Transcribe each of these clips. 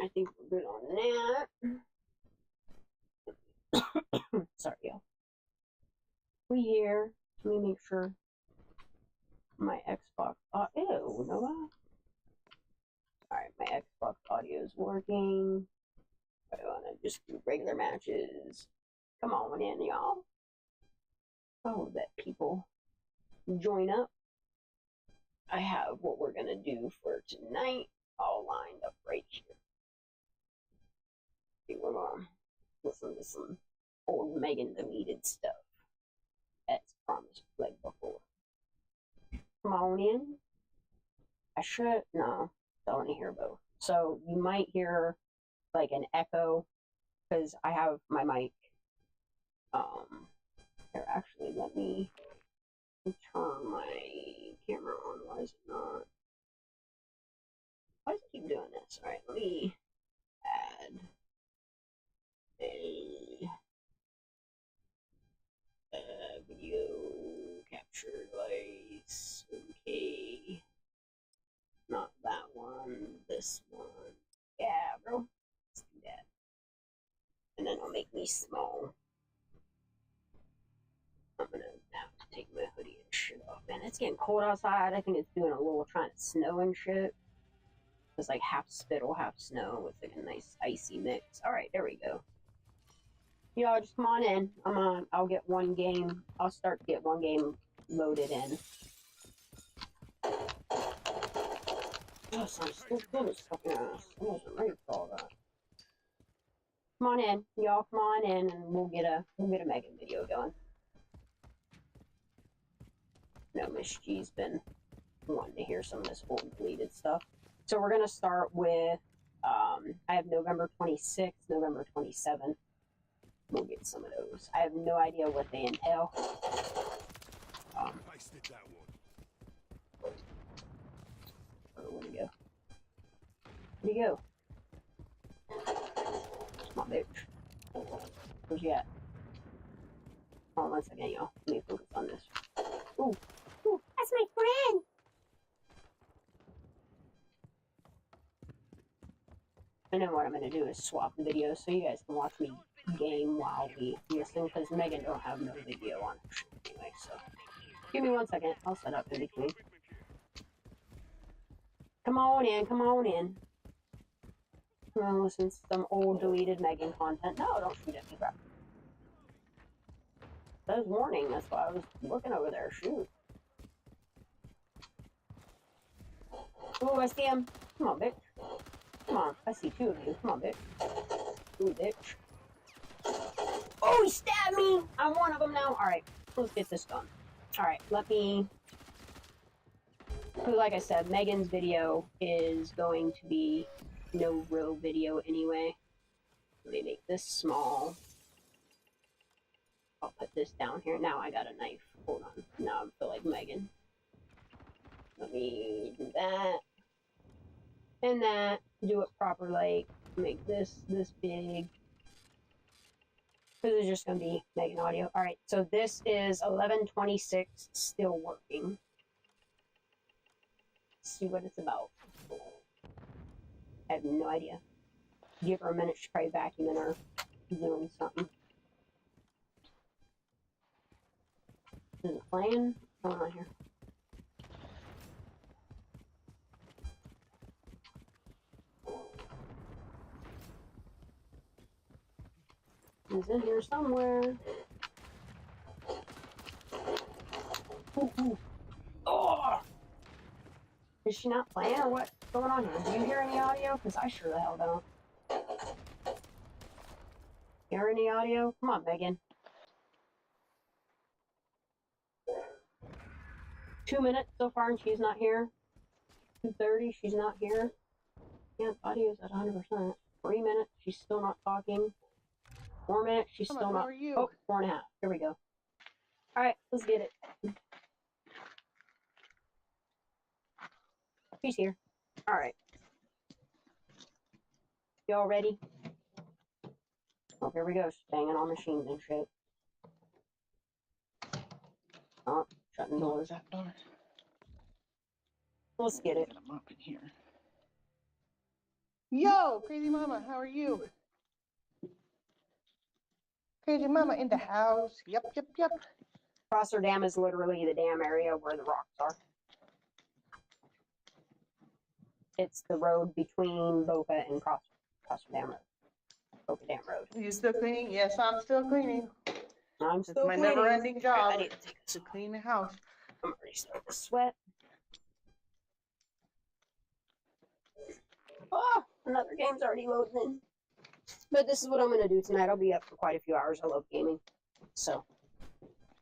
I think we're good on that. Sorry, y'all. We here. Let me make sure my Xbox. Ew, no. Alright, my Xbox audio is working. I want to just do regular matches. Come on in, y'all. I hope that people join up. I have what we're going to do for tonight all lined up right here. I think we're going to listen to some old Megan deleted stuff. As promised, like before. Come on in. I should, no, I want to hear both. So you might hear like an echo because I have my mic. Here, actually, let me turn my camera on. Why is it not? Why does it keep doing this? All right, let me add a video capture device. Okay, not that one. This one. Yeah, bro. Let's do that. And then it'll make me small. I'm gonna have to take my hoodie and shit off. Man, it's getting cold outside. I think it's doing a little trying to snow and shit. It's like half spittle, half snow with like a nice icy mix. Alright, there we go. Y'all just come on in. I'll get one game. I'll start to get one game loaded in. Oh, so I'm still good as fucking ass. I wasn't ready for all that. Come on in. Y'all come on in and we'll get a Megan video going. No, Miss G's been wanting to hear some of this old deleted stuff. So we're gonna start with I have November 26th, November 27th. We'll get some of those. I have no idea what they entail. Where'd he go? Where'd he go? Come on, bitch. Where's he at? Hold on one second, y'all. Let me focus on this. Ooh. Ooh, that's my friend! And then what I'm going to do is swap the video so you guys can watch me game while we listen, because Megan don't have no video on it anyway, so. Give me 1 second. I'll set up in between. Come on in, come on in. I'm going to listen to some old deleted Megan content. No, don't shoot at me, crap. That was warning, that's why I was looking over there. Shoot. Oh, I see him. Come on, bitch. Come on, I see two of you. Come on, bitch. Ooh, bitch. Oh, he stabbed me! I'm one of them now. Alright, let's get this done. Alright, let me... Like I said, Megan's video is going to be no real video anyway. Let me make this small. I'll put this down here. Now I got a knife. Hold on. Now I feel like Megan. Let me do that. And that. Do it proper, like, make this big. This is just going to be Megan audio. Alright, so this is 11:26, still working. Let's see what it's about. I have no idea. Give her a minute, she's probably vacuuming or doing something. Is it playing? What's going on here? He's in here somewhere. Ooh, ooh. Oh! Is she not playing or what's going on here? Do you hear any audio? Because I sure the hell don't. Hear any audio? Come on, Megan. 2 minutes so far and she's not here. 2:30, she's not here. Yeah, audio's at 100%. 3 minutes, she's still not talking. 4 minutes, she's still not. Oh, 4.5. Here we go. Alright, let's get it. She's here. Alright. Y'all ready? Oh, here we go. She's banging on machines and shit. Oh, shutting doors. That door. Let's get it. I'm up in here. Yo, Crazy Mama, how are you? Crazy Mama in the house. Yep. Prosser Dam is literally the dam area where the rocks are. It's the road between Boca and Prosser Dam Road. Boca Dam Road. You still cleaning? Yes, I'm still cleaning. I'm still my cleaning. never-ending job I need to take this to clean the house. I'm already starting to sweat. Oh, another game's already loading in. But this is what I'm going to do tonight. I'll be up for quite a few hours. I love gaming. So,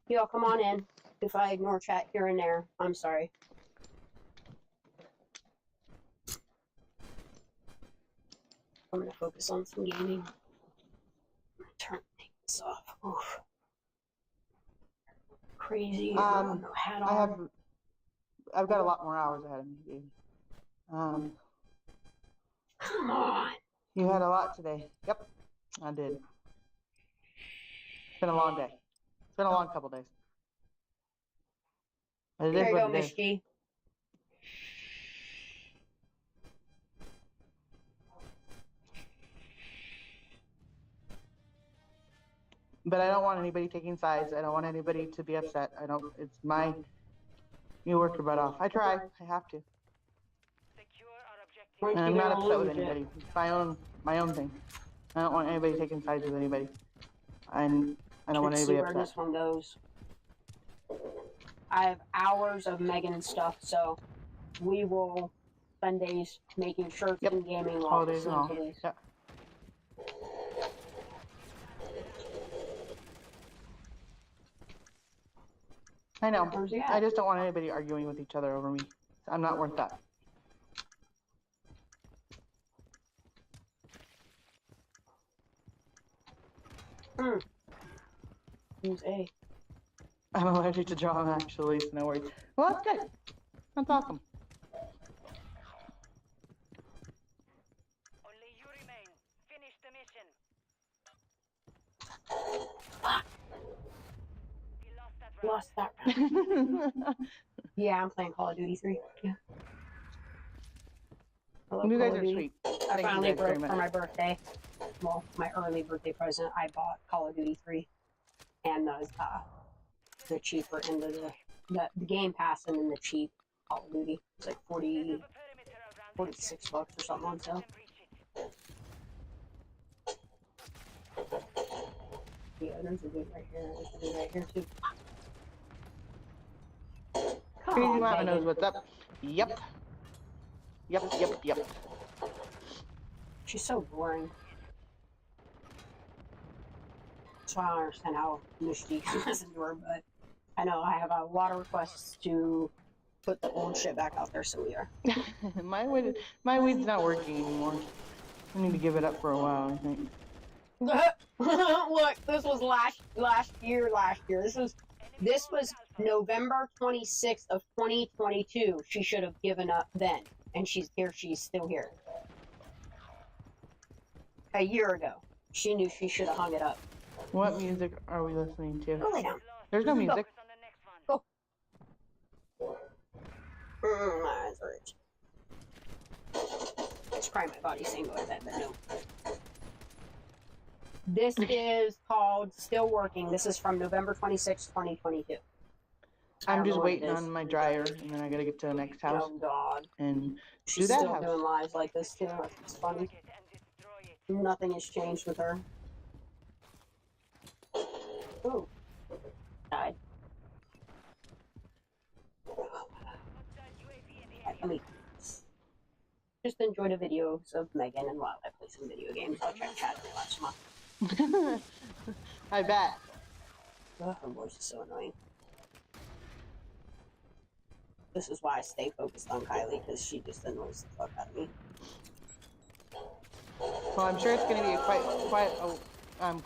y'all come on in. If I ignore chat here and there, I'm sorry. I'm going to focus on some gaming. I'm going to take this off. Oof. Crazy. No hat on. I've got a lot more hours ahead of me, baby. Come on. You had a lot today. Yep, I did. It's been a long day. It's been a long couple days. But There you go, Miss G. But I don't want anybody taking sides. I don't want anybody to be upset. It's my, you work your butt off. I try. I have to. And I'm not upset with anybody. It's my own thing. I don't want anybody taking sides with anybody. And I don't want anybody upset. Let's see where this one goes. I have hours of Megan stuff, so we will spend days making shirts and gaming while holidays and all. Yep. I know. I just don't want anybody arguing with each other over me. I'm not worth that. Who's A? I'm allergic to John, actually, so no worries. Well, that's good. That's awesome. Only you remain. Finish the mission. Fuck. You lost that round. Yeah, I'm playing Call of Duty 3. Yeah. You guys are sweet. I finally broke for my birthday. Well, my early birthday present. I bought Call of Duty 3 and the cheaper end of the Game Pass and then the cheap Call of Duty. It's like 46 bucks or something on sale. Yeah, there's a dude right here. There's a dude right here too. Crazy Mama knows what's up. Yep. She's so boring. So I don't understand how Misty listens to her, but I know I have a lot of requests to put the old shit back out there, so we are. my weed's not working anymore. I need to give it up for a while, I think. Look, this was last year. This was November 26th of 2022. She should have given up then, and she's still here. A year ago, she knew she should have hung it up. What music are we listening to? Go lay down. There's no music. Go. My eyes are itchy. It's probably my body saying go to bed, but no. This is called Still Working. This is from November 26, 2022. I'm just waiting on my dryer, and then I gotta get to the next house. Oh, God. And She's do that still house. doing lives like this, too. It's funny. Nothing has changed with her. Ooh. Died. Let me just enjoy the videos of Megan, and while I play some video games, I'll check chat and watch them. I bet. Oh, her voice is so annoying. This is why I stay focused on Kiely, because she just annoys the fuck out of me. Well, I'm sure it's gonna be a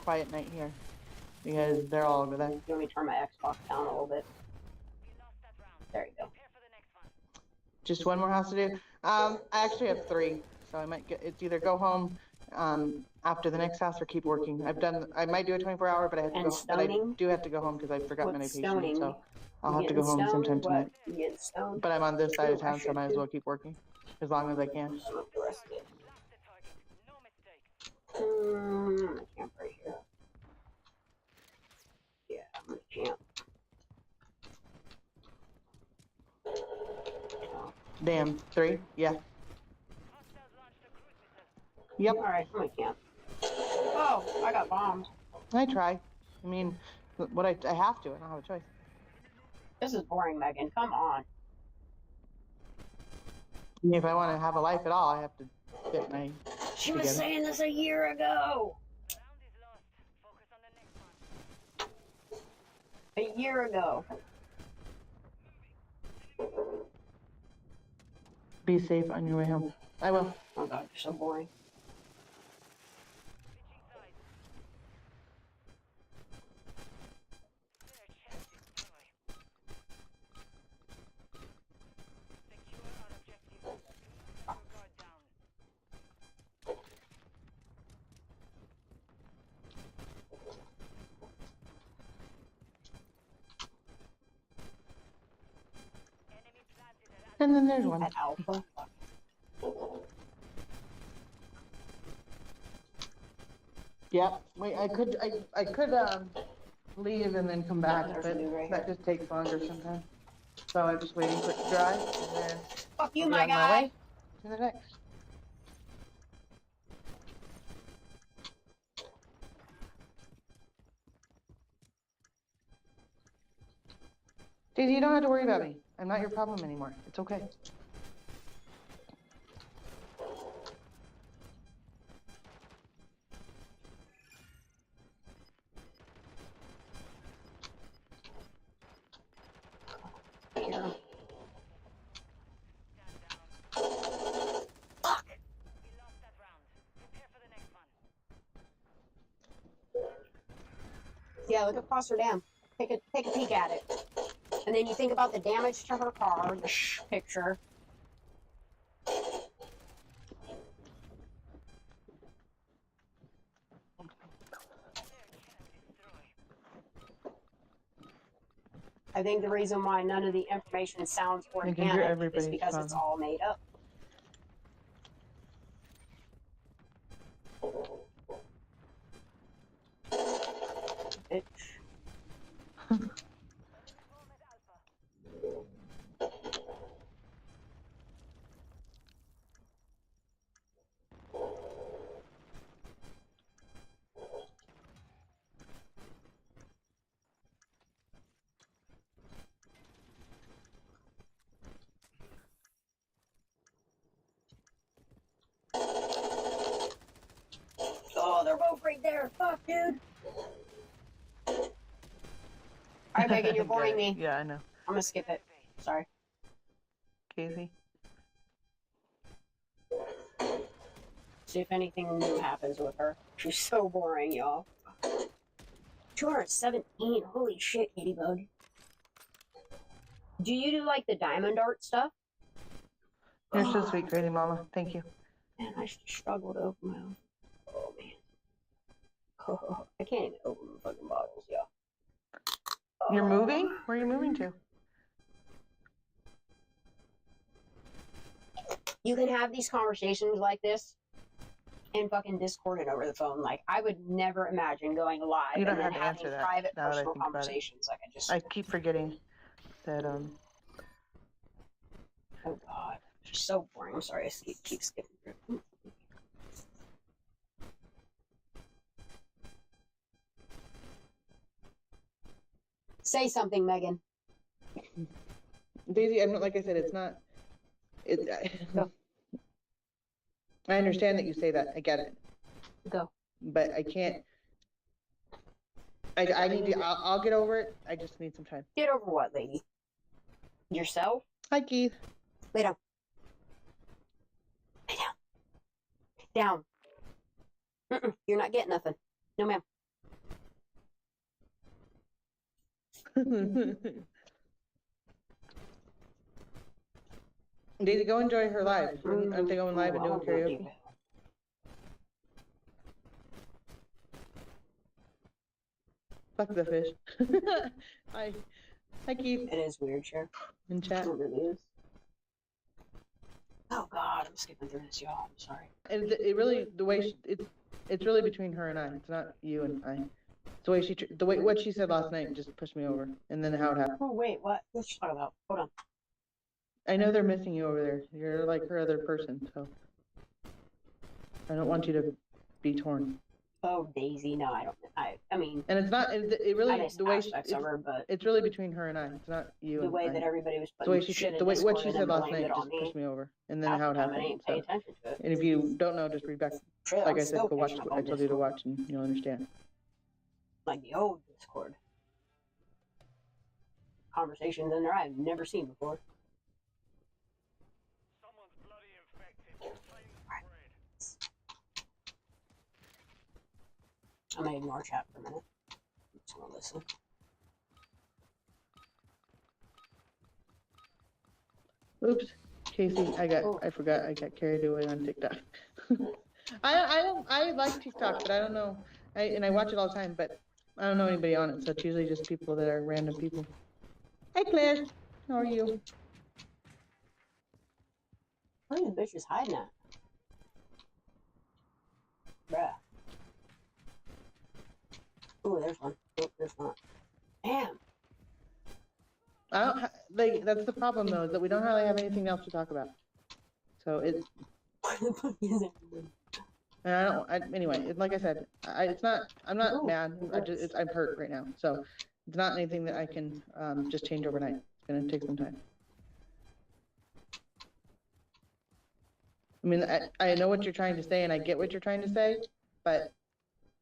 quiet night here, because they're all over there. Let me turn my Xbox down a little bit. There you go. Just one more house to do. I actually have 3, so I might it's either go home after the next house or keep working. I might do a 24-hour, but I have to go. But I do have to go home because I forgot my medication, so I'll have to go home sometime tonight. But I'm on this side of town, so I might as well keep working as long as I can. Damn, 3? Yeah. Hostiles launched a cruise missile. Yep, Alright, I'm at camp. Oh, I got bombed. I try. I mean, what I have to. I don't have a choice. This is boring, Megan. Come on. I mean, if I want to have a life at all, I have to get my She was together. saying this a year ago. Round is lost. Focus on the next one. A year ago. Be safe on your way home. I will. Oh god, you're so boring. Switching sides. Search and destroy. Secure our objective. Keep your guard down. Enemy planted at And then there's one. At Alpha. Yep. Wait, I could leave and then come back, there's but a new right that just takes longer sometimes. So I'm just waiting for it to dry, and then Fuck you, I'll be my on my guy. way to the next. Daisy, you don't have to worry about me. I'm not your problem anymore. It's okay. Here. stand down. Fuck. We lost that round. Prepare for the next one. Yeah, look across her dam. Take a peek at it. And then you think about the damage to her car, the picture. I think the reason why none of the information sounds can hear organic is everybody's because it's phone. all made up. Bitch. Home at Alpha. Oh, they're both right there. Fuck, dude. Alright, Megan, you're boring me. Yeah, I know. I'm gonna skip it. Sorry. Casey. See if anything new happens with her. She's so boring, y'all. 217. Holy shit, Kitty Bug. Do you do like the diamond art stuff? You're so sweet, crazy mama. Thank you. Man, I struggle to open my own. Oh, man. Oh, I can't even open the fucking bottles, y'all. You're moving? Where are you moving to? You can have these conversations like this in fucking Discord and over the phone. Like, I would never imagine going live You don't and then have to having answer that, private now that I personal think about it. conversations. Like, I just, I keep forgetting that oh god, she's so boring. I'm sorry, I keep skipping through. Say something, Megan. Daisy, I'm not, like I said, it's not. Go. I understand that you say that. I get it, Go. but I can't. I need to. I'll get over it. I just need some time. Get over what, lady? Yourself? Hi, Keith. Lay down. Lay down. Down. You're not getting nothing. No, ma'am. Daisy, go enjoy her live. Aren't they going live and doing karaoke? Fuck the fish. Hi. Hi, Keith. It is weird, sure. In chat. It really is. Oh god, I'm skipping through this, y'all. I'm sorry. And it really, the way it's really between her and I. It's not you and I. It's the way what she said last night just pushed me over, and then how it happened. Oh wait, what? What you talking about? Hold on. I know they're missing you over there. You're like her other person, so I don't want you to be torn. Oh, Daisy, no, I don't. I mean, And it's not. It I really miss the way aspects of her, but it's really between her and I. It's not you. the And way I. that everybody was The way putting she shit in the way what Discord she and said then last blamed night it on just pushed me. me over, and then Half how the it time I happened. didn't pay So, attention to it. and if you don't know, just read back. Shit, Like I'm I said, still go watch. catching up I on told you to Discord. watch, and you'll understand. Like the old Discord conversations in there I've never seen before. Someone's bloody infected. Time to spread. I'm gonna ignore chat for a minute. I'm just gonna listen. Oops, Casey, I forgot I got carried away on TikTok. I like TikTok, but I don't know. I watch it all the time, but I don't know anybody on it, so it's usually just people that are random people. Hi Claire, how are you? Where are these bitches hiding at? Bruh. Ooh, there's one. Oh, there's not. Damn. I don't like that's the problem though, is that we don't really have anything else to talk about. So it's and I don't. Anyway, like I said, it's not. I'm not mad. I'm hurt right now. So it's not anything that I can just change overnight. It's gonna take some time. I mean, I know what you're trying to say, and I get what you're trying to say, but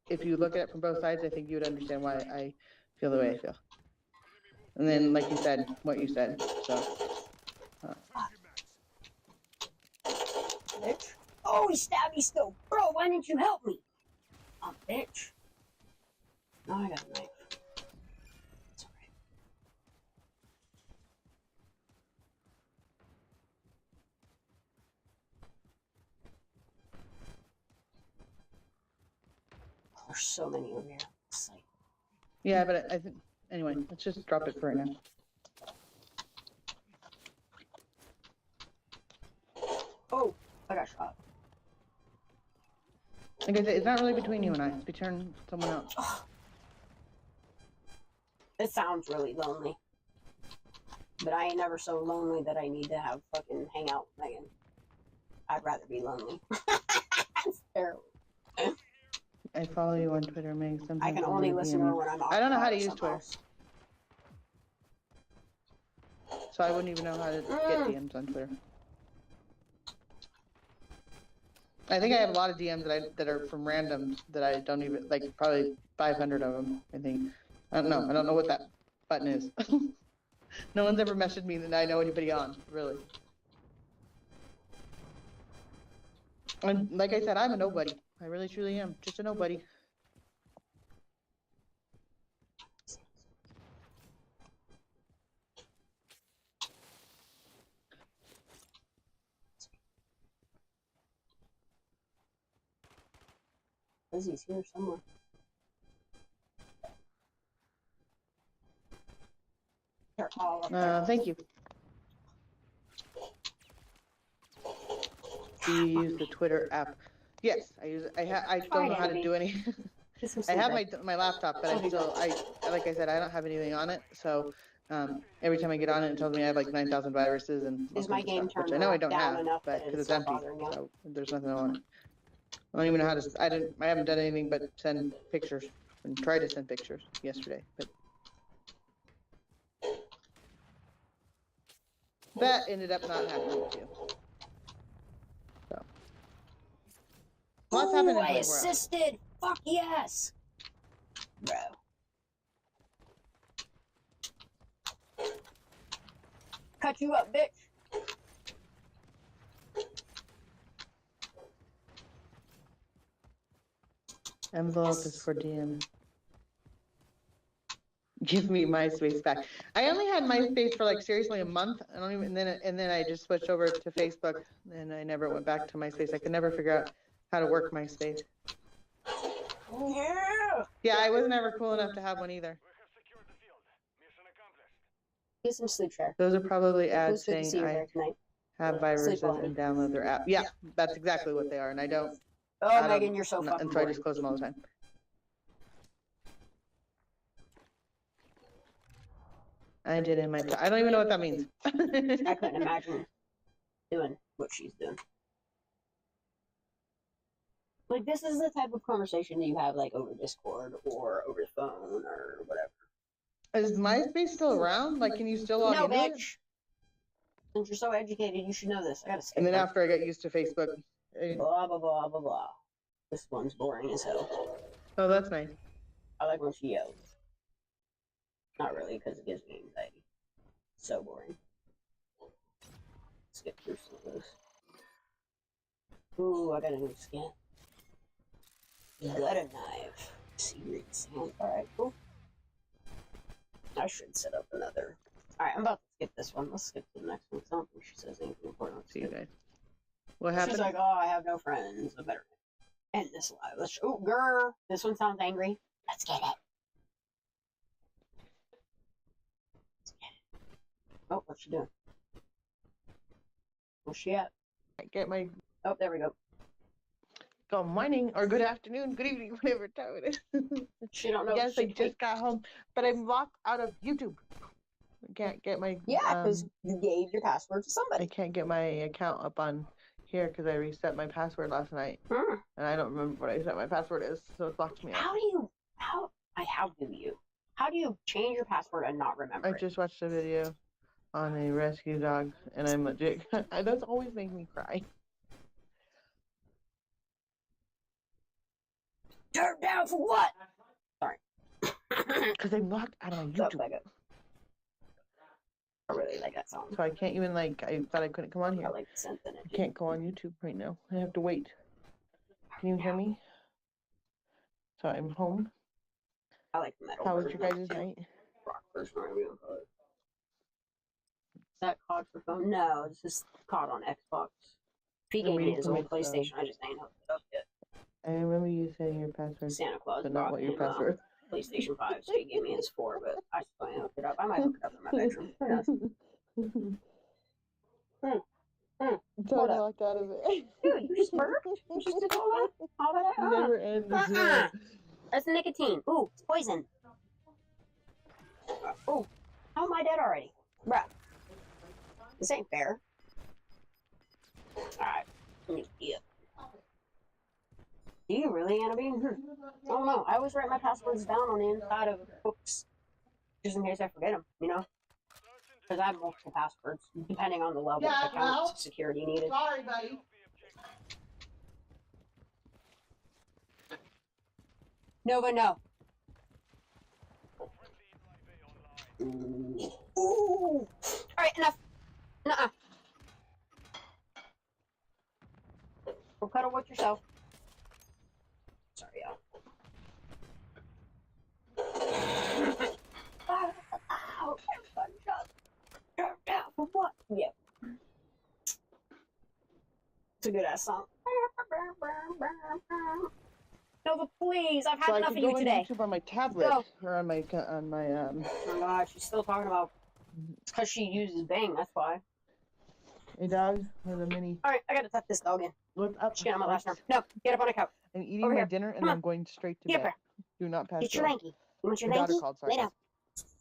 if you look at it from both sides, I think you would understand why I feel the way I feel. And then, like you said, what you said. So. Bitch. Oh, he stabbed me still. Bro, why didn't you help me? Oh, bitch. Now I got a knife. It's alright. There's so many over here. It's like... Yeah, but I think, anyway, let's just drop it for right now. Oh, I got shot. Like I said, it's not really between you and I. It's between someone else. It sounds really lonely. But I ain't never so lonely that I need to have fucking hang out with Megan. I'd rather be lonely. That's terrible. I follow you on Twitter, Meg. Sometimes I can only listen to her when I'm I don't know how to use something Twitter. else. So I wouldn't even know how to get DMs on Twitter. I think I have a lot of DMs that are from randoms that I don't even like. Probably 500 of them. I think. I don't know. I don't know what that button is. No one's ever messaged me that I know anybody on. Really. And like I said, I'm a nobody. I really truly am. Just a nobody. Lizzie's here somewhere. They're all up there. Thank you. Do you use the Twitter app? Yes, I use it. I don't know how to do any. I have my laptop, but like I said, I don't have anything on it. So every time I get on it, it tells me I have like 9,000 viruses and all Is my kinds of game stuff, which turned I know I don't down have, enough but that because it's it's empty, not bothering you? so there's nothing on it. I don't even know how to. I haven't done anything but send pictures and try to send pictures yesterday, but that ended up not happening too. So lots happening. I assisted. Fuck yes, bro. Cut you up, bitch. Envelope is for DM. Give me MySpace back. I only had MySpace for like seriously a month. I don't even. And then I just switched over to Facebook, and I never went back to MySpace. I could never figure out how to work MySpace. Yeah. Yeah, I wasn't ever cool enough to have one either. We have secured the field. Mission accomplished. Get some sleep, Cher. Those are probably It ads was good to see saying you I there tonight. have viruses well, honey. and download their app. Yeah, that's exactly what they are, and I don't. Oh, I don't- Megan, you're so and fucking so I boring. just close them all the time. I did in my. I don't even know what that means. I couldn't imagine doing what she's doing. Like, this is the type of conversation you have, like, over Discord or over the phone or whatever. Is MySpace still around? Like, can you still log No, into it? bitch. Since you're so educated, you should know this. I gotta skip And then them. after I got used to Facebook. Blah, blah, blah, blah, blah. This one's boring as hell. Oh, that's nice. I like when she yells. Not really, because it gives me anxiety. So boring. Skip through some of those. Ooh, I got a new skin. Got a knife. Secret sound. Alright, cool. I should set up another. Alright, I'm about to skip this one. Let's skip to the next one. I don't think she says anything important. See you guys. What happened? She's like, oh, I have no friends. I better end this live. Let's. Oh, grr. This one sounds angry. Let's get it. Let's get it. Oh, what's she doing? Where's she at? I get my. Oh, there we go. Good morning or good afternoon, good evening, whatever time it is. She don't know. Yes, I just got home, but I'm locked out of YouTube. I can't get my. Yeah, because you gave your password to I somebody. can't get my account up on here because I reset my password last night, Hmm. and I don't remember what I set my password is, so it locked me out. How do you change your password and not remember I it? just watched a video on a rescue dog, and I'm legit. That's always making me cry. Turn down for what? Sorry. Because I'm locked out of my Oh, YouTube, back up. I really like that song. so I can't even like. I thought I couldn't come on I here. like the synth in it. I can't go on YouTube right now. I have to wait. Can you hear me? So I'm home. I like the metal. How was your version guys' of it, night? too. Rock version, whatever you want to call it. Is that COD for phone? No, it's just COD on Xbox. He I'm gave me waiting his for old my PlayStation. I just ain't hooked it up yet. I remember you saying your password, Santa Claus but not brought what your him password. PlayStation 5, so he gave me his 4, but I still ain't hooked it up. I might hook it up in my bedroom. Who knows? So Hold I up. locked out of it. Dude, you just burped? You just did all that? All that? Never ends. That's nicotine. Ooh, it's poison. Ooh, how am I dead already? Bruh. This ain't fair. Alright. Yeah. Do you really, Annabelle? I don't know. I always write my passwords down on the inside of books. Just in case I forget them, you know? Because I have multiple passwords, depending on the level Yeah, of account well, security needed. Sorry, buddy. Nova, no. Ooh. Alright, enough. Nuh-uh. Go cuddle with yourself. Sorry, y'all. Ow, everybody just turn down for what? Yeah. It's a good ass song. Nova, please, I've had So I enough can of go you on today. YouTube on my tablet Go. or on my Oh my god, she's still talking about because she uses Bing, that's why. a dog with a mini. Alright, I gotta tuck this dog in. Look up. She's getting on my last nerve. No, get up on the couch. I'm eating Over my here. dinner and Come then on. going straight to Get up bed. here. Do not pass Get your go. lanky. You want your My daughter lanky? called, sorry. Lay down.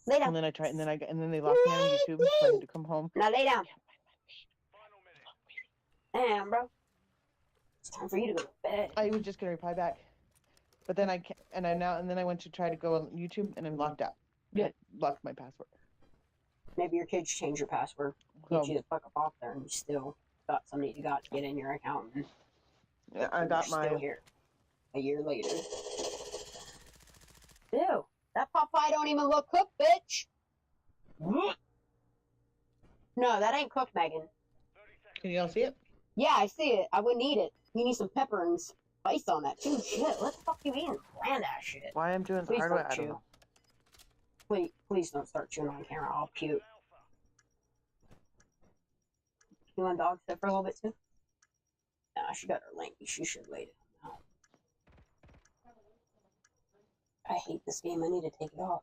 Lay down. And then I tried, and then they locked me on YouTube, so I had to come home. Now lay down. Damn, bro. It's time for you to go to bed. I was just gonna reply back, but then I can't, and then I went to try to go on YouTube, and I'm locked out. Yeah. I locked my password. Maybe your kids change your password. So Get you the fuck up off there, and you still got somebody you got to get in your account. And yeah, I got you're my. still here a year later. Ew, that Popeye don't even look cooked, bitch. No, that ain't cooked, Megan. Can you all see it? Yeah, I see it. I wouldn't eat it. You need some pepper and spice on that too. Shit, what the fuck you eating? Bland ass shit. Why I'm doing the Please hard way? don't I don't chew. know. Please don't start chewing on camera. I'll puke. You want dog sit for a little bit too? Nah, she got her lanky. She should lay down now. I hate this game. I need to take it off.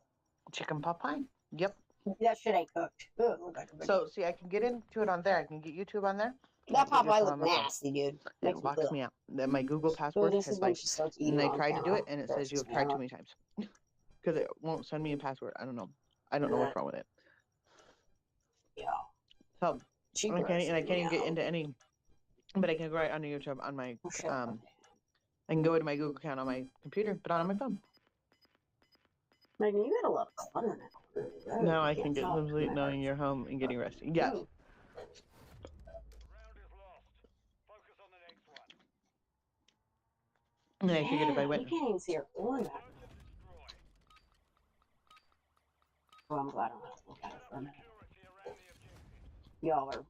Chicken pot pie? Yep. That shit ain't cooked. Ugh, look like a big- So see, I can get into it on there. I can get YouTube on there. that But just Popeye on look my phone. nasty, dude. It Makes locks ugh. me out. Then my Google So password this has is when like, she starts eating. and I on tried to do camera. it, and it says you have Grosses me tried too out. many times because it won't send me a password. I don't know. I don't know what's wrong with it. Yeah. So Cheaper. I can't even get now. into any, but I can go right on YouTube on my Oh, shit. I can go into my Google account on my computer, but not on my phone. Megan, you got a lot of clutter now. Right? Now You I can't can get tell some sleep my knowing heart. you're home and getting rested. Yes. Ooh. Round is lost. Focus on the next one. And I figured if I Yeah, went, you can't even see her orange. Search and destroy. Well, I'm glad I don't have to look at it for a minute. Security around the objective. Y'all are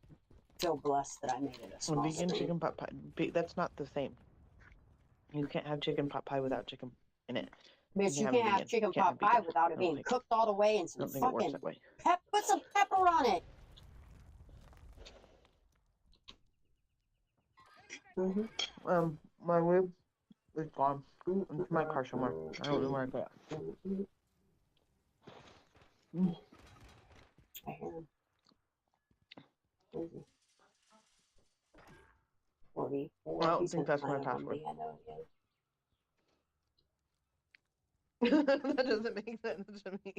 so blessed that I made it a small vegan screen. chicken pot pie, that's not the same. You can't have chicken pot pie without chicken in it. Bitch, you it can't have vegan. chicken Can't pot have pie vegan. without it I don't being think- cooked all the way and I some don't think it works fucking that way. put some pepper on it. My rib is gone. It's my car somewhere. I don't know where I put it. I hear him. Where is he? 44. I don't He's think gonna that's my find a password. Monday, I know he is. That doesn't make sense to me.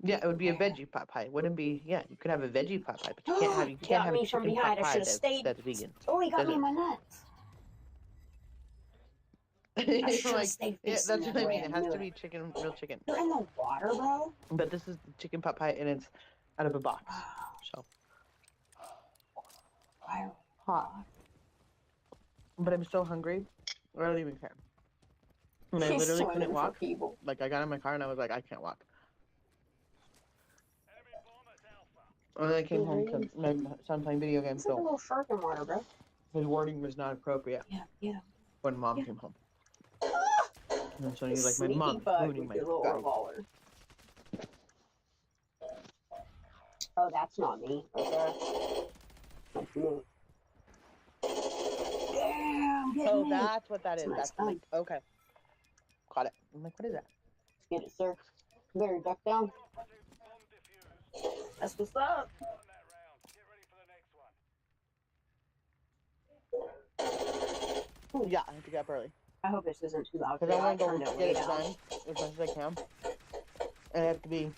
Yeah, it would be a veggie pot pie. It wouldn't be. Yeah, you could have a veggie pot pie, but you can't have. You can't Got have me a from chicken pot behind. I pie should have that's, stayed. that's vegan. Oh, he got me in Doesn't- my nuts. I should have Like, stayed yeah, facing that's that what I way. mean. It has knew to be chicken, real chicken. You're in the water, bro. But this is the chicken pot pie, and it's out of a box. Wow. So Why are we hot. But I'm so hungry. I don't even care. And I He's literally swimming couldn't for walk. people. Like, I got in my car and I was like, I can't walk. Enemy bomb at Alpha. And then I came home to my son playing video games, It's like a so little shark in water, bro. his wording was not appropriate Yeah. when mom Yeah. came home. And so he's like, my Sneaky mom's bug ruining with my your little guy. revolver. Oh, that's not me. Okay. That's me. Damn, get Oh, me. that's what that is. That's That's nice. like, okay. Caught it. I'm like, what is that? Get it, sir. You better duck down. Operative bomb defused. That's what's up. Won that round. Get ready for the next one. Yeah, I have to get up early. I hope this isn't too loud. Because I I want to turned go it get way it down. done as much as I can. And I have to be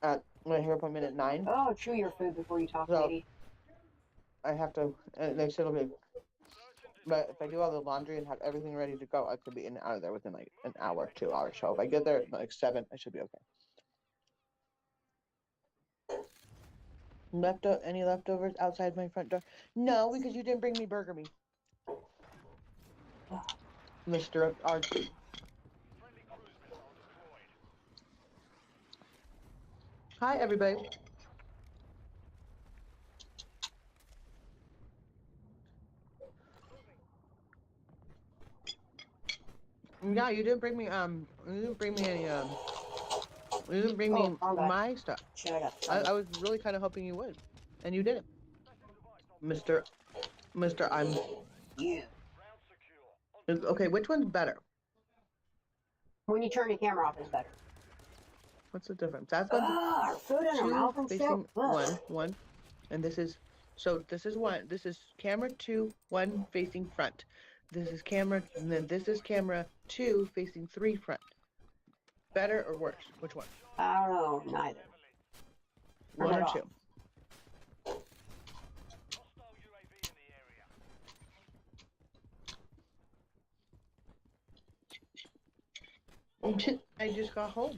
at my hair appointment at 9. Oh, chew your food before you talk, So- lady. I have to, and they said it'll be, but if I do all the laundry and have everything ready to go, I could be in and out of there within like an hour, 2 hours. So if I get there at like 7, I should be okay. Any leftovers outside my front door? No, because you didn't bring me burger meat. Mr. Archie. Friendly cruise missile deployed. Hi, everybody. Yeah, you didn't bring me you didn't bring me any you didn't bring me Oh, my bad. my stuff. Shut up. I was really kind of hoping you would, and you didn't. Mr. I'm Round secure. okay. Which one's better? When you turn your camera off, it's better. What's the difference? That's one, Our food in our mouth two and facing stuff. one, and this is one. This is camera 2, 1 facing front. This is camera, and then this is camera 2 facing 3 front. Better or worse? Which one? I don't know, neither. Turn 1 it or off. 2? Hostile UAV in the area. I just got home.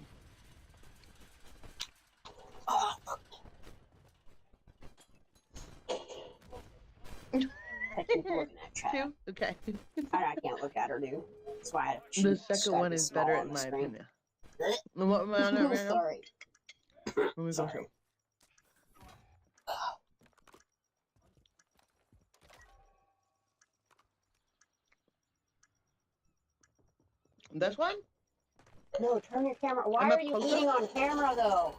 Oh, I keep looking at chat. 2? Okay. I can't look at her, dude. That's why I have to The choose second Skype one is better small on in the my screen. opinion. What am I on that right now? Sorry. Let me go Sorry. through. This one? No, turn your camera. Why I'm a are you close-up? eating on camera, though?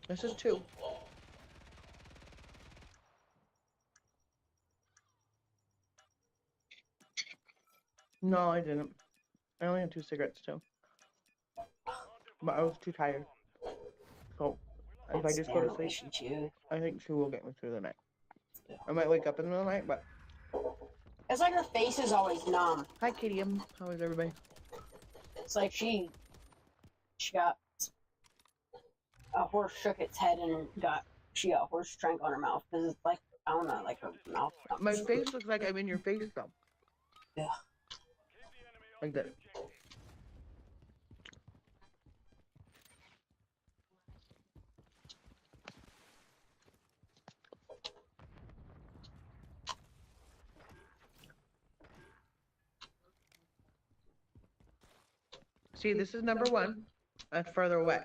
This is 2. No, I didn't. I only had 2 cigarettes too. But I was too tired. So if I just go to sleep, I think 2 will get me through the night. I might wake up in the middle of the night, but It's like her face is always numb. hi Katie, how is everybody? It's like she got a horse shook its head and she got horse strength on her mouth because it's like I don't know, like her mouth. My face looks like I'm in your face though. Yeah. Like that. See, this is number one. That's further away,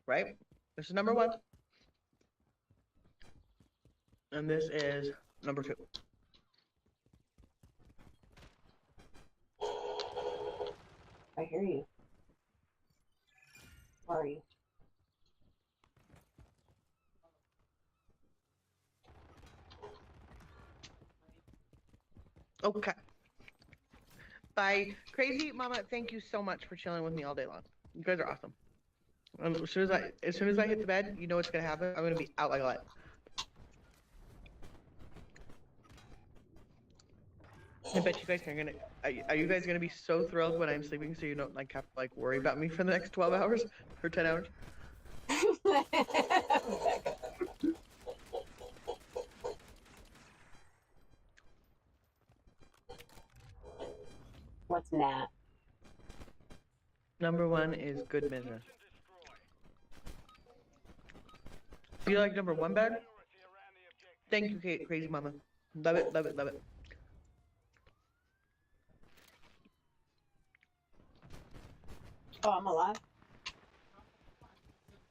right? This is number one. And this is number two. I hear you. Where are you? Okay. Bye. Crazy Mama, thank you so much for chilling with me all day long. You guys are awesome. As soon as I hit the bed, you know what's gonna happen. I'm gonna be out like a light. I bet you guys are gonna. Are you guys gonna be so thrilled when I'm sleeping, so you don't like have to like worry about me for the next 12 hours or 10 hours? What's Nat? Number one is good business. Do you like number one better? Thank you, Crazy Mama. Love it, love it, love it. Oh, I'm alive.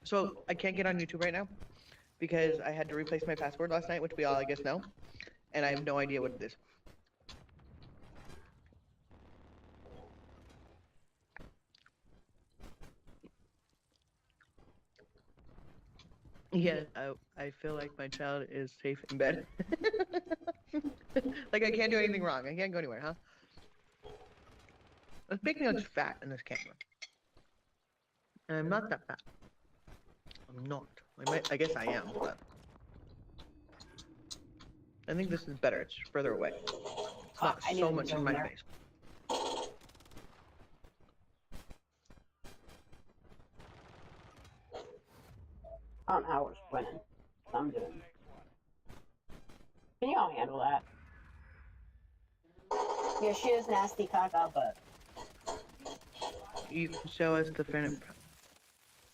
So I can't get on YouTube right now because I had to replace my password last night, which we all I guess know, and I have no idea what it is. Yeah, I feel like my child is safe in bed. Like I can't do anything wrong. I can't go anywhere, huh? Let's make me look fat in this camera. And I'm not that fat. I'm not. I guess I am, but I think this is better. It's further away. It's not so much in my face. I don't know how we're winning. I'm doing. Can you all handle that? Yeah, she is nasty caca, but You can show us the friend.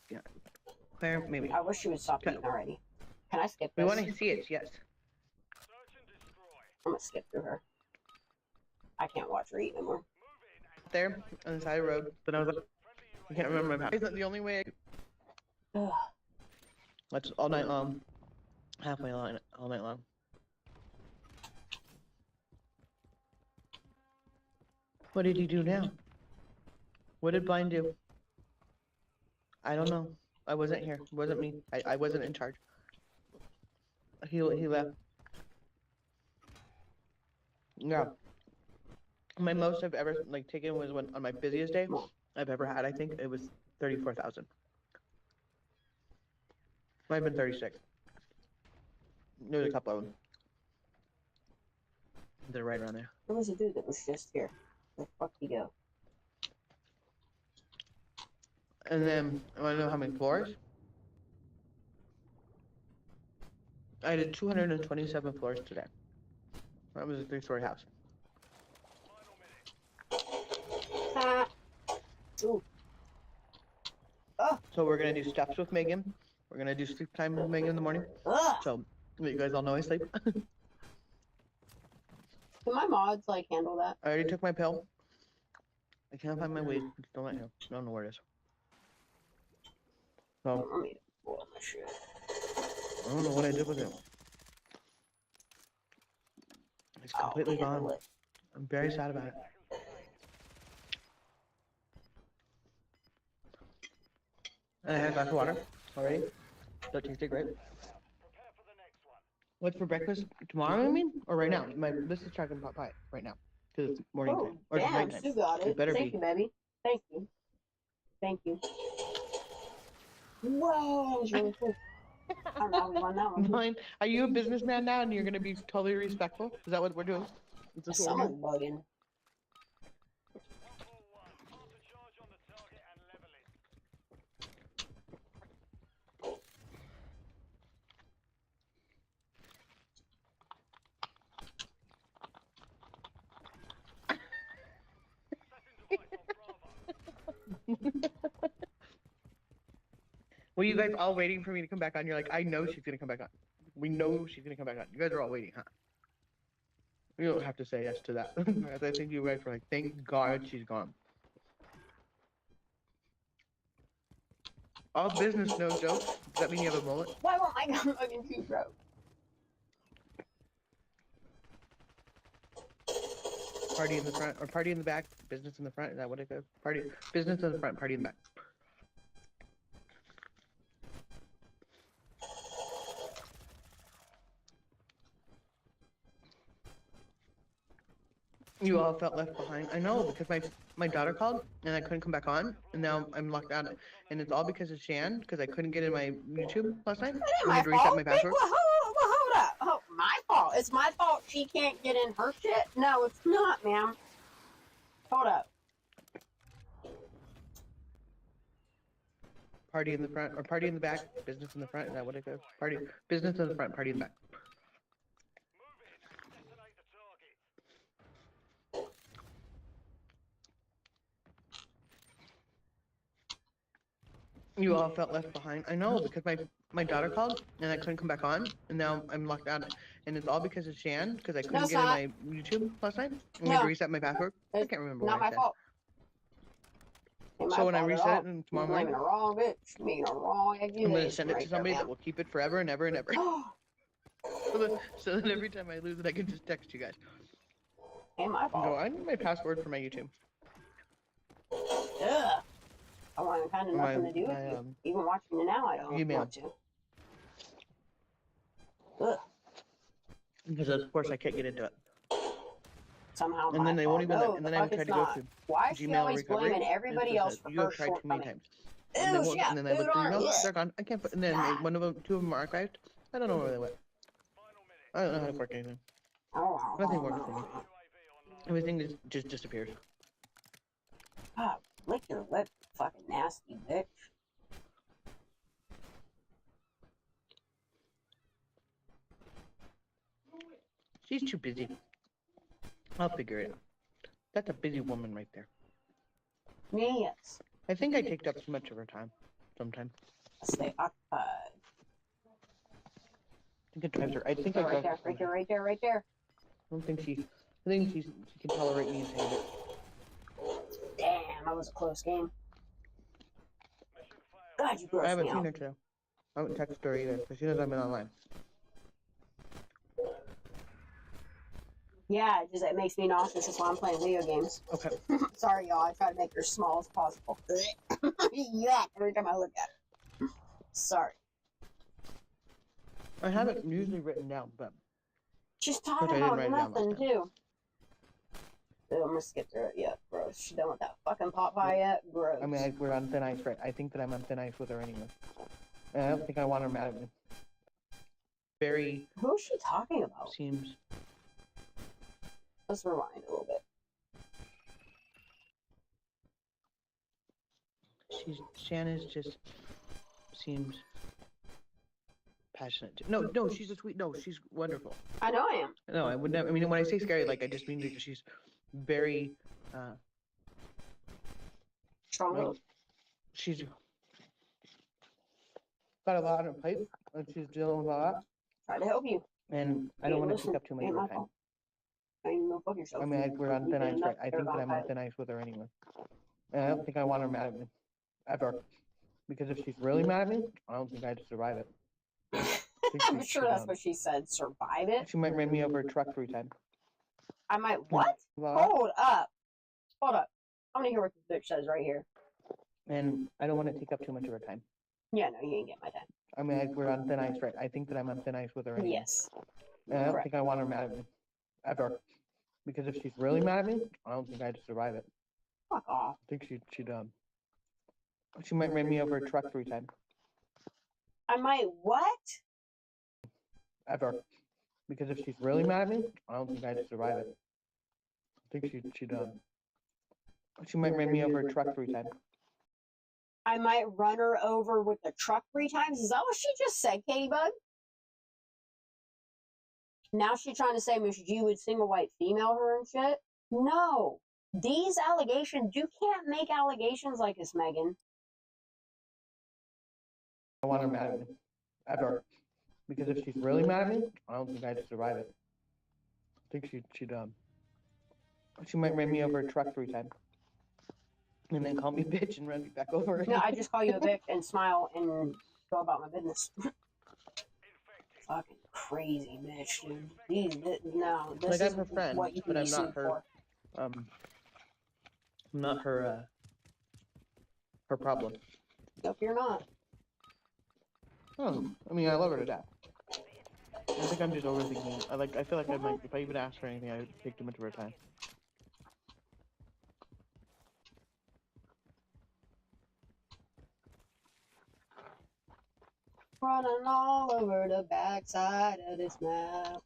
Yeah. Claire, maybe. I wish she would stop eating already. Can I skip We this? want to see it, yes. I'm gonna skip through her. I can't watch her eat anymore. There, on the side of the road, but I was like, I can't remember my path. Isn't the only way. Ugh. That's all night long. Halfway line, all night long. What did he do now? What did Blind do? I don't know. I wasn't here. It wasn't me. I wasn't in charge. He left. Yeah. My most I've ever like taken was when on my busiest day I've ever had. I think it was 34,000. Might have been 36. There's a couple of them. They're right around there. There was a dude that was just here. Where the fuck did he go? And then, I want to know how many floors? I did 227 floors today. That was a 3-story house. Ah. Ooh. Oh. So we're going to do steps with Megan. We're going to do sleep time with Megan in the morning. Ugh. So, you guys all know I sleep. Can my mods like handle that? I already took my pill. I can't find my weed. It's still not here. I don't know where it is. So, I need to boil my shit. I don't know what I did with it. It's completely handle gone. it. I'm very sad about it. And I had a glass of water already. That tasted great. What's for breakfast tomorrow, you mean? Or right now? This is chocolate pot pie right now. Because it's morning time. Or it's Damn, night time. Sue got it. It better Thank be. you, baby. Thank you. Thank you. Whoa, that was really cool. I don't know how we won that one. Mine. Are you a businessman now and you're going to be totally respectful? Is that what we're doing? Is this what we're Someone's doing? bugging. Were you guys all waiting for me to come back on? You're like, I know she's gonna come back on. We know she's gonna come back on. You guys are all waiting, huh? You don't have to say yes to that. I think you guys were like, thank God she's gone. All business, no jokes. Does that mean you have a mullet? Why won't my gun fucking too broke? Party in the front or party in the back? Business in the front? Is that what it goes? Party, business in the front, party in the back. You all felt left behind. I know, because my daughter called and I couldn't come back on, and now I'm locked out. And it's all because of Shan, because I couldn't get in my YouTube last night. It ain't I my had to reset fault. my password. Well, hold up. Oh, my fault. It's my fault she can't get in her shit? No, it's not, ma'am. Hold up. Party in the front or party in the back? Business in the front? Is that what it goes? Party, business in the front, party in the back. You all felt left behind. I know, because my daughter called and I couldn't come back on, and now I'm locked out. And it's all because of Shan, because I couldn't it's get in not. my YouTube last night. And I No. had to reset my password. I It's can't remember Not what I my said. fault. Ain't my So when I fault at reset all. it and tomorrow You're blaming morning, the wrong bitch. Making a wrong I'm gonna accusation send it to right there, somebody that ma'am. will keep it forever and ever and ever. So that every time I lose it, I can just text you guys. Ain't my And go, fault. I need my password for my YouTube. Ugh. I want kind of nothing to do with you. Even watching it now, I don't email. want to. Ugh. Because of course I can't get into it. Somehow And my then they fault. won't even No, let, and then the I fuck tried it's to go not. to Why is she Gmail always recovery. blaming And everybody it just else says, for you her have tried too many shortcomings? times. And, Ew, they she won't, got and then I food look through on her. emails, they're gone. I can't put, and then one of them, two of them are archived. I don't know where they went. I don't know how to work anything. Nothing works for me. Everything just disappears. God, lick your lip, fucking nasty bitch. She's too busy. I'll figure it out. That's a busy woman right there. Yes. I think I take up too much of her time sometimes. Stay occupied. I think it drives her. I think Right I drive there, her right there, crazy. right there, right there. I don't think she can tolerate me saying it. Damn, that was a close game. God, you I grossed haven't me seen out. her today. I haven't texted her either, because she knows I've been online. Yeah, it just it makes me nauseous. That's why I'm playing video games. Okay. Sorry, y'all. I try to make her as small as possible. Yeah, every time I look at her. Sorry. I have it usually written down, but She's But I talking didn't about write it down nothing, last time. too. Ew, I'm gonna skip through it. Yeah, gross. She done with that fucking pot pie yet? Gross. I mean, we're on thin ice, right? I think that I'm on thin ice with her anyway. And I don't think I want her mad at me. Very Who is she talking about? seems. Let's rewind a little bit. Shanna's just seems passionate. No, she's a sweet. No, she's wonderful. I know I am. No, I would never. I mean, when I say scary, like I just mean that she's very. Strong Like, willed. she's got a lot on her plate, and she's dealing with a lot. Try to help you. And I don't want to take up too much of her time. I mean, go fuck yourself. I mean, we're on You thin did ice, enough right? I to think that get I'm her on thin ice with her anyway. And I don't think I want her mad at me. Ever. Because if she's really mad at me, I don't think I'd survive it. I'm sure that's what she said. Survive it? She might run me over a truck 3 times. I might what? Well, Hold up. Hold up. I'm gonna hear what this bitch says right here. and I don't want to take up too much of her time. Yeah, no, you ain't get my time. I mean, we're on thin ice, right? I think that I'm on thin ice with her anyway. Yes. And I don't Correct. think I want her mad at me. Ever. Because if she's really mad at me, I don't think I'd survive it. Fuck off. I think she might run me over a truck 3 times. I might what? Ever. Because if she's really mad at me, I don't think I'd survive it. I think she might run me over a truck 3 times. I might run her over with the truck 3 times? Is that what she just said, Katie Bug? Now she's trying to say Miss G would single white female her and shit? No. These allegations, you can't make allegations like this, Megan. I want her mad at me. Ever. Because if she's really mad at me, I don't think I'd survive it. I think she might run me over a truck 3 times. And then call me a bitch and run me back over. No, I just call you a bitch and smile and go about my business. Fucking crazy bitch, dude. No, this Like, is I'm her friend, what you can but be I'm sued not her. for. I'm not her. Her problem. Nope, you're not. Oh, I mean, I love her to death. I think I'm just overthinking. I feel like I might, if I even asked for anything, I would take too much of her time. Running all over the backside of this map.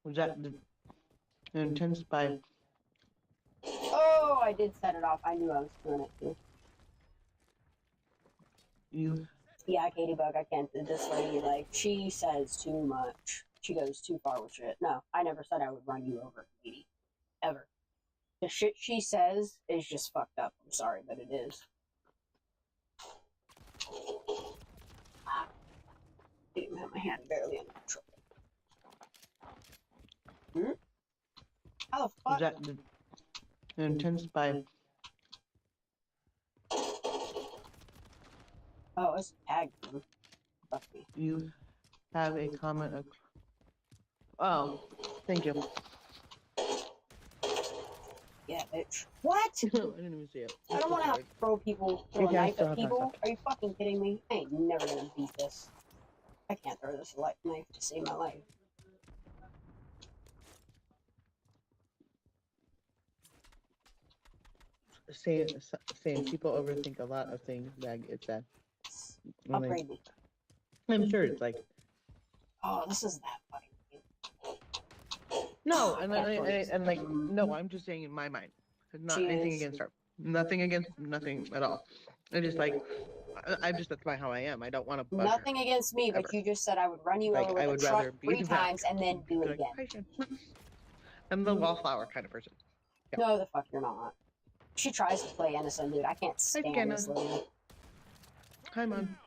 Was that the intense by? Oh, I did set it off. I knew I was doing it too. You? Yeah, Katie Bug, I can't. This lady, like, she says too much. She goes too far with shit. No, I never said I would run you over, Katie. Ever. The shit she says is just fucked up. I'm sorry, but it is. I didn't have my hand barely under control. How the fuck? Was that the intense by? Oh, it's tagged me. Fuck me. You have a comment of. Oh, thank you. Yeah, bitch. What? I didn't even see it. I don't want to have to throw a Okay, I knife still at have people. contact. Are you fucking kidding me? I ain't never gonna beat this. I can't throw this knife to save my life. Saying people overthink a lot of things. It's that. Upgrade me. I'm sure it's like Oh, this is that fucking. no, and like no. I'm just saying in my mind. It's not She anything is. against her. Nothing against nothing at all. I just like I'm just that's by how I am. I don't want to. Nothing against me, but ever. you just said I would run you Like, over I with would a truck rather be 3 in the back. times and then do it Like, again. "Hi, Shan." I'm the wallflower kind of person. Yeah. No, the fuck you're not. She tries to play innocent, dude. I can't stand Kenna. this lady. Hi, Mom.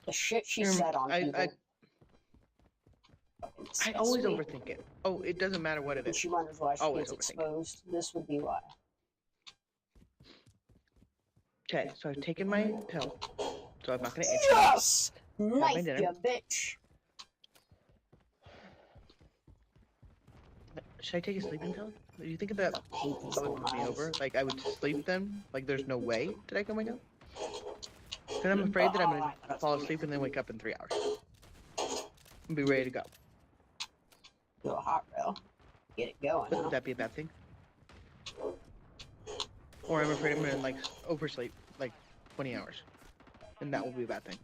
The shit she said on people. I always overthink it. Oh, it doesn't matter what it And is. she wonders why she Always gets overthink it. exposed. This would be why. Okay, so I've taken my pill, so I'm not gonna itch. Yes! my Knife, dinner. you bitch. Should I take a sleeping pill? Do you think that I hate these would little put me knives. over? Like I would sleep then? Like there's no way that I can wake up? Because I'm afraid that I'm gonna fall asleep and then wake up in 3 hours. And be ready to go. Do a hot rail. Get it going. Would that be a bad thing? Or I'm afraid I'm gonna like oversleep like 20 hours. And that will be a bad thing.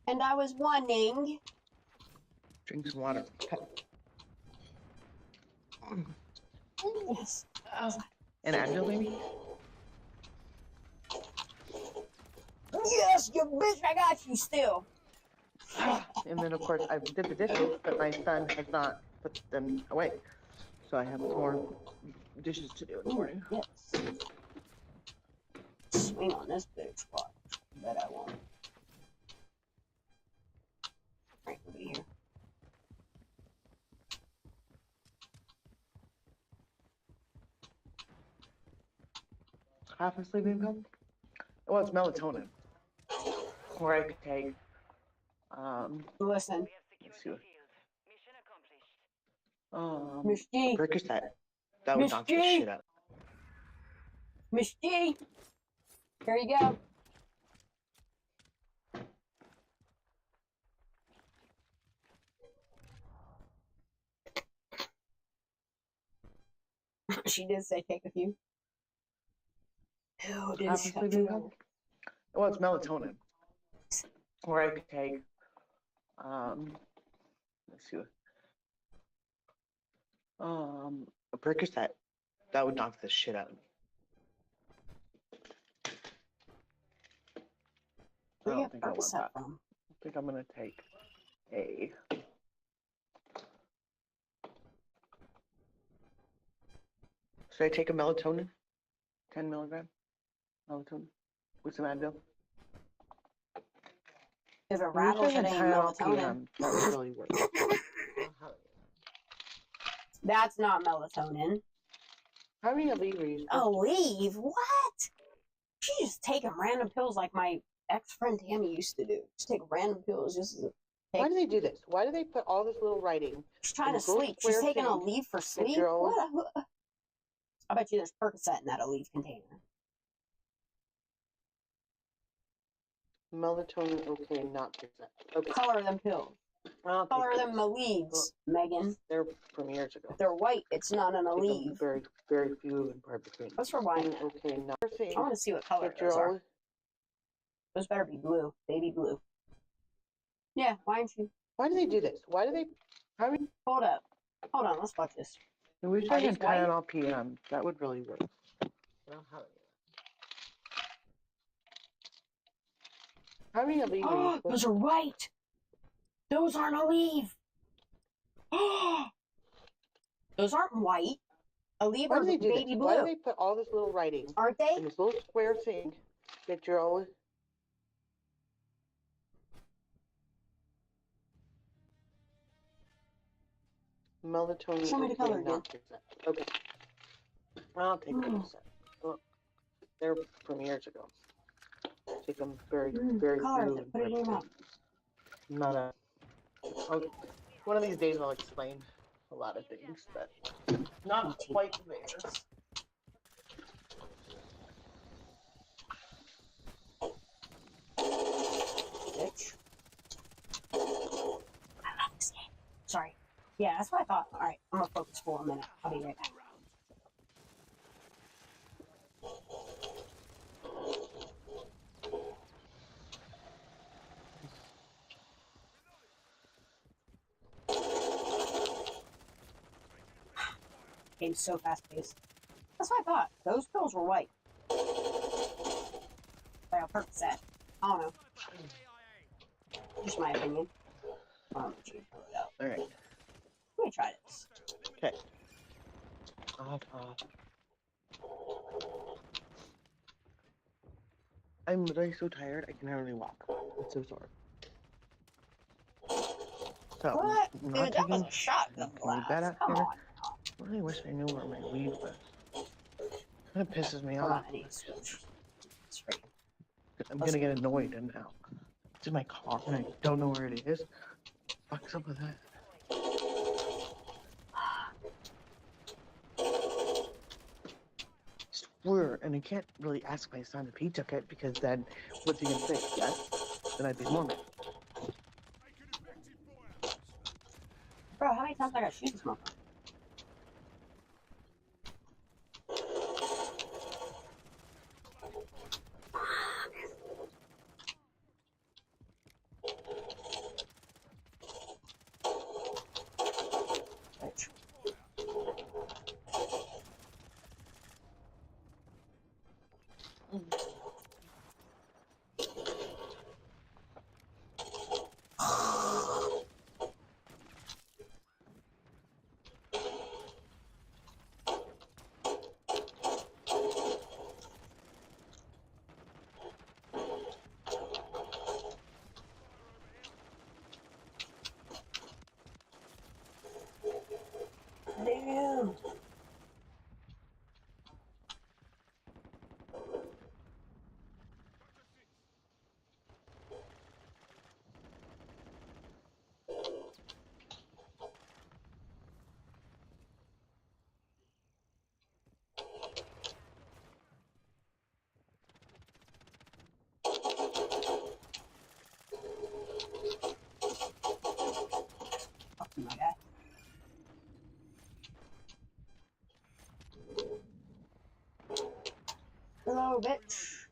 And I was wondering. Drink some water. Okay. Yes. And Advil maybe? Yes, you bitch, I got you still. And then of course I did the dishes, but my son has not put them away. So I have more dishes to do in the morning. Yes. Swing on this bitch, watch. Bet I won't. Frank will be here. Half a sleeping pill? Well, it's melatonin. Or I could take, Listen, We have secured let's see the what, field. Mission accomplished. Miss G. Percocet. That would Miss knock the G. shit out. Miss G. Here you go. She did say take a few. Ew, did Half a she sleeping pill? Well, it's melatonin. Or I could take, let's see what, a Percocet. That would knock the shit out of me. I Where you don't get think I want Percocet that. from? I think I'm gonna take a Should I take a melatonin? 10 milligram melatonin with some Advil? If it rattles, it ain't melatonin. PM. That would really work. That's not melatonin. How many of these are you? Aleve? What? She's just taking random pills like my ex-friend Tammy used to do. Just take random pills just to take. Why do they do this? Why do they put all this little writing? She's trying to this little sleep. She's square taking thing Aleve for that sleep? you're always- What? I bet you there's Percocet in that Aleve container. Melatonin, okay, not percent. Okay. Color them pills. I'll Color take them those. Aleves, Megan. They're from years ago. If they're white, it's not an Take them Aleve. very, very few and far between. What's for white? Okay, not I want to see what color that you're those are. always. Those better be blue. Baby blue. Yeah, why aren't you? Why do they do this? Why do they? How many? Hold up. Hold on, let's watch this. I wish Are I these had white? Tylenol PM. That would really work. How many of these are you Oh, supposed those are white. Those aren't Aleve. Those aren't white. Aleve Why are do they do baby this? blue. Why do they put all this little writing Aren't they? in this little square thing that you're always? Melatonin. Show me the okay, color again. not percent. Okay. I'll take them. Well, they're from years ago. Take them very, very Color few it. and Put it in your mouth. not a. One of these days I'll explain a lot of things, but not quite there. Bitch. I love this game. Sorry. Yeah, that's what I thought. Alright, I'm gonna focus for a minute. I'll be right back. Game's so fast paced. That's what I thought. Those pills were white. Like a Percocet. I don't know. Just my opinion. Let me pull it out. All right. Let me try this. Okay. I'm literally so tired I can hardly walk. I'm so sore. So, What? I'm Dude, not that was taking a shotgun any blast. bed out Come here. on. I really wish I knew where my weed was. That pisses me Hold off. on, I need to switch. It's free. I'm gonna get annoyed and now. It's in my car and I don't know where it is. Fuck's up with that? Swear, and I can't really ask my son if he took it because then what's he gonna say? Yes? Then I'd be more mad. Bro, how many times I gotta shoot this motherfucker? Bitch. Damn. Fuck you, my guy. Hello, bitch.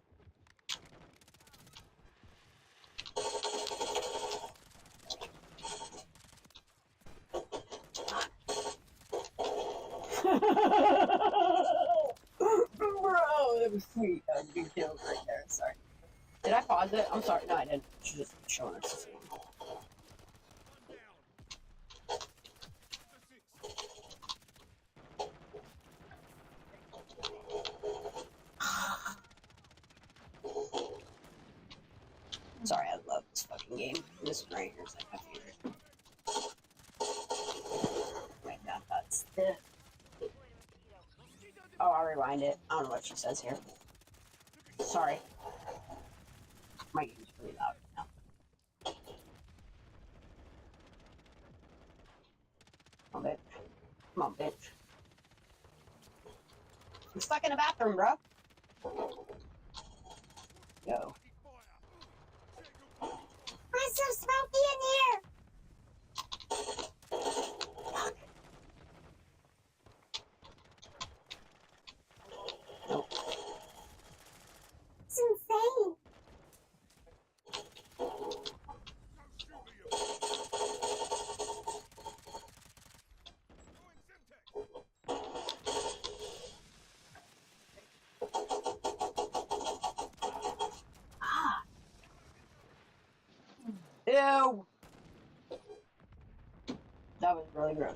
Bro, that was sweet. That was a big kill right there. Sorry. Did I pause it? I'm sorry. No, I didn't. She's just showing us to see. fucking game. This one right here is like my favorite. Wait, that's the. Oh, I'll rewind it. I don't know what she says here. Sorry. My game's pretty loud now. Come on, bitch. Come on, bitch. I'm stuck in the bathroom, bro. Go. Why's so smoky in here? Nope. It's insane. Ah. Ew. That was really gross.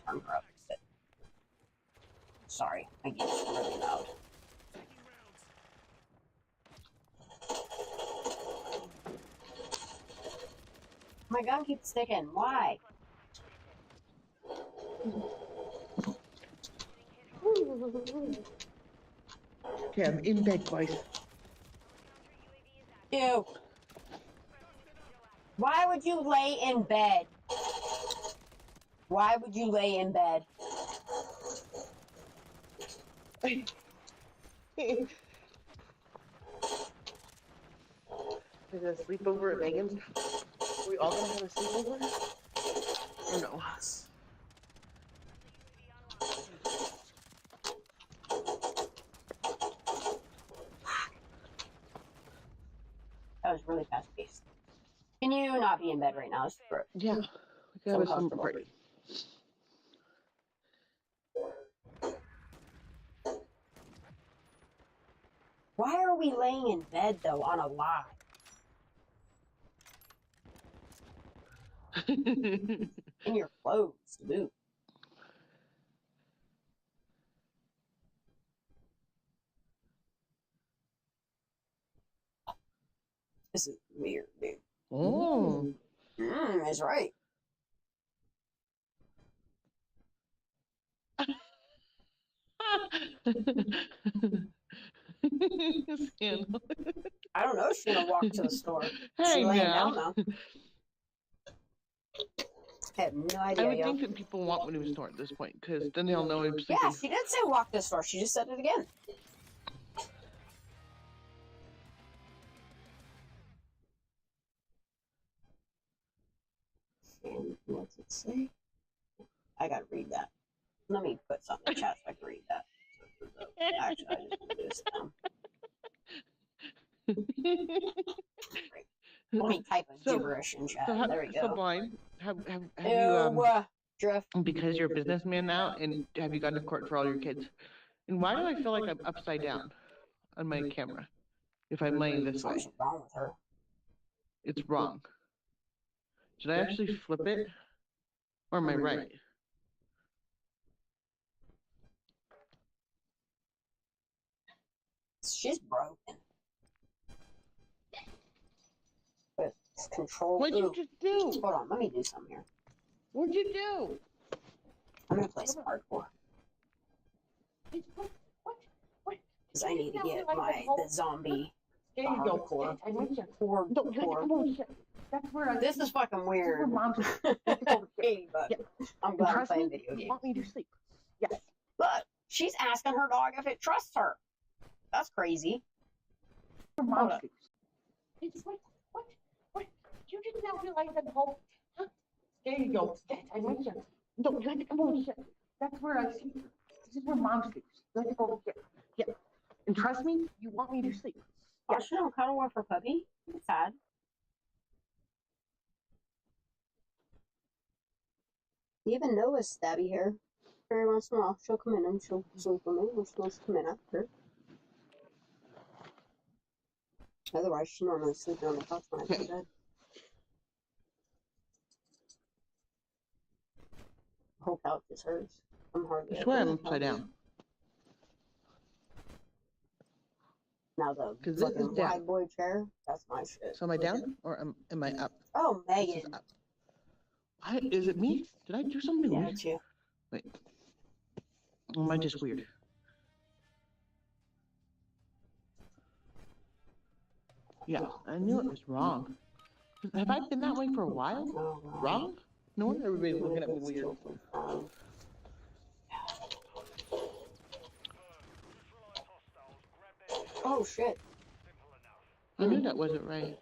Turn her up a bit. Sorry, my game's really loud. My gun keeps sticking. Why? Okay, I'm in bed, boys. Ew. Why would you lay in bed? Why would you lay in bed? Is it a sleepover at Megan's? Are we all gonna have a sleepover? Or no? That was really fast paced. Can you not be in bed right now? Yeah, we can have a slumber party. Why are we laying in bed though on a lie? In your clothes, dude. This is weird, dude. Oh. That's right. Scandal. I don't know if she's gonna walk to the store. Hey, She's laying now. down now. I have no I idea. would think that people want when he was snort at this point, because then they'll know he's sleeping. Yeah, she did say walk to the store. She just said it again. And what's it say? I gotta read that. Let me put something in the chat so I can read that. Actually, I just put this down. Let me type a gibberish in chat. There we go. So blind. Have you Drift. because you're a businessman now, and have you gone to court for all your kids? And why do I feel like I'm upside down on my camera if I'm laying this way? Something's wrong with her. It's wrong. Should I actually flip it, or am I right? She's broken. With control. What'd you just do? Hold on, let me do something here. What'd you do? I'm gonna play some hardcore. Because I need to get the zombie There you go. hardcore. Hardcore. That's where I. This is fucking weird. Okay, but I'm glad I'm playing video You games. want me to sleep? Yes. Look, she's asking her dog if it trusts her. That's crazy. Your Hold mom up. sleeps. What? You did not realize that whole. Huh? There you go. I want you. No, you have to come over here. That's where I sleep. This is where mom sleeps. You have to go over here. Yeah. And trust me, you want me to sleep. Oh, she don't cuddle with her puppy. It's sad. Even Noah's stabby hair. Every once in a while, she'll come in and she'll sleep with me when she wants to come in after. Otherwise, she normally sleeps on the couch when I go to bed. whole couch is hers. I'm hardly I ever swear on I'm the upside couch. down. Now the 'Cause this is fucking down. wide boy chair, that's my shit. So am I down or am I up? Oh, This is Megan. up. Is it me? Did I do something Yeah, weird? it's you. Wait. Or am I just weird? Yeah, I knew it was wrong. Have I been that way for a while? Oh, wow. Wrong? No wonder everybody's looking at me weird. Oh, shit. I knew that wasn't right.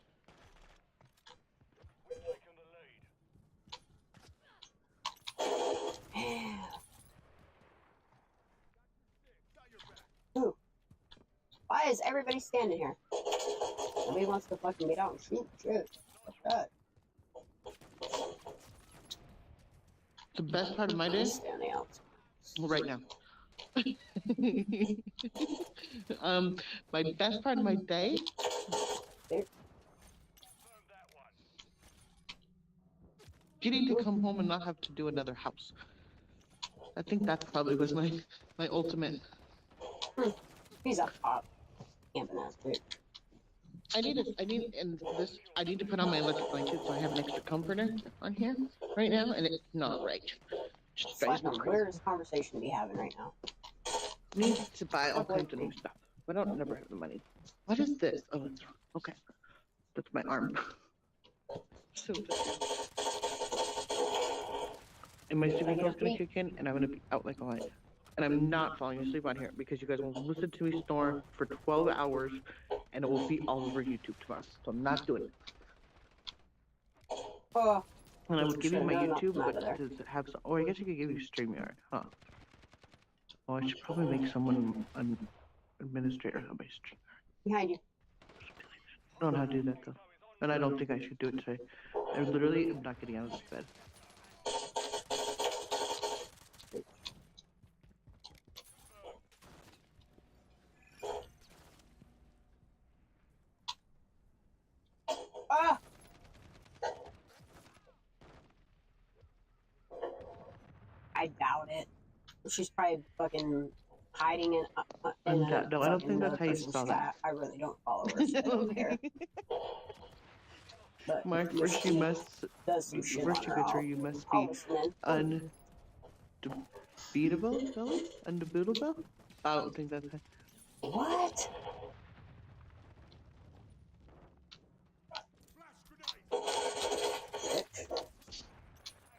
Ooh. Why is everybody standing here? Nobody wants to fucking get out and shoot. Shit. Fuck that. The best part of my day? Standing out. Right now. My best part of my day? Getting to come home and not have to do another house. I think that probably was my ultimate. He's up top. Camping ass bitch. I need to put on my electric blanket so I have an extra comforter on here right now, and it's not right. Just drives me crazy. Where is conversation be having right now? Need to buy all kinds of new stuff, but I don't never have the money. What is this? Oh, it's wrong. Okay, that's my arm. So and my sleeping door's gonna kick in, and I'm gonna be out like a light. And I'm not falling asleep on here because you guys will listen to me snore for 12 hours, and it will be all over YouTube tomorrow. So I'm not doing it. Oh. And I would give you my YouTube, but to have some, or I guess I could give you StreamYard, huh? Oh, I should probably make someone an administrator on my StreamYard. Behind you. I don't know how to do that though, and I don't think I should do it today. I literally am not getting out of this bed. Ah! I doubt it. She's probably fucking hiding in No, I don't think that's how you spell that. I really don't follow her, so I don't care. But Mark, first you must, first you get her, you must be undebeatable, Billy? Undebeatable? I don't think that's it. What?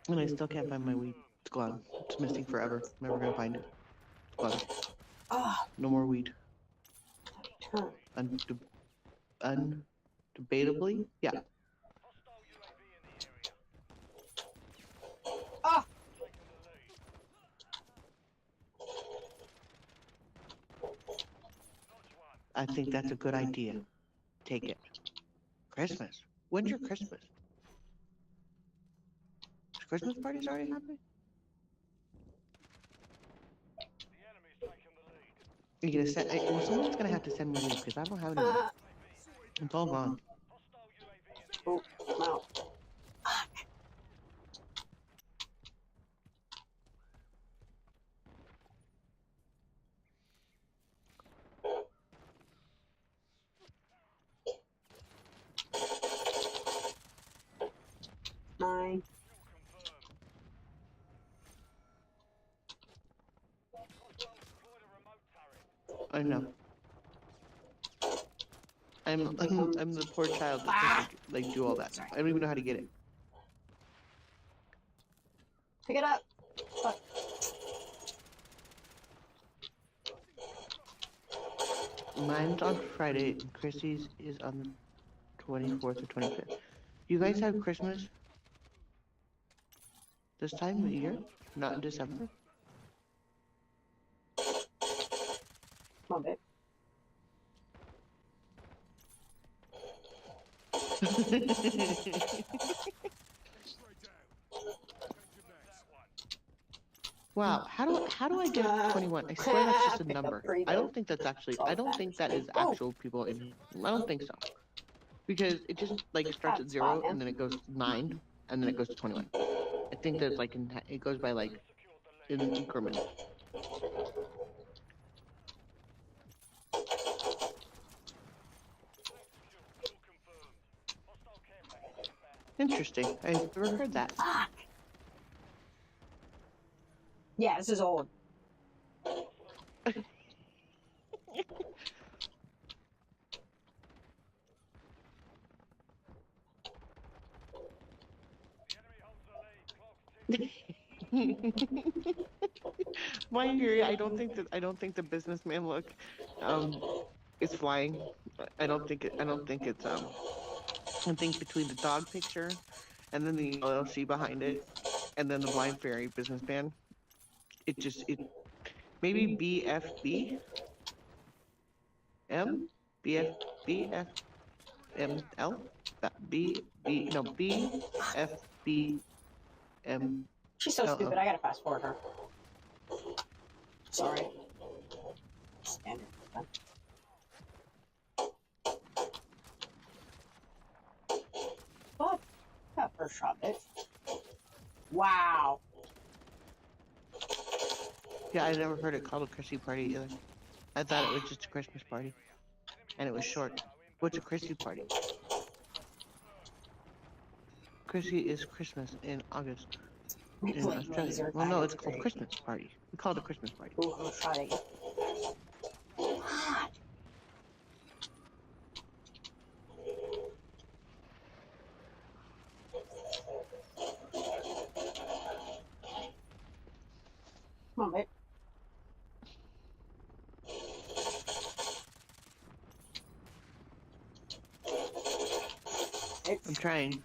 And I still can't find my weed. It's gone. It's missing forever. I'm never gonna find it. It's gone. Ah! No more weed. Turn. Undebatably? Yeah. Ah! I think that's a good idea. Take it. Christmas. When's your Christmas? Is Christmas parties already happening? Are you gonna send? Well, someone's gonna have to send me weed because I don't have any. It's all gone. Oh, wow. Mine. I know. I'm the poor child that has to like do all that. I don't even know how to get it. Pick it up. Fuck. Mine's on Friday, and Chrissy's is on the 24th or 25th. You guys have Christmas this time of year? Not in December? Come on, babe. Wow, how do I get 21? I swear that's just a number. I don't think that's actually, I don't think that is actual people in, I don't think so. Because it just like starts at 0 and then it goes 9 and then it goes to 21. I think that like it goes by like in increments. Interesting. I've never heard that. Fuck. Yeah, this is old. Mind you, I don't think the businessman look is flying. I don't think it's I think between the dog picture and then the LLC behind it and then the blind fairy businessman, it maybe BFB M BFBFML no BFBM. She's so stupid. I gotta fast forward her. Sorry. Standard. What? That first shot, bitch. Wow. Yeah, I never heard it called a Christmas party either. I thought it was just a Christmas party, and it was short. What's a Christmas party? Chrissy is Christmas in August in Australia. Well, no, it's called Christmas party. We call it a Christmas party. Ooh, I'm gonna try it again. God. Come on, mate. I'm trying.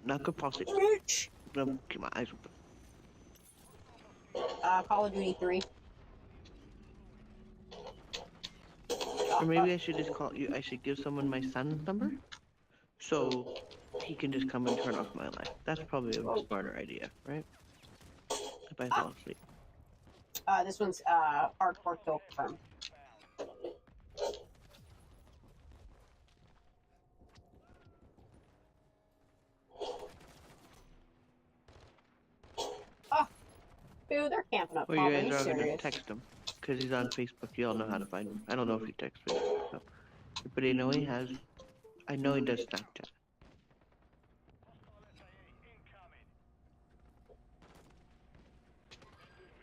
Not good pulse it. Bitch. Keep my eyes open. Call of Duty 3. Or maybe I should just call you. I should give someone my son's number, so he can just come and turn off my light. That's probably a smarter idea, right? If I fall asleep. This one's hardcore kill confirmed. Oh, dude, they're camping up. Or Are you you guys are gonna serious? text him because he's on Facebook. You all know how to find him. I don't know if he texts Facebook, so. But I know he has. I know he does Snapchat.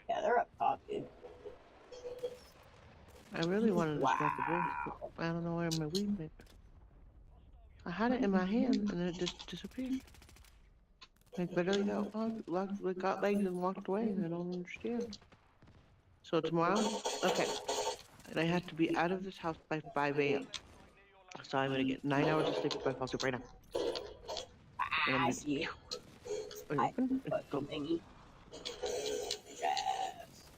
Yeah, they're up top, dude. I really wanted to smoke a drink, but I don't know where my weed went. I had it in my hand and then it just disappeared. Like literally got legs and walked away. I don't understand. So tomorrow, okay, and I have to be out of this house by 5 a.m. So I'm gonna get 9 hours of sleep if I fall asleep right now. And I'm I gonna, see you. are you open? Go. Thingy. Yes.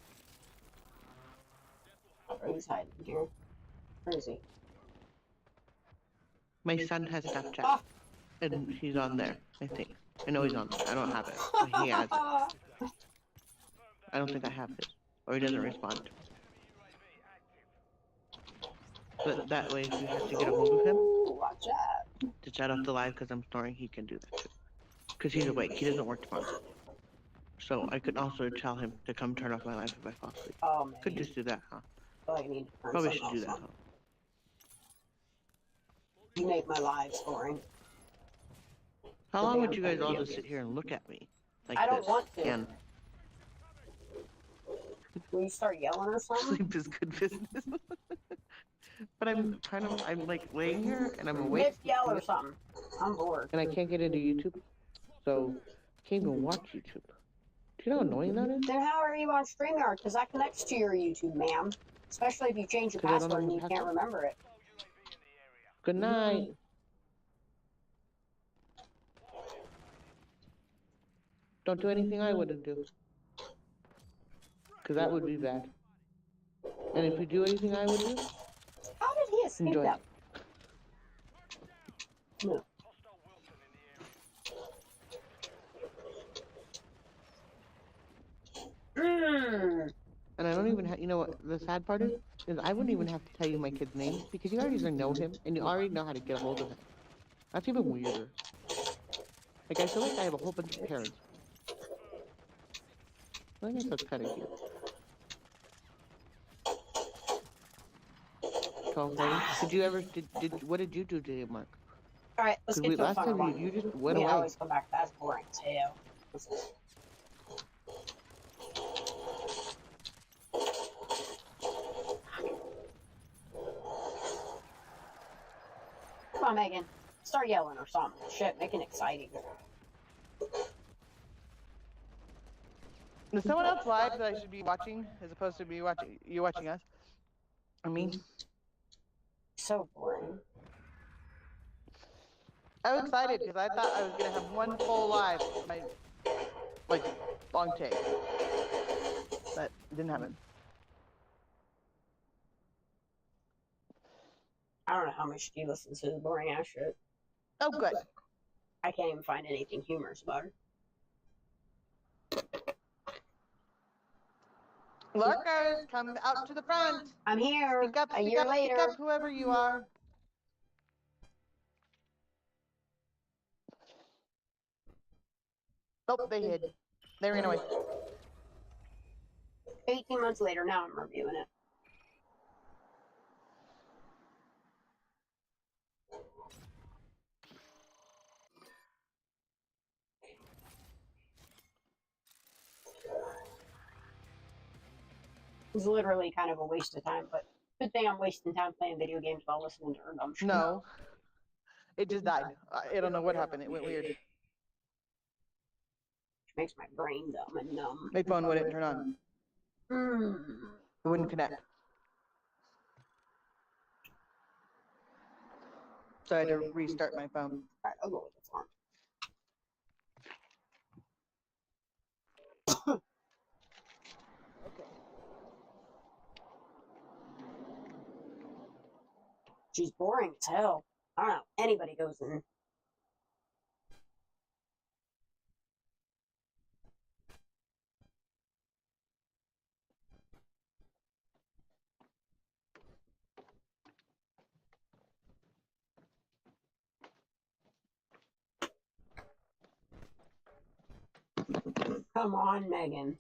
Oh, he's hiding here. Where is he? My son has Snapchat, Oh. and he's on there. I think. I know he's on there. I don't have it. But he has it. I don't think I have his, or he doesn't respond. But that way, if you have to get a hold of him, Watch out. to shut off the live because I'm snoring, he can do that too. Because he's awake. He doesn't work tomorrow. So I could also tell him to come turn off my live if I fall asleep. Oh, man. Could just do that, huh? I feel like I need to turn Probably should something do that, else huh? on. You make my lives boring. How long would you guys all just sit here and look at me? Like I don't this? want to. And Will you start yelling or something? sleep is good business. But I'm like laying here and I'm awake. Bitch, yell or something. I'm bored. And I can't get into YouTube. So I can't even watch YouTube. Do you know how annoying that is? Then how are you on StreamYard? Because that connects to your YouTube, ma'am. Especially if you change your 'Cause I don't password know and you my can't password. remember it. Good night. Don't do anything I wouldn't do. Because that would be bad. And if you do anything I would do, How did he escape enjoy that? it. No. Mm. And I don't even have, you know what the sad part is I wouldn't even have to tell you my kid's name because you already know him and you already know how to get a hold of him. That's even weirder. Like, I feel like I have a whole bunch of parents I guess that's kind of cute. 12:30. Did you ever what did you do today, Mark? All right, let's get to a last funner time one. you just went We away. always come back. That's boring as hell. Come on, Megan. Start yelling or something. Shit, make it exciting. Is someone else live that I should be watching as opposed to be watching you watching us? I mean, So boring. I was excited because I thought I was gonna have one full live, my like long take, but it didn't happen. I don't know how much you listen to the boring ass shit. Oh, good. I can't even find anything humorous about it. Lurkers, come out to the front. I'm here. Speak up, A speak year up, later. speak up, whoever you are. Oh, they hid. They ran away. 18 months later, now I'm reviewing it. It's literally kind of a waste of time, but good thing I'm wasting time playing video games while listening to her dumb shit. No, it just died. I don't know what happened. It went weird. Which makes my brain dumb and numb. My phone wouldn't turn on. It wouldn't connect. So I had to restart my phone. Alright, I'll go with the farm. She's boring as hell. I don't know. Anybody goes in. Come on, Megan.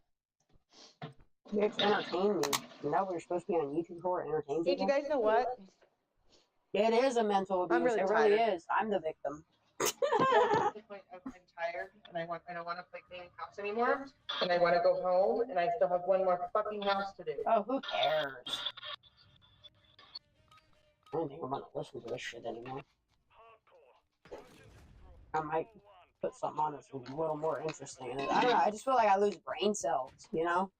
You have to entertain me. You know we're supposed to be on YouTube for entertain Did people? you guys know what? It is a mental abuse. I'm really It really tired. is. I'm the victim. I'm tired and I don't want to play cleaning house anymore. And I want to go home and I still have one more fucking house to do. Oh, who cares? I don't think I'm gonna listen to this shit anymore. I might put something on that's a little more interesting. I don't know. I just feel like I lose brain cells, you know?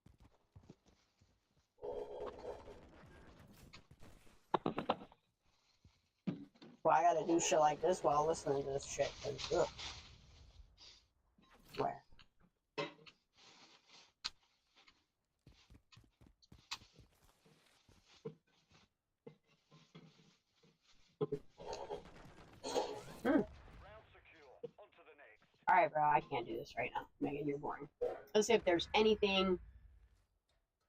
Well, I gotta do shit like this while listening to this shit. Ugh. Where? Alright, bro, I can't do this right now. Megan, you're boring. Let's see if there's anything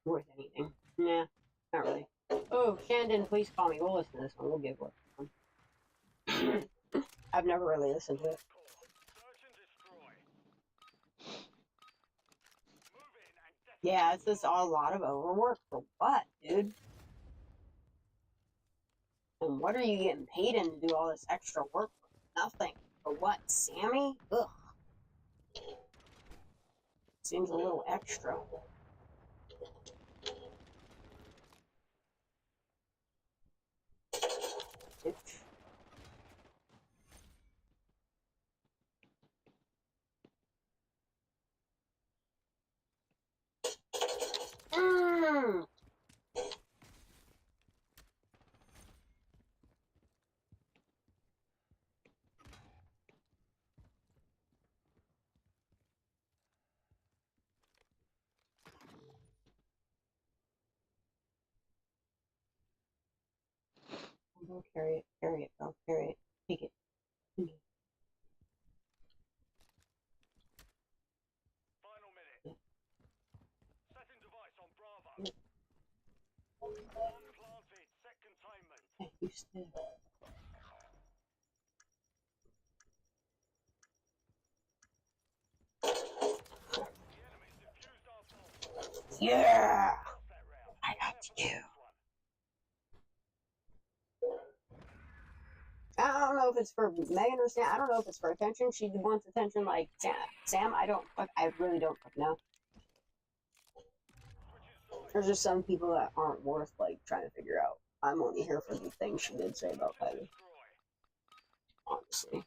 worth anything. Nah, not really. Oh, Shandon, please call me. We'll listen to this one. We'll give it one. I've never really listened to it. Yeah, it's just a lot of overwork for what, dude? And what are you getting paid in to do all this extra work for nothing? For what, Sammy? Ugh. Seems a little extra. Mmm. Go carry it, go carry it. Take it. Final minute. Setting device on Bravo. Bomb planted. Set containment. Hey, you still. The enemy's defused our bomb. Yeah! I got you. I don't know if it's for Megan or Sam. I don't know if it's for attention. She wants attention like Sam. I really don't know. There's just some people that aren't worth like trying to figure out. I'm only here for the things she did say about Kiely. Honestly.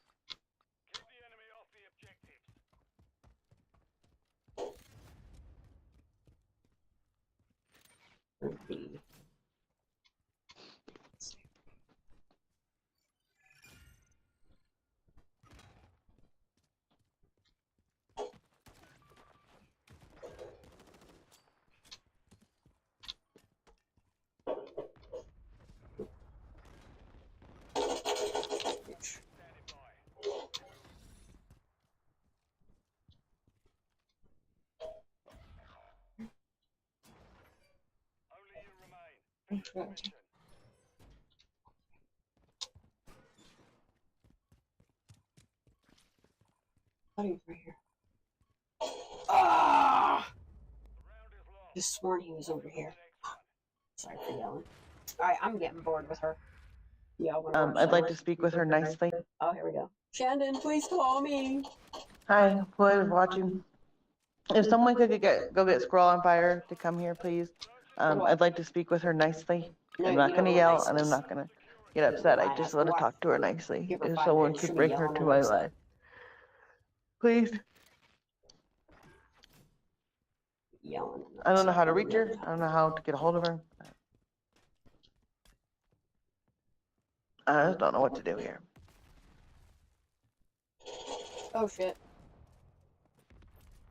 Oh, he's right here. Ah! Just sworn he was over here. Sorry for yelling. Alright, I'm getting bored with her. Yeah, I'd like to speak with her nicely. Oh, here we go. Shandon, please call me. Hi, who I was watching. If someone could go get Squirrel on Fire to come here, please. I'd like to speak with her nicely. No, I'm not you going to know yell, what and I'm nice not going to get upset. I just want to talk to her nicely. Give her If 5 someone minutes, could she'll be bring her yelling to and my upset. life. Please. Yelling. I don't know how to reach her. I don't know how to get a hold of her. I just don't know what to do here. Oh shit.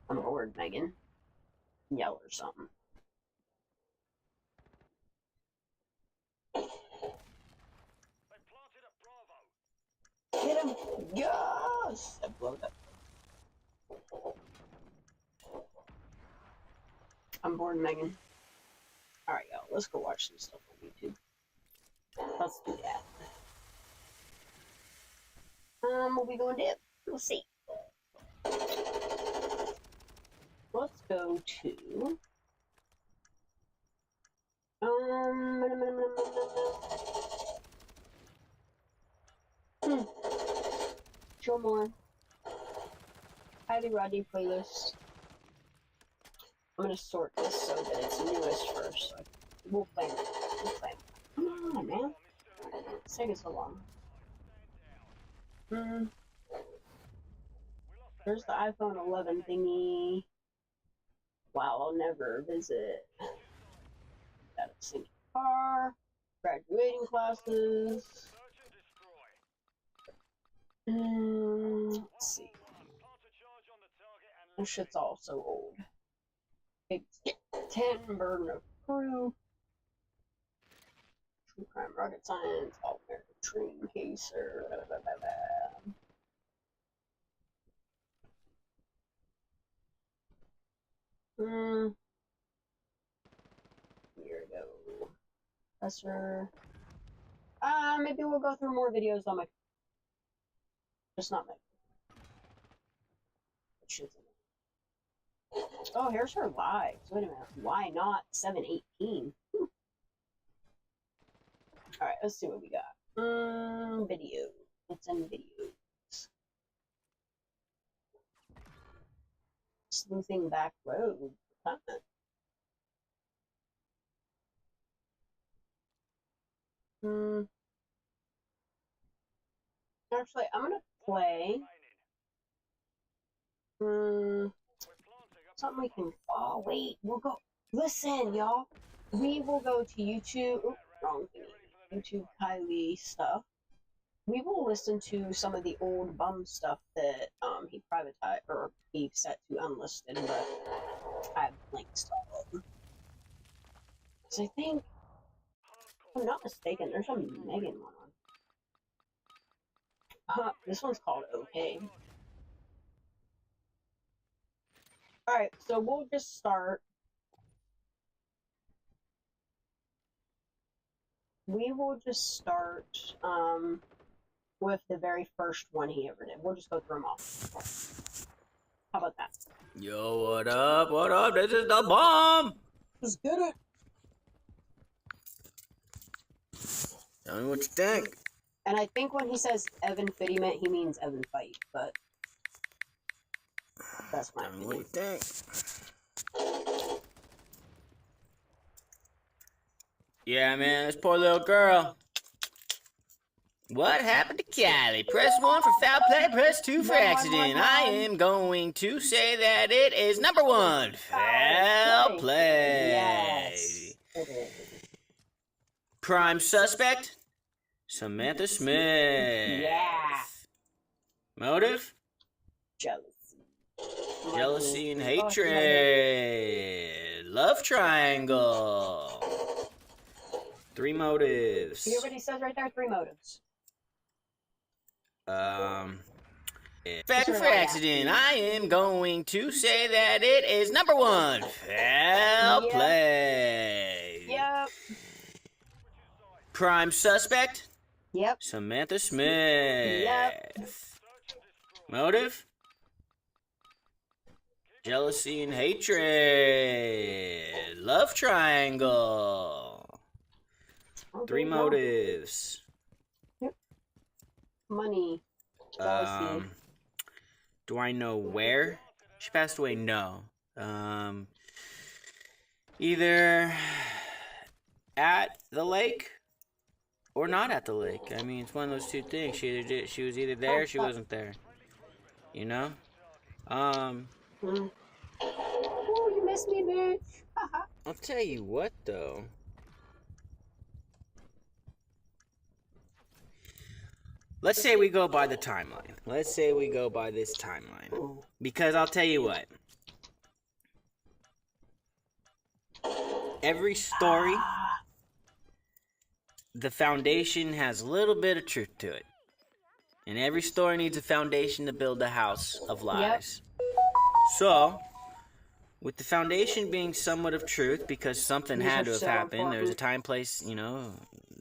I'm bored, Megan. Yell or something. Get him! Yes! I blew it up. I'm bored, Megan. Alright, y'all. Let's go watch some stuff on YouTube. Let's do that. What we gonna do? We'll see. Let's go to show more. Kiely Rodni playlist. I'm gonna sort this so that it's newest first. So we'll play it. We'll play it. Come on, man. It's taking so long. There's the iPhone 11 thingy. Wow, I'll never visit. Got a sinking car. Graduating classes. Let's see. This shit's all so old. It's 10, burden of proof. True crime, rocket science, all American dream pacer. Blah, blah, blah, blah. Here we go. Professor. Maybe we'll go through more videos on my. Just not my. Oh, here's her lives. Wait a minute. Why not 718? Alright, let's see what we got. Video. What's in videos? Sleuthing back road. Actually, I'm gonna play. Something we can. Oh, wait. We'll go. Listen, y'all. We will go to YouTube. Oops, wrong thing. YouTube Kiely stuff. We will listen to some of the old bum stuff that he privatized or he set to unlisted, but I have links to all of them. So I think, if I'm not mistaken, there's a Megan one on. This one's called Okay. Alright, so we'll just start. We will just start with the very first one he ever did. We'll just go through them all. How about that? Yo, what up? What up? This is the bomb. Just get it. Tell me what you think. And I think when he says Evan Fittiment, he means Evan Fight, but that's my Tell me what you opinion. think. Yeah, man, this poor little girl. What happened to Kiely? Press 1 for foul play, press 2 for accident. I am going to say that it is number 1. Foul play. Yes, it is. Prime suspect, Samantha Smith. Yeah. Motive? Jealousy. Jealousy and Oh, hatred. Love triangle. 3 motives. See what he says right there? 3 motives. Fact for accident. I am going to say that it is number 1. Foul play. Yep. Prime suspect, Yep. Samantha Smith. Yep. Motive? Jealousy and hatred. Love triangle. 3 motives. Yep. Money. Jealousy. Do I know where she passed away? No. Either at the lake or not at the lake. I mean, it's one of those two things. She was either there or she wasn't there. You know? Oh, you missed me, bitch. I'll tell you what, though. Let's say we go by the timeline. Let's say we go by this timeline. Because I'll tell you what. Every story, the foundation has a little bit of truth to it. And every story needs a foundation to build a house of lies. Yep. So, with the foundation being somewhat of truth, because something had to have happened, there's a time, place, you know...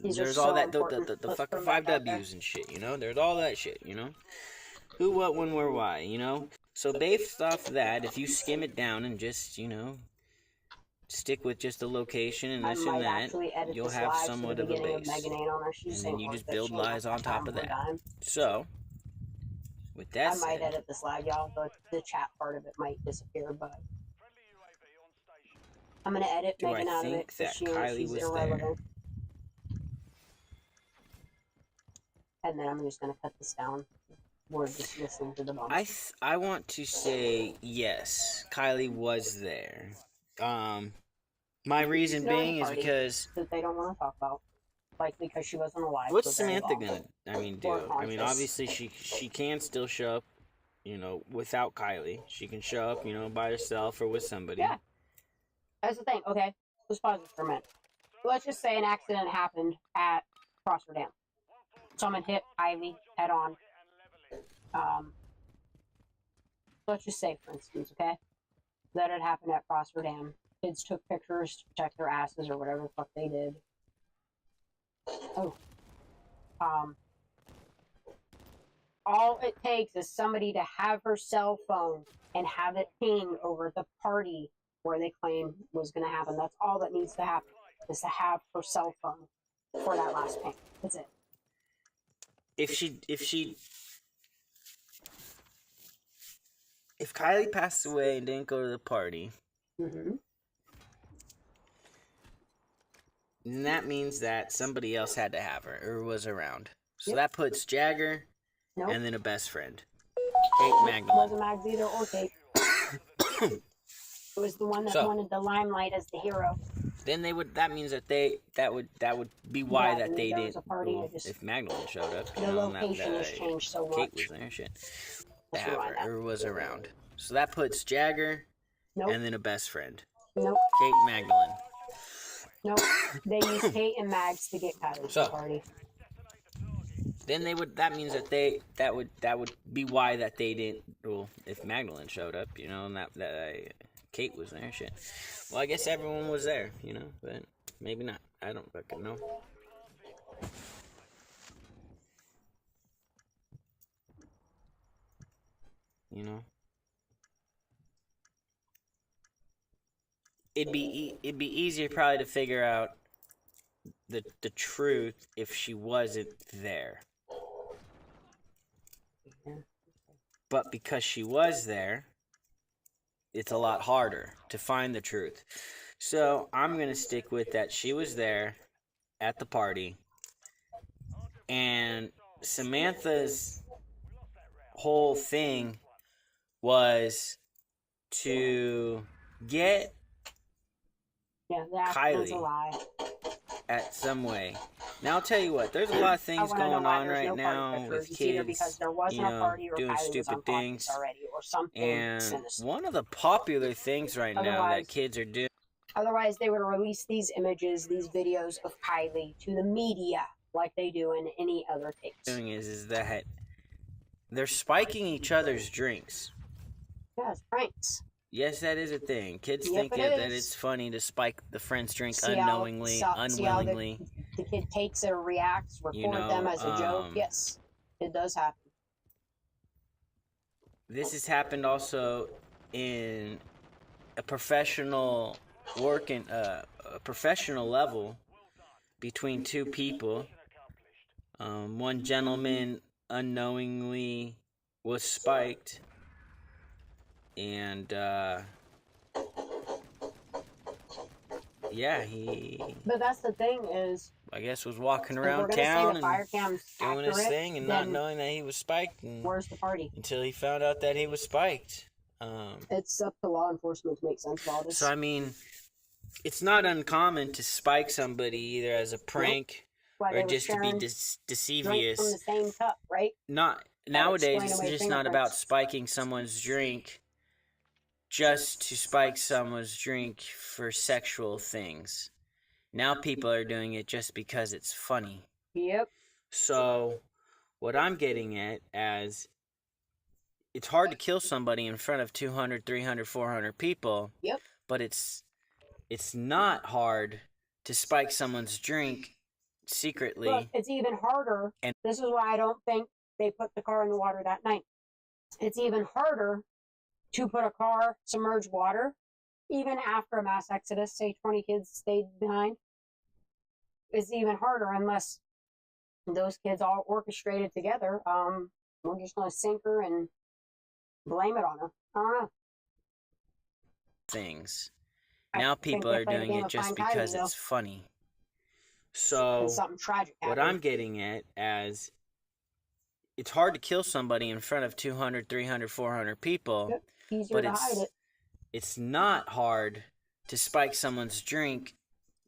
There's all that, the fucking 5 W's and shit, you know? There's all that shit, you know? Who, what, when, where, why, you know? So based off that, if you skim it down and just, you know, stick with just the location and this and that, you'll have somewhat of a base. And then you just build lies on top of that. So, with that said... I might edit this live, y'all, but the chat part of it might disappear, but... I'm gonna edit Megan out of it because she's irrelevant. And then I'm just going to cut this down. We're just listening to the bump. I want to say yes, Kiely was there. My reason being is because... that they don't want to talk about. Like, because she wasn't alive. What's Samantha going to, do? I mean, obviously she can still show up, you know, without Kiely. She can show up, you know, by herself or with somebody. Yeah. That's the thing. Okay, let's pause this for a minute. Let's just say an accident happened at Prosper Dam. Someone hit Ivy head on. Let's just say, for instance, okay, that had happened at Prosper Dam. Kids took pictures to protect their asses or whatever the fuck they did. Oh. All it takes is somebody to have her cell phone and have it ping over the party where they claim was going to happen. That's all that needs to happen, is to have her cell phone for that last ping. That's it. If Kiely passed away and didn't go to the party, then that means that somebody else had to have her or was around. So that puts Jagger and then a best friend, Kate Magdalene. Wasn't Mags either or Kate. It was the one that wanted the limelight as the hero. Then they would. That means that that would be why that they didn't. If Magdalene showed up, the location has changed so much. Kate was there, shit. Or was around. So that puts Jagger and then a best friend. Kate Magdalene. They used Kate and Mags to get Kylie to the party. Then they would. That means that that would be why that they didn't. Well, if Magdalene showed up, you know, and that Kate was there, shit. Well, I guess everyone was there, you know, but maybe not. I don't fucking know. You know? it'd be easier probably to figure out the truth if she wasn't there. But because she was there, it's a lot harder to find the truth. So I'm going to stick with that she was there at the party. And Samantha's whole thing was to get that's a Kiely lie. at some way. Now I'll tell you what, there's a lot of things going on right now with It's either kids, because there wasn't a party or doing Kiely was stupid unconscious things. already or something And sinister. one of the popular things right now that kids are doing Otherwise, they would release these images, these videos of Kiely to the media like they do in any other case. is that they're spiking each other's drinks. Yes, pranks. Yes, that is a thing. Kids think that it's funny to spike the friend's drink unknowingly, unwillingly. The kid takes it or reacts, record them as a joke. Yes, it does happen. This has happened also in a professional a professional level between two people. One gentleman unknowingly was spiked, and But that's the thing is, I guess was walking around town and doing his thing and not then knowing that he was spiked. And where's the party? until he found out that he was spiked. It's up to law enforcement to make sense of all this. So I mean, it's not uncommon to spike somebody either as a prank or just to be drink deceivious. from the same cup, right? Not nowadays. It's just not about spiking someone's drink just to spike someone's drink for sexual things. Now people are doing it just because it's funny. Yep. So what I'm getting at as it's hard to kill somebody in front of 200, 300, 400 people. Yep. But it's not hard to spike someone's drink secretly. Look, it's even harder. And this is why I don't think they put the car in the water that night. It's even harder to put a car submerged water, even after a mass exodus, say 20 kids stayed behind. It's even harder unless those kids all orchestrated together. We're just going to sink her and blame it on her. I don't know. Things. Now people are doing it just because it's funny. So something tragic happened. What I'm getting at as it's hard to kill somebody in front of 200, 300, 400 people. Yep. Easier to hide it. It's not hard to spike someone's drink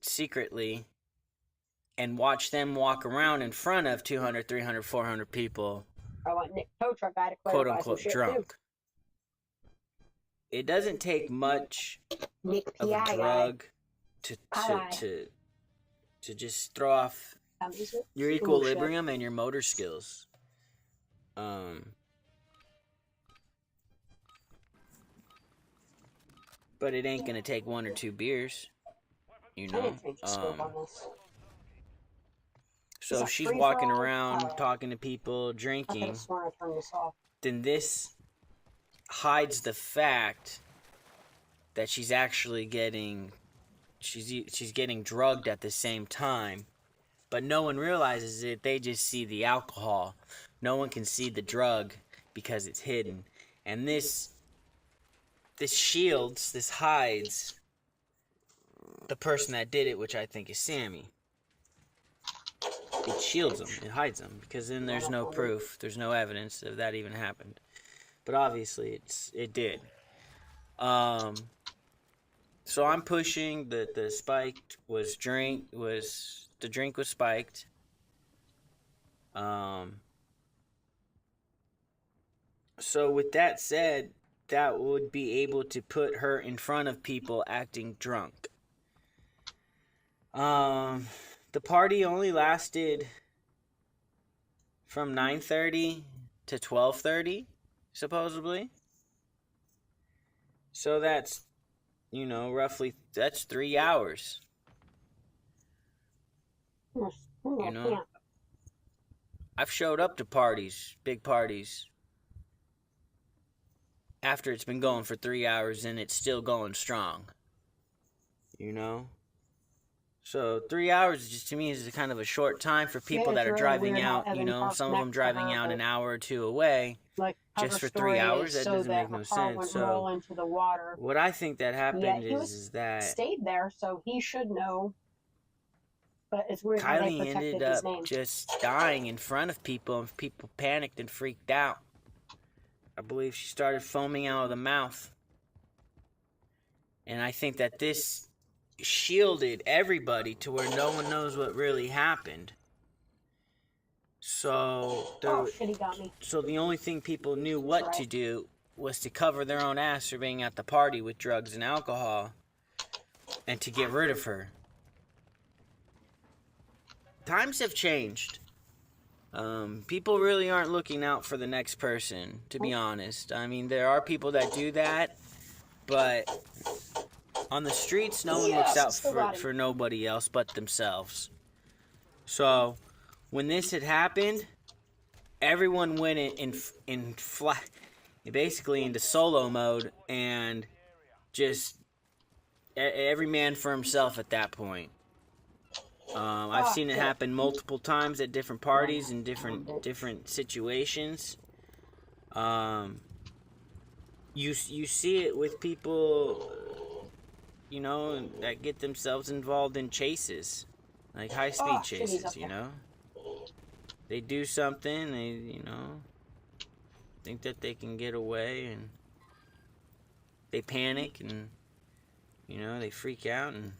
secretly and watch them walk around in front of 200, 300, 400 people. I want Nick tow truck guy to quote unquote drunk. It doesn't take much of a drug to just throw off your equilibrium and your motor skills. But it ain't gonna take 1 or 2 beers, you know. So if she's walking around talking to people, drinking, then this hides the fact that she's actually getting drugged at the same time. But no one realizes it. They just see the alcohol. No one can see the drug because it's hidden. And this hides the person that did it, which I think is Sammy. It shields them. It hides them because then there's no proof. There's no evidence of that even happened. But obviously it did. So I'm pushing that the drink was spiked. So with that said, that would be able to put her in front of people acting drunk. The party only lasted from 9:30 to 12:30, supposedly. So that's, roughly, that's 3 hours. I've showed up to parties, big parties, after it's been going for 3 hours and it's still going strong. you know? So 3 hours just to me is kind of a short time for people that are really driving weird how out, you Evan know, parked some of them next to driving her, out but, an hour or two away like, just her for 3 story hours. is That so doesn't that make her no car sense. wouldn't So roll into the water. what I think that happened Yet he is that stayed there, so he should know. But it's weird how they Kiely protected ended his up name. just dying in front of people, and people panicked and freaked out. I believe she started foaming out of the mouth. And I think that this shielded everybody to where no one knows what really happened. So Oh shit, he got me. so the only thing people knew what to do was to cover their own ass for being at the party with drugs and alcohol and to get rid of her. Times have changed. People really aren't looking out for the next person, to be honest. I mean, there are people that do that, but on the streets, no one looks out for nobody else but themselves. So, when this had happened, everyone went in flat, basically into solo mode, and just every man for himself at that point. I've seen it happen multiple times at different parties in different situations. You see it with people, you know, that get themselves involved in chases, like high-speed chases. You know, they do something, they think that they can get away, and they panic, and they freak out, and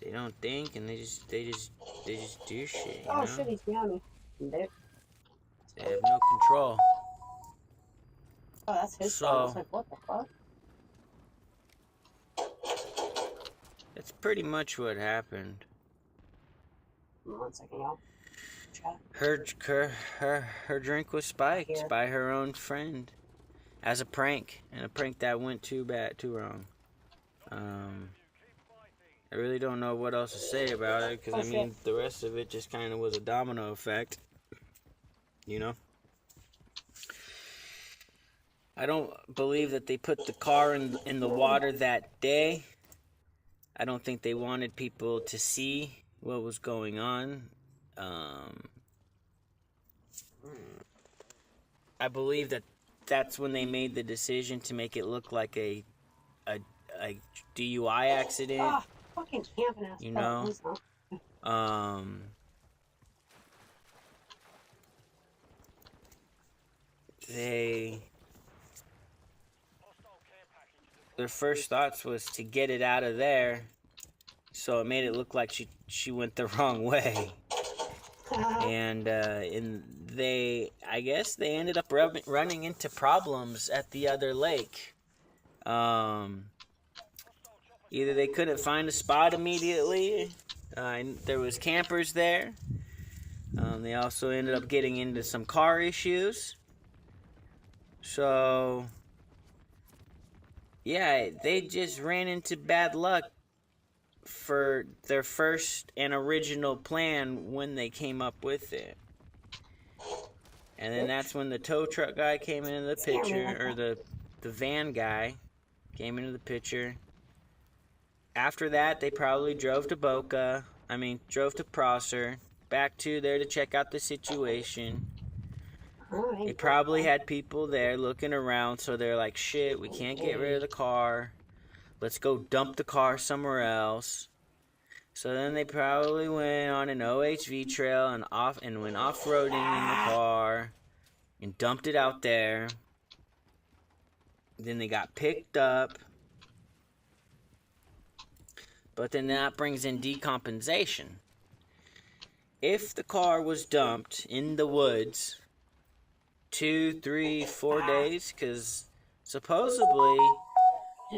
they don't think, and they just do shit. You know? Shit, he's behind me. They have no control. Oh, that's his fault. I was like, what the fuck? That's pretty much what happened. 1 second, y'all. Her drink was spiked by her own friend as a prank, and a prank that went too wrong. I really don't know what else to say about it, because I mean, the rest of it just kind of was a domino effect, you know? I don't believe that they put the car in the water that day. I don't think they wanted people to see what was going on. I believe that that's when they made the decision to make it look like a DUI accident. Fucking camping ass. You know? Their first thoughts was to get it out of there, so it made it look like she went the wrong way. And I guess they ended up running into problems at the other lake. Either they couldn't find a spot immediately. There was campers there. They also ended up getting into some car issues. So, yeah, they just ran into bad luck for their first and original plan when they came up with it. And then that's when the tow truck guy came into the picture, or the van guy came into the picture. After that, they probably drove to Prosser, back to there to check out the situation. They probably had people there looking around, so they're like, shit, we can't get rid of the car. Let's go dump the car somewhere else. So then they probably went on an OHV trail and went off-roading in the car and dumped it out there. Then they got picked up. But then that brings in decompensation. If the car was dumped in the woods 2, 3, 4 days, because supposedly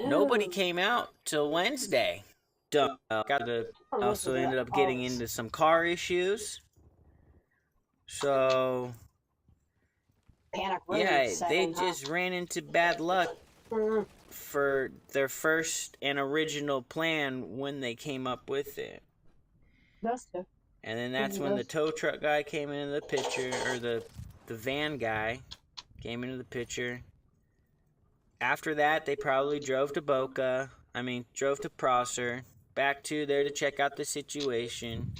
nobody came out till Wednesday. Also ended up getting into some car issues. So, yeah, they just ran into bad luck for their first and original plan when they came up with it. And then that's when the tow truck guy came into the picture, or the van guy came into the picture. After that, they probably drove to drove to Prosser, back to there to check out the situation.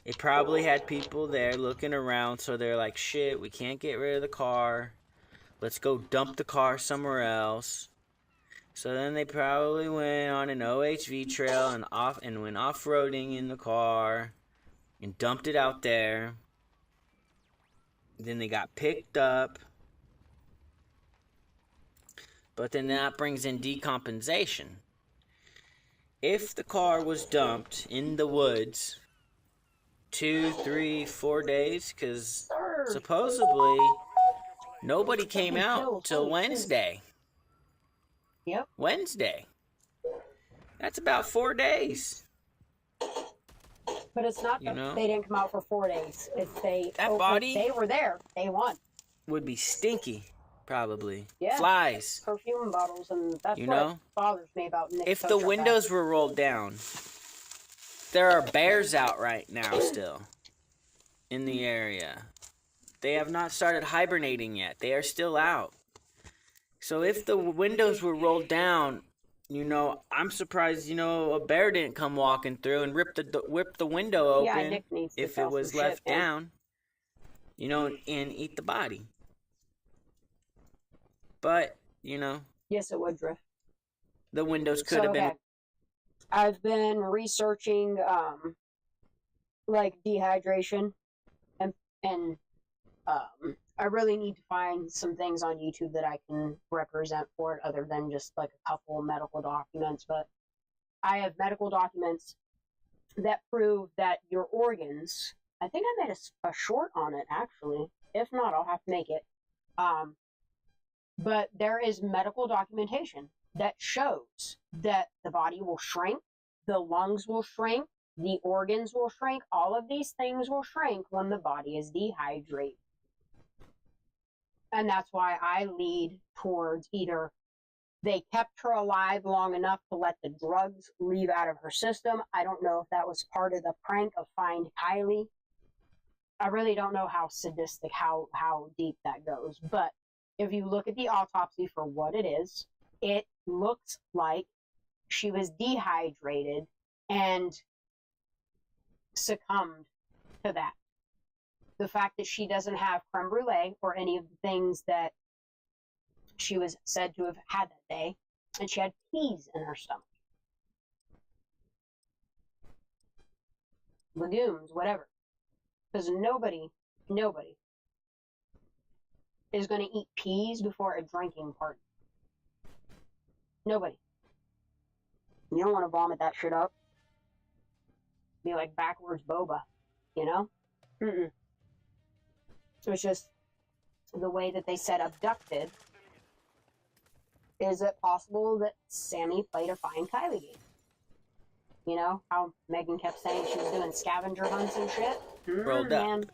They probably had people there looking around, so they're like, shit, we can't get rid of the car. Let's go dump the car somewhere else. So then they probably went on an OHV trail and went off-roading in the car and dumped it out there. Then they got picked up. But then that brings in decompensation. If the car was dumped in the woods 2, 3, 4 days, because supposedly nobody came out till Wednesday. Yep. Wednesday. That's about 4 days. But it's not that they didn't come out for 4 days. It's body they were there. They won. Would be stinky, probably. Yeah. Flies. Perfume bottles, and that's what bothers me about Nick. If the windows were rolled down, there are bears out right now still in the area. They have not started hibernating yet. They are still out. So if the windows were rolled down, I'm surprised, a bear didn't come walking through and whip the window open if it was left down, and eat the body. But, Yes, it would, Drift. The windows could have been... Okay. I've been researching, dehydration, and I really need to find some things on YouTube that I can represent for it other than just, a couple of medical documents. But I have medical documents that prove that your organs... I think I made a short on it, actually. If not, I'll have to make it. But there is medical documentation that shows that the body will shrink, the lungs will shrink, the organs will shrink, all of these things will shrink when the body is dehydrated. And that's why I lead towards either they kept her alive long enough to let the drugs leave out of her system. I don't know if that was part of the prank of Find Kiely. I really don't know how sadistic, how deep that goes. But if you look at the autopsy for what it is, it looks like she was dehydrated and succumbed to that. The fact that she doesn't have creme brulee or any of the things that she was said to have had that day, and she had peas in her stomach. Legumes, whatever. Because nobody is going to eat peas before a drinking party. Nobody. You don't want to vomit that shit up. Be like backwards boba, Mm-mm. So it's just the way that they said abducted. Is it possible that Sammy played a Find Kiely game? How Megan kept saying she was doing scavenger hunts and shit? Rolled up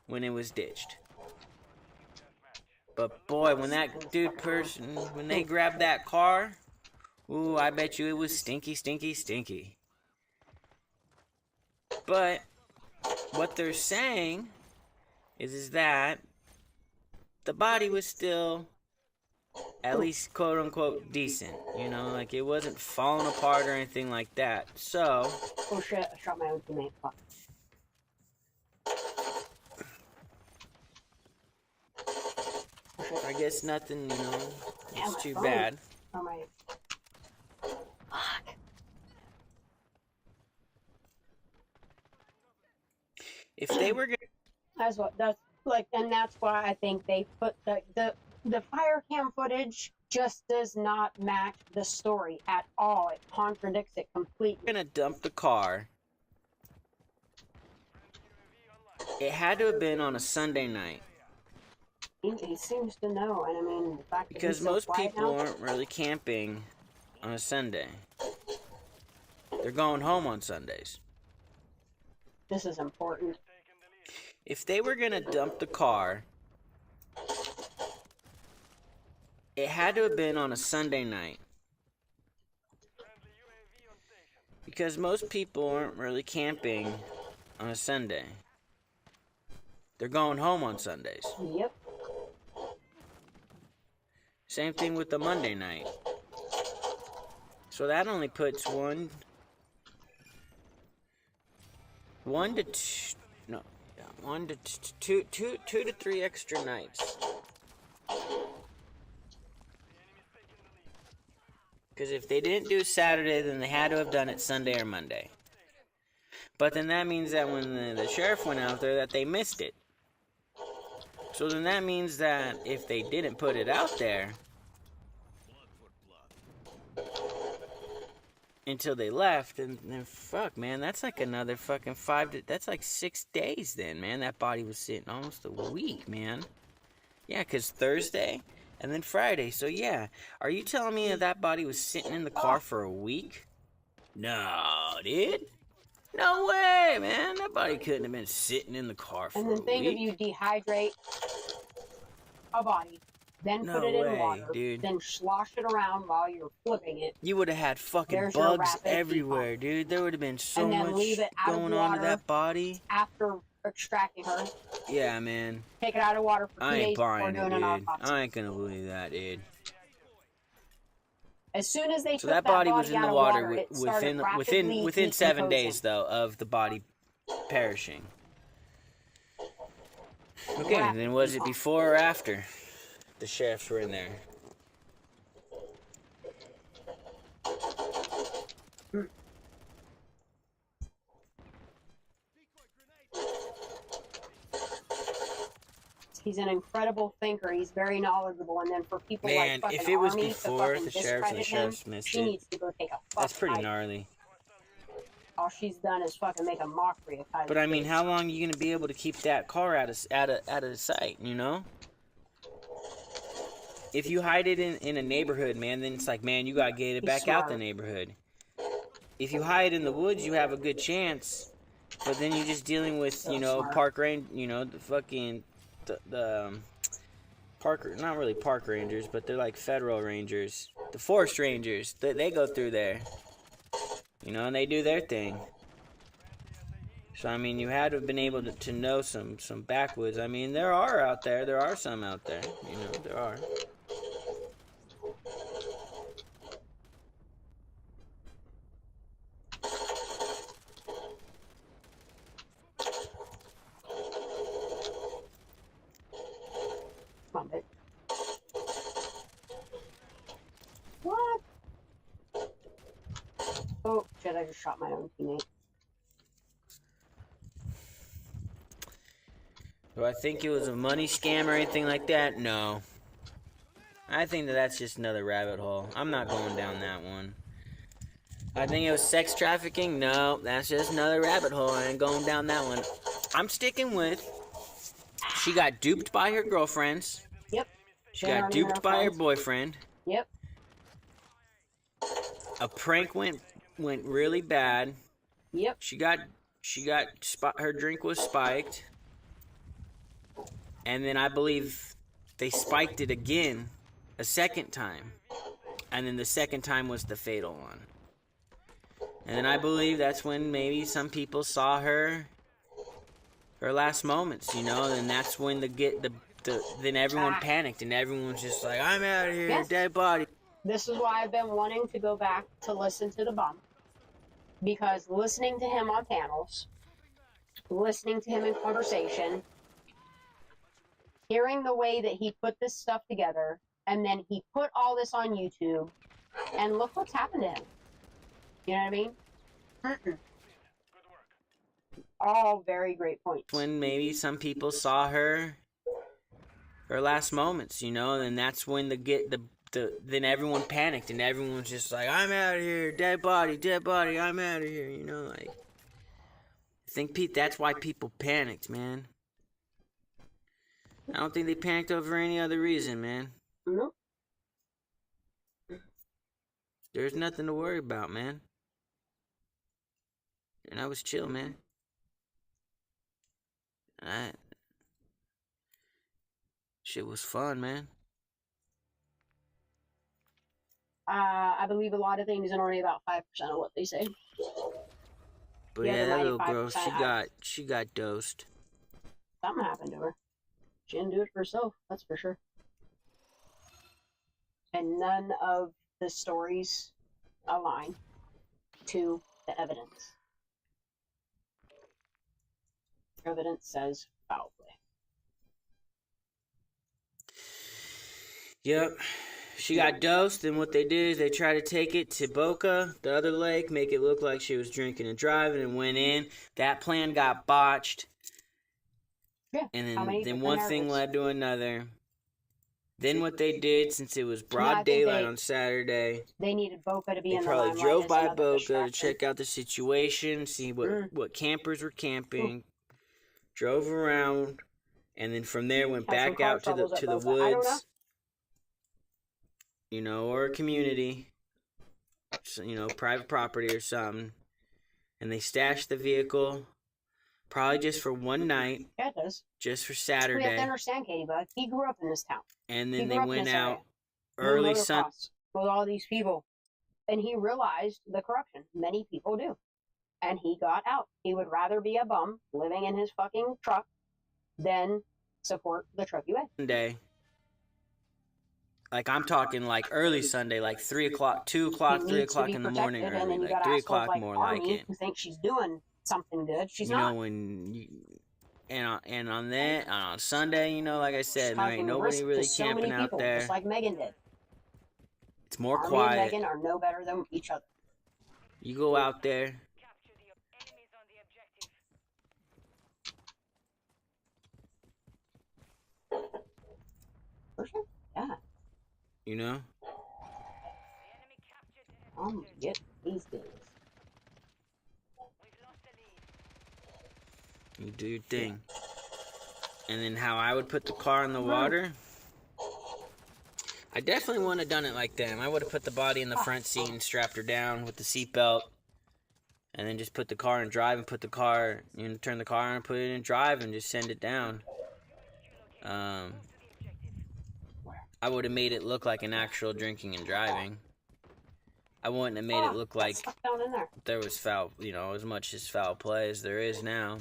when it was ditched. But boy, when that when they grabbed that car, ooh, I bet you it was stinky, stinky, stinky. But what they're saying is that the body was still at least quote unquote decent, it wasn't falling apart or anything like that. So oh shit, I shot my own teammate. Fuck. I guess nothing, it's too phone. bad. Oh my. Fuck. If they were and that's why I think they put the fire cam footage just does not match the story at all. It contradicts it completely. Gonna dump the car. It had to have been on a Sunday night. He seems to know, and the fact because that most people aren't really camping on a Sunday. They're going home on Sundays. This is important. If they were gonna dump the car, it had to have been on a Sunday night. Because most people aren't really camping on a Sunday. They're going home on Sundays. Yep. Same thing with the Monday night. So that only puts one to two, no, yeah, 2 to 3 extra nights. Because if they didn't do Saturday, then they had to have done it Sunday or Monday. But then that means that when the sheriff went out there, that they missed it. So then that means that if they didn't put it out there until they left, and then fuck, man, that's like another fucking that's like 6 days then, man. That body was sitting almost a week, man. Yeah, because Thursday and then Friday. So yeah, are you telling me that body was sitting in the car for a week? No, dude. No way, man. That body couldn't have been sitting in the car for a week. And then think of you dehydrate a body, then put it in water, dude. then slosh it around while you're flipping it. You would have had fucking bugs everywhere, dude. There would have been so much going on to that body. After extracting her. Yeah, man. Take it out of water for 2 days before doing an autopsy. I ain't gonna believe that, dude. As soon as they took that body was out in the of water within 7 decomposing. days, though, of the body perishing. Okay, then was it before or after the sheriffs were in there? He's an incredible thinker. He's very knowledgeable. And then for people Man, like fucking if it was Army before to the fucking sheriffs missed she it, needs to go take a that's fucking pretty bite. gnarly. All she's done is fucking make a mockery of Kiely. But I mean, how long are you gonna be able to keep that car out of sight? You know? If you hide it in a neighborhood, man, then it's like, man, you gotta get it back out the neighborhood. If you hide in the woods, you have a good chance. But then you're just dealing with, you know, park range, you know, the fucking the park, not really park rangers, but they're like federal rangers, the forest rangers. They go through there, you know, and they do their thing. So I mean, you had to have been able to know some backwoods. I mean, there are some out there, you know, there are. Come on, babe. What? Oh, shit, I just shot my own teammate. Do I think it was a money scam or anything like that? No. I think that's just another rabbit hole. I'm not going down that one. I think it was sex trafficking? No, that's just another rabbit hole. I ain't going down that one. I'm sticking with she got duped by her girlfriends. Yep. She got duped by her boyfriend. Yep. A prank went really bad. Yep. Her drink was spiked. And then I believe they spiked it again a second time. And then the second time was the fatal one. And then I believe that's when maybe some people saw her last moments, you know, and that's when then everyone panicked and everyone was just like, I'm out of here, Yes. dead body. This is why I've been wanting to go back to listen to the bum. Because listening to him on panels, listening to him in conversation, hearing the way that he put this stuff together, and then he put all this on YouTube, and look what's happened to him. You know what I mean? All very great points. When maybe some people saw her last moments, you know, and that's when then everyone panicked and everyone was just like, I'm out of here, dead body, I'm out of here, you know, like. I think that's why people panicked, man. I don't think they panicked over any other reason, man. Nope. There's nothing to worry about, man. And I was chill, man. Shit was fun, man. I believe a lot of things and only about 5% of what they say. But yeah, that little girl, she got dosed. Something happened to her. She didn't do it for herself, that's for sure. And none of the stories align to the evidence. Evidence says foul play. Yep. She got dosed, and what they did is they tried to take it to Boca, the other lake, make it look like she was drinking and driving, and went in. That plan got botched. Yeah. And then one thing led to another. Then what they did, since it was broad daylight on Saturday, they needed Boca to be in the probably limelight. drove by Boca to check out the situation, see what campers were camping, drove around, and then from there went back out to the woods, you know, or a community, so, you know, private property or something, and they stashed the vehicle. Probably just for one night. Yeah, it does. Just for Saturday. We have to understand, Katie, but he grew up in this town. And then they went out early Sunday with all these people. And he realized the corruption. Many people do. And he got out. He would rather be a bum living in his fucking truck than support the truck you had. Sunday. Like, I'm talking like early Sunday, like 3 o'clock, 2 o'clock, 3 o'clock in the morning early. Like 3 o'clock more like it. Who think she's doing something good. She's not. You know, when you, and on Sunday, you know, like I said, there ain't nobody really camping out there. Just like Megan did. It's more Army quiet. And Megan are no better than each other. You go out there. For sure. Yeah. You know? Get these things. You do your thing. And then how I would put the car in the water. I definitely wouldn't have done it like them. I would have put the body in the front seat and strapped her down with the seatbelt. And then just put the car in drive and put the car, you know, turn the car on and put it in drive and just send it down. I would have made it look like an actual drinking and driving. I wouldn't have made it look like there was foul, you know, as much as foul play as there is now.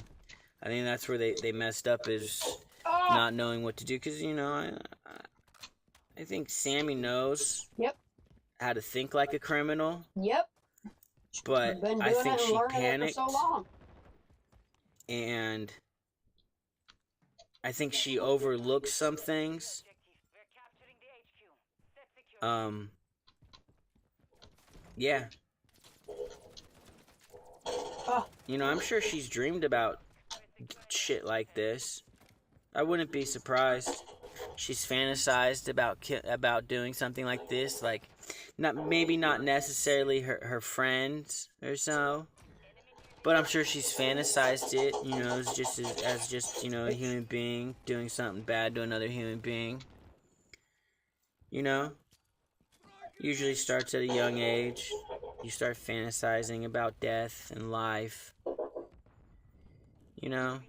I think that's where they messed up, is not knowing what to do. Because, you know, I think Sammy knows how to think like a criminal. Yep. But I think she panicked. And I think she overlooked some things. Yeah. You know, I'm sure she's dreamed about shit like this. I wouldn't be surprised. She's fantasized about doing something like this, like maybe not necessarily her friends or so, but I'm sure she's fantasized it. You know, as just you know, a human being doing something bad to another human being. You know, usually starts at a young age. You start fantasizing about death and life. You know.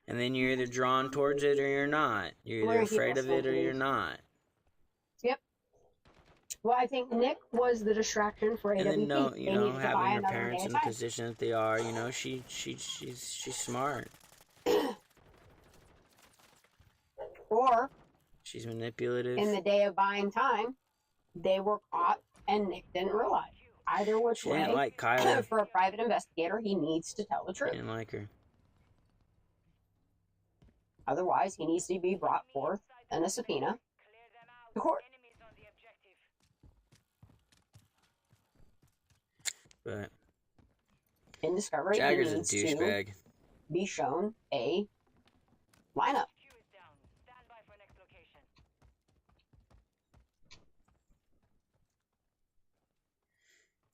And then you're either drawn towards it or you're not. You're either afraid of it or you're not. Yep. Well, I think Nick was the distraction for AWP. And then having her parents in the position that they are, you know, she's smart. Or she's manipulative. In the day of buying time, they were caught and Nick didn't realize. Either which way. Didn't like Kiely. For a private investigator, he needs to tell the truth. Didn't like her. Otherwise, he needs to be brought forth in a subpoena to court. But in discovery, Jagger's he needs a douchebag. To be shown a lineup.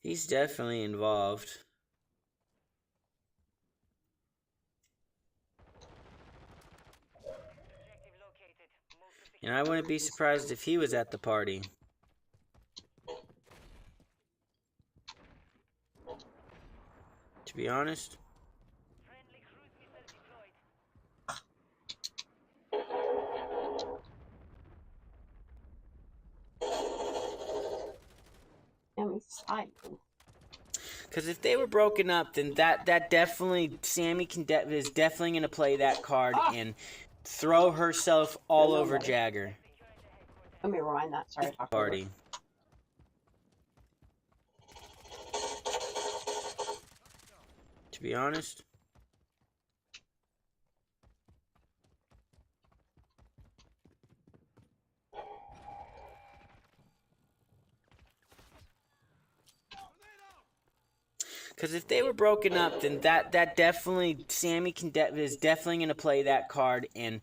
He's definitely involved. And I wouldn't be surprised if he was at the party. To be honest. Because if they were broken up, then that definitely, Sammy is definitely going to play that card and throw herself all over Jagger. Let me rewind that. Sorry. Party. to be honest. Because if they were broken up, then that definitely, Sammy is definitely going to play that card and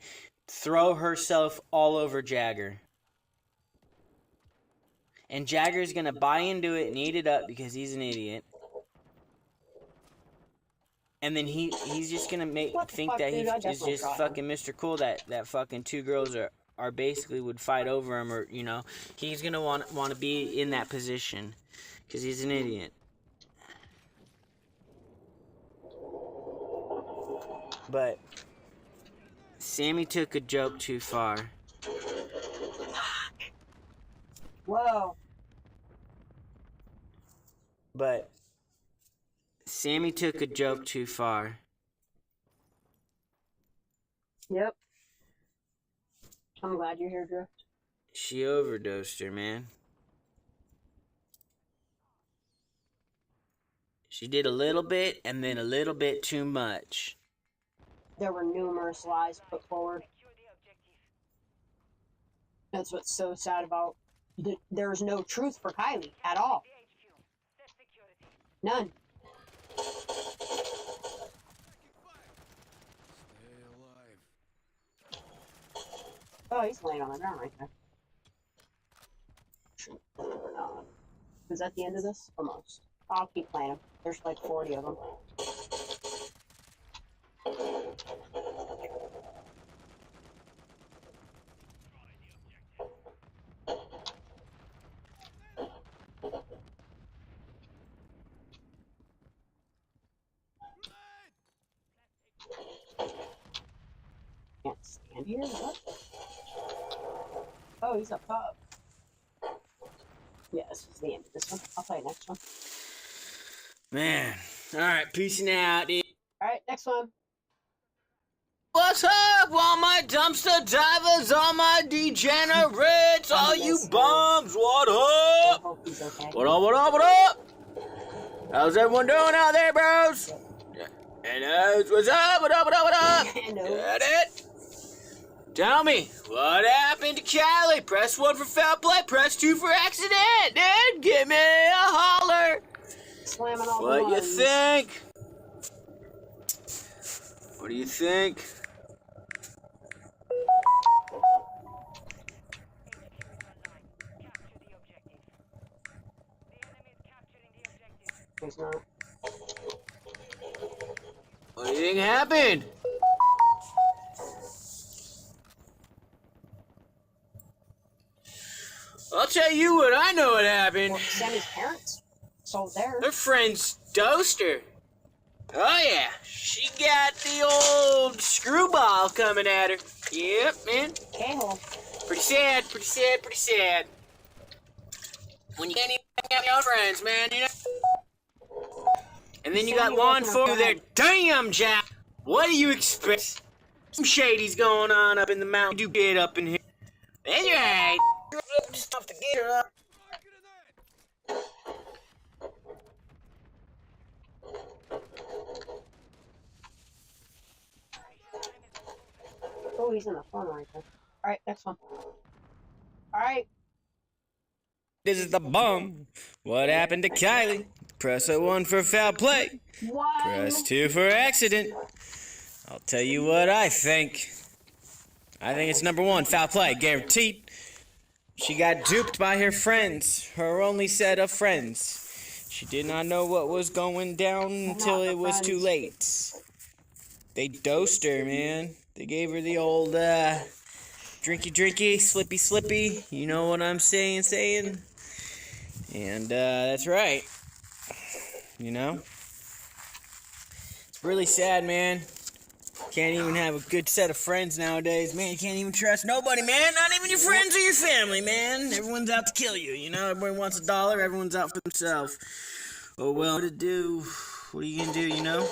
throw herself all over Jagger. And Jagger's going to buy into it and eat it up because he's an idiot. And then he's just going to think that he is just fucking Mr. Cool, that fucking two girls are basically would fight over him, or, you know. He's going to want to be in that position because he's an idiot. But Sammy took a joke too far. Whoa. But Sammy took a joke too far. Yep. I'm glad you're here, Drift. She overdosed her, man. She did a little bit and then a little bit too much. There were numerous lies put forward. That's what's so sad about it. There's no truth for Kiely at all. None. Oh, he's laying on the ground right there. Is that the end of this? Almost. I'll keep playing them. There's like 40 of them. Can't stand here. What? Oh, he's up top. Yeah, this is the end of this one. I'll play next one. Man. Alright, peacing out. Alright, next one. What's up, all my dumpster divers, all my degenerates, all you bums, what I up? hope he's okay. What up, what up, what up? How's everyone doing out there, bros? And what's up, what up, what up, what up? Got it? Tell me, what happened to Kiely? Press 1 for foul play, press 2 for accident, dude. Give me a holler. Slamming all What the you ones. think? What do you think? He's not. What do you think happened? I'll tell you what I know what happened. Well, Sammy's parents sold theirs. Her friend's dosed her. Oh yeah, she got the old screwball coming at her. Yep, man. K-hole. Pretty sad, pretty sad, pretty sad. When you can't even have your own friends, man, you know? And then you got law enforcement there. Damn, Jack! What do you expect? Some shady's going on up in the mountain. Do get up in here. That's right. Just off to get her up. Oh, he's in the corner right there. Alright, next one. Alright. This is the bum. What happened to Kiely? Press a 1 for foul play. One. Press 2 for accident. I'll tell you what I think. I think it's number 1, foul play, guaranteed. She got duped by her friends, her only set of friends. She did not know what was going down until it was too late. They dosed her, man. They gave her the old, drinky drinky, slippy slippy. You know what I'm saying? And, that's right. You know? It's really sad, man. Can't even have a good set of friends nowadays. Man, you can't even trust nobody, man. Not even your friends or your family, man. Everyone's out to kill you, you know? Everybody wants a dollar. Everyone's out for themselves. Oh, well, what to do? What are you gonna do, you know?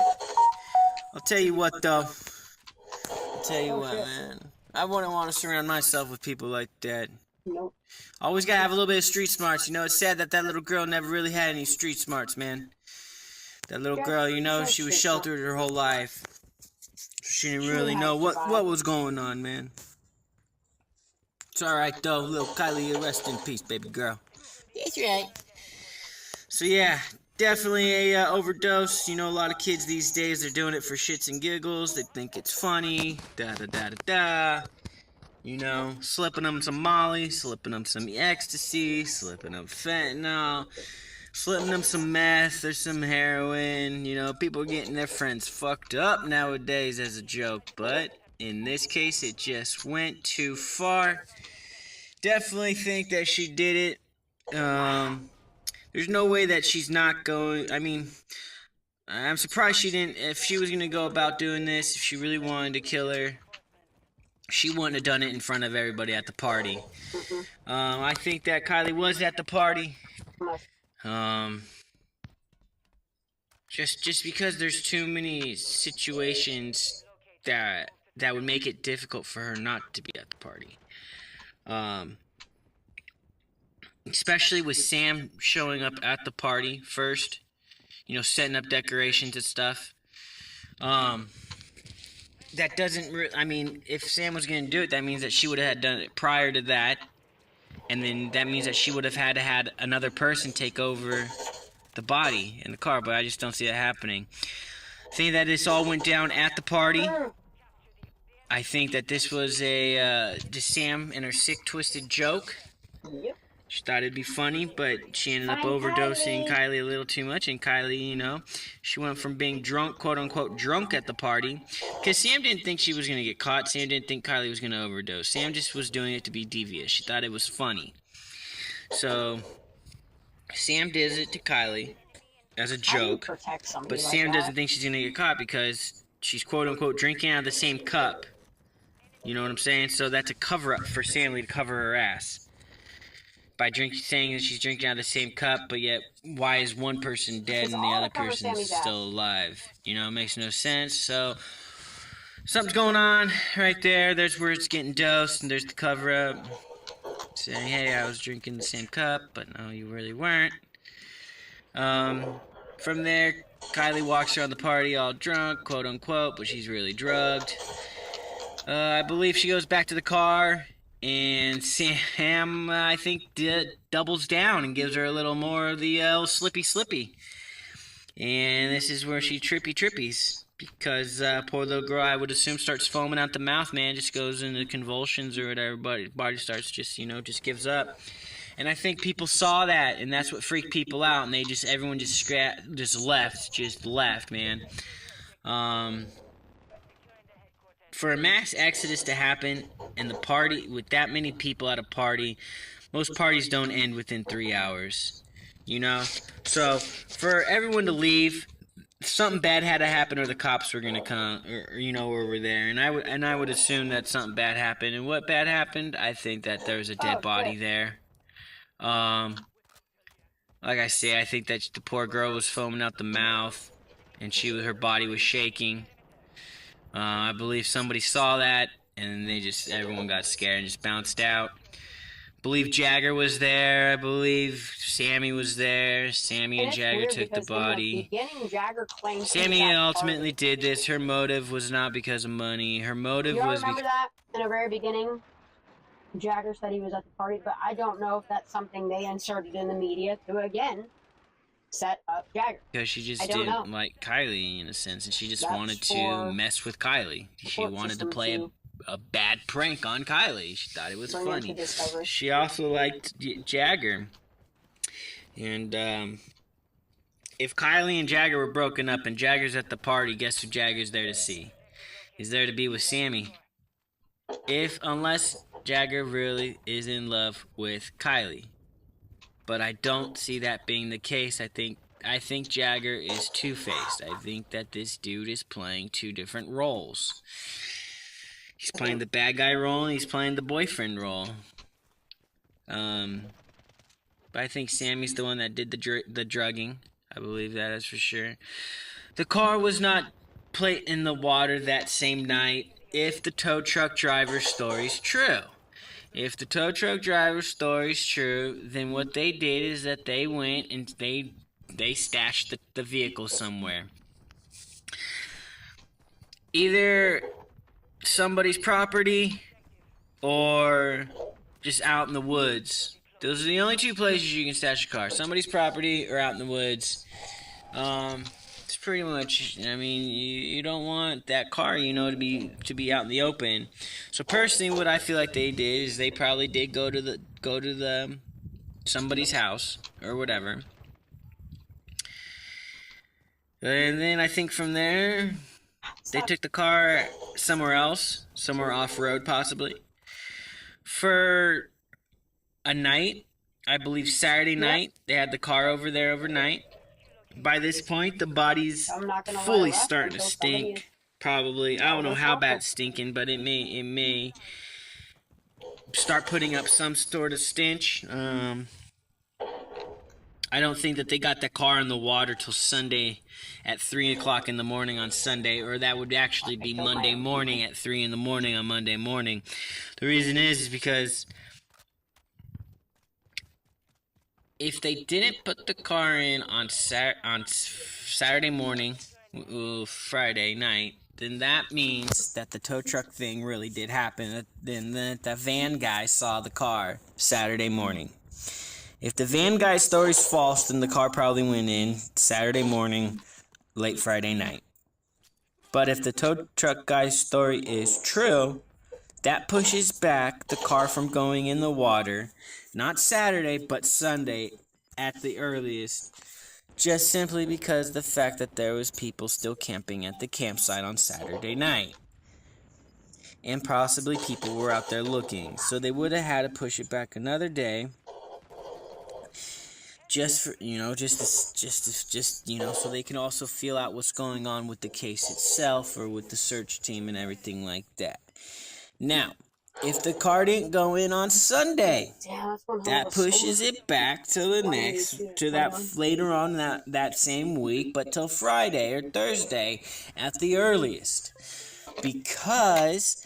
I'll tell you what, though. I'll tell you what, man. I wouldn't want to surround myself with people like that. Nope. Always gotta have a little bit of street smarts. You know, it's sad that that little girl never really had any street smarts, man. That little girl, you know, she was sheltered her whole life. She didn't really know what was going on, man. It's alright, though. Little Kiely, rest in peace, baby girl. That's right. So, yeah, definitely a overdose. You know, a lot of kids these days, they're doing it for shits and giggles. They think it's funny. Da-da-da-da-da. You know, slipping them some Molly, slipping them some ecstasy, slipping them fentanyl, slipping them some meth or some heroin. You know, people getting their friends fucked up nowadays as a joke, but in this case, it just went too far. Definitely think that she did it. There's no way that she's not going. I mean, I'm surprised she didn't. If she was gonna go about doing this, if she really wanted to kill her, she wouldn't have done it in front of everybody at the party. I think that Kiely was at the party. Just because there's too many situations that would make it difficult for her not to be at the party. Especially with Sam showing up at the party first, you know, setting up decorations and stuff. That doesn't I mean, if Sam was going to do it, that means that she would have done it prior to that. And then that means that she would have had another person take over the body in the car, but I just don't see that happening. I think that this all went down at the party. I think that this was just Sam and her sick, twisted joke. Yep. She thought it'd be funny, but she ended up overdosing Kiely a little too much. And Kiely, you know, she went from being drunk, quote-unquote drunk at the party. Because Sam didn't think she was going to get caught. Sam didn't think Kiely was going to overdose. Sam just was doing it to be devious. She thought it was funny. So, Sam does it to Kiely as a joke. But Sam doesn't think she's going to get caught because she's, quote-unquote, drinking out of the same cup. You know what I'm saying? So that's a cover-up for Sammy to cover her ass. By saying that she's drinking out of the same cup, but yet why is one person dead and the other person's still alive? You know, it makes no sense. So something's going on right there. There's where it's getting dosed, and there's the cover-up saying, hey, I was drinking the same cup, but no, you really weren't. From there, Kiely walks around the party all drunk, quote-unquote, but she's really drugged. I believe she goes back to the car. And Sam, I think, doubles down and gives her a little more of the slippy. And this is where she trippies. Because poor little girl, I would assume, starts foaming out the mouth, man. Just goes into convulsions or whatever. Body starts just, you know, just gives up. And I think people saw that, and that's what freaked people out. And everyone just left, man. For a mass exodus to happen and the party with that many people at a party, most parties don't end within 3 hours, you know? So for everyone to leave, something bad had to happen or the cops were going to come, or you know, or were there. And I would assume that something bad happened. And what bad happened? I think that there was a dead body there. Like I say, I think that the poor girl was foaming out the mouth and her body was shaking. I believe somebody saw that, and everyone got scared and just bounced out. I believe Jagger was there. I believe Sammy was there. Sammy and Jagger took the body. Sammy ultimately did this. Her motive was not because of money. Her motive was... You remember that in the very beginning? Jagger said he was at the party, but I don't know if that's something they inserted in the media to, again, set up Jagger. Because she just didn't like Kiely in a sense, and she just wanted to mess with Kiely. She wanted to play a bad prank on Kiely. She thought it was funny. She also liked Jagger. And if Kiely and Jagger were broken up and Jagger's at the party, guess who Jagger's there to see? He's there to be with Sammy. Unless Jagger really is in love with Kiely. But I don't see that being the case. I think Jagger is two-faced. I think that this dude is playing two different roles. He's playing the bad guy role and he's playing the boyfriend role. But I think Sammy's the one that did the drugging. I believe that is for sure. The car was not put in the water that same night if the tow truck driver's story's true. If the tow truck driver's story's true, then what they did is that they went and they they stashed the vehicle somewhere. Either somebody's property or just out in the woods. Those are the only two places you can stash a car. Somebody's property or out in the woods. It's pretty much, I mean, you don't want that car, to be out in the open. So personally, what I feel like they did is they probably did go to the somebody's house or whatever. And then I think from there, they took the car somewhere else, somewhere off-road possibly, for a night. I believe Saturday night, they had the car over there overnight. By this point, the body's fully starting to stink. Probably, I don't know how bad it's stinking, but it may start putting up some sort of stench. I don't think that they got the car in the water till Sunday at 3 o'clock in the morning on Sunday, or that would actually be Monday morning at 3 in the morning on Monday morning. The reason is because if they didn't put the car in on Saturday morning, Friday night, then that means that the tow truck thing really did happen. Then the van guy saw the car Saturday morning. If the van guy's story's false, then the car probably went in Saturday morning, late Friday night. But if the tow truck guy's story is true, that pushes back the car from going in the water, not Saturday, but Sunday at the earliest, just simply because the fact that there was people still camping at the campsite on Saturday night. And possibly people were out there looking. So they would have had to push it back another day. Just for, so they can also feel out what's going on with the case itself or with the search team and everything like that. Now, if the car didn't go in on Sunday, that pushes it back to later on that same week, but till Friday or Thursday at the earliest. Because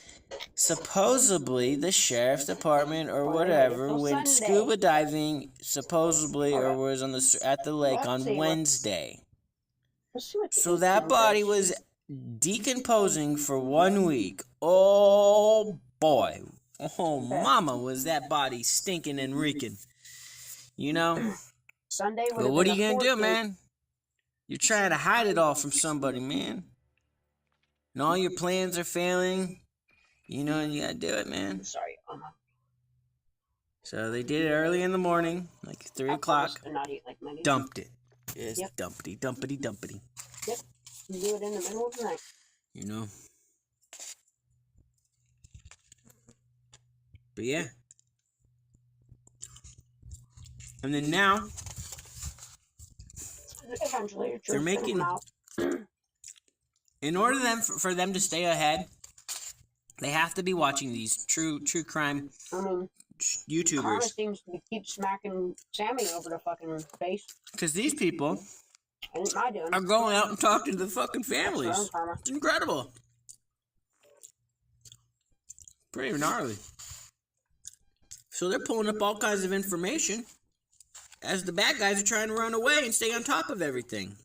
supposedly the sheriff's department or whatever went scuba diving supposedly or was at the lake on Wednesday. So that body was decomposing for 1 week. Oh boy. Oh mama, was that body stinking and reeking. Sunday. But what are you gonna do, man? You're trying to hide it all from somebody, man. And all your plans are failing. And you gotta do it, man. Sorry, So they did it early in the morning, like 3 o'clock. Like dumped it. Yes, yep. Dumpity. Yep. You do it in the middle of the night. But yeah. And then now, eventually, they're making. In order for them to stay ahead, they have to be watching these true crime YouTubers. Karma seems to keep smacking Sammy over the fucking face. Because these people ain't my doing. Are going out and talking to the fucking families. It's incredible. Pretty gnarly. So they're pulling up all kinds of information as the bad guys are trying to run away and stay on top of everything.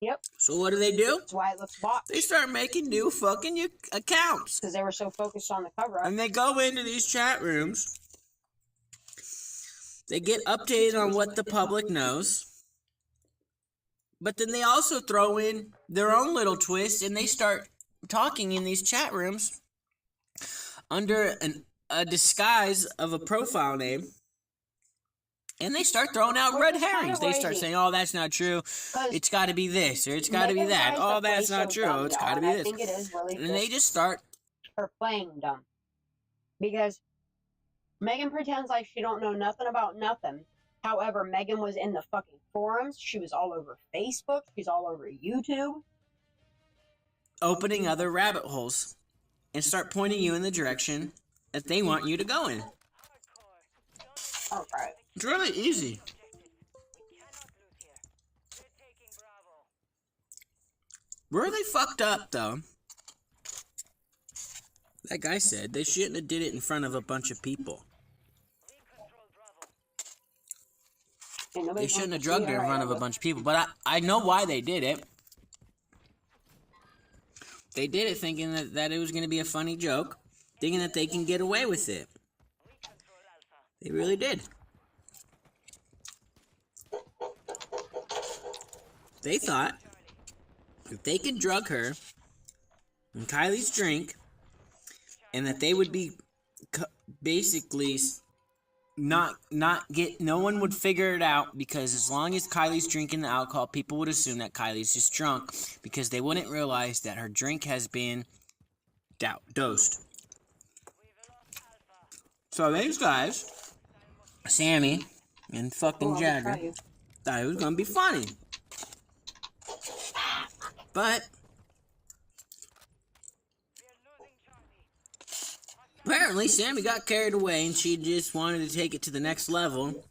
Yep. So what do? That's why it looks botched. They start making new fucking accounts. Because they were so focused on the cover-up. And they go into these chat rooms. They get updated on what the public knows. But then they also throw in their own little twist and they start talking in these chat rooms under a disguise of a profile name. And they start throwing out red herrings. They start saying, oh, that's not true. It's got to be this, or it's got to be that. Oh, that's not true. It's got to be this. I think it is really and they just start... her playing dumb. Because Megan pretends like she don't know nothing about nothing. However, Megan was in the fucking forums. She was all over Facebook. She's all over YouTube. Opening other rabbit holes. And start pointing you in the direction that they want you to go in. Alright. It's really easy. Where they fucked up, though, like I said, they shouldn't have did it in front of a bunch of people. They shouldn't have drugged her in front of a bunch of people, but I know why they did it. They did it thinking that it was going to be a funny joke, thinking that they can get away with it. They really did. They thought if they could drug her and Kiely's drink, and that they would be basically not get, no one would figure it out, because as long as Kiely's drinking the alcohol, people would assume that Kiely's just drunk, because they wouldn't realize that her drink has been dosed. So these guys, Sammy and fucking Jagger, thought it was gonna be funny. But apparently Sammy got carried away and she just wanted to take it to the next level.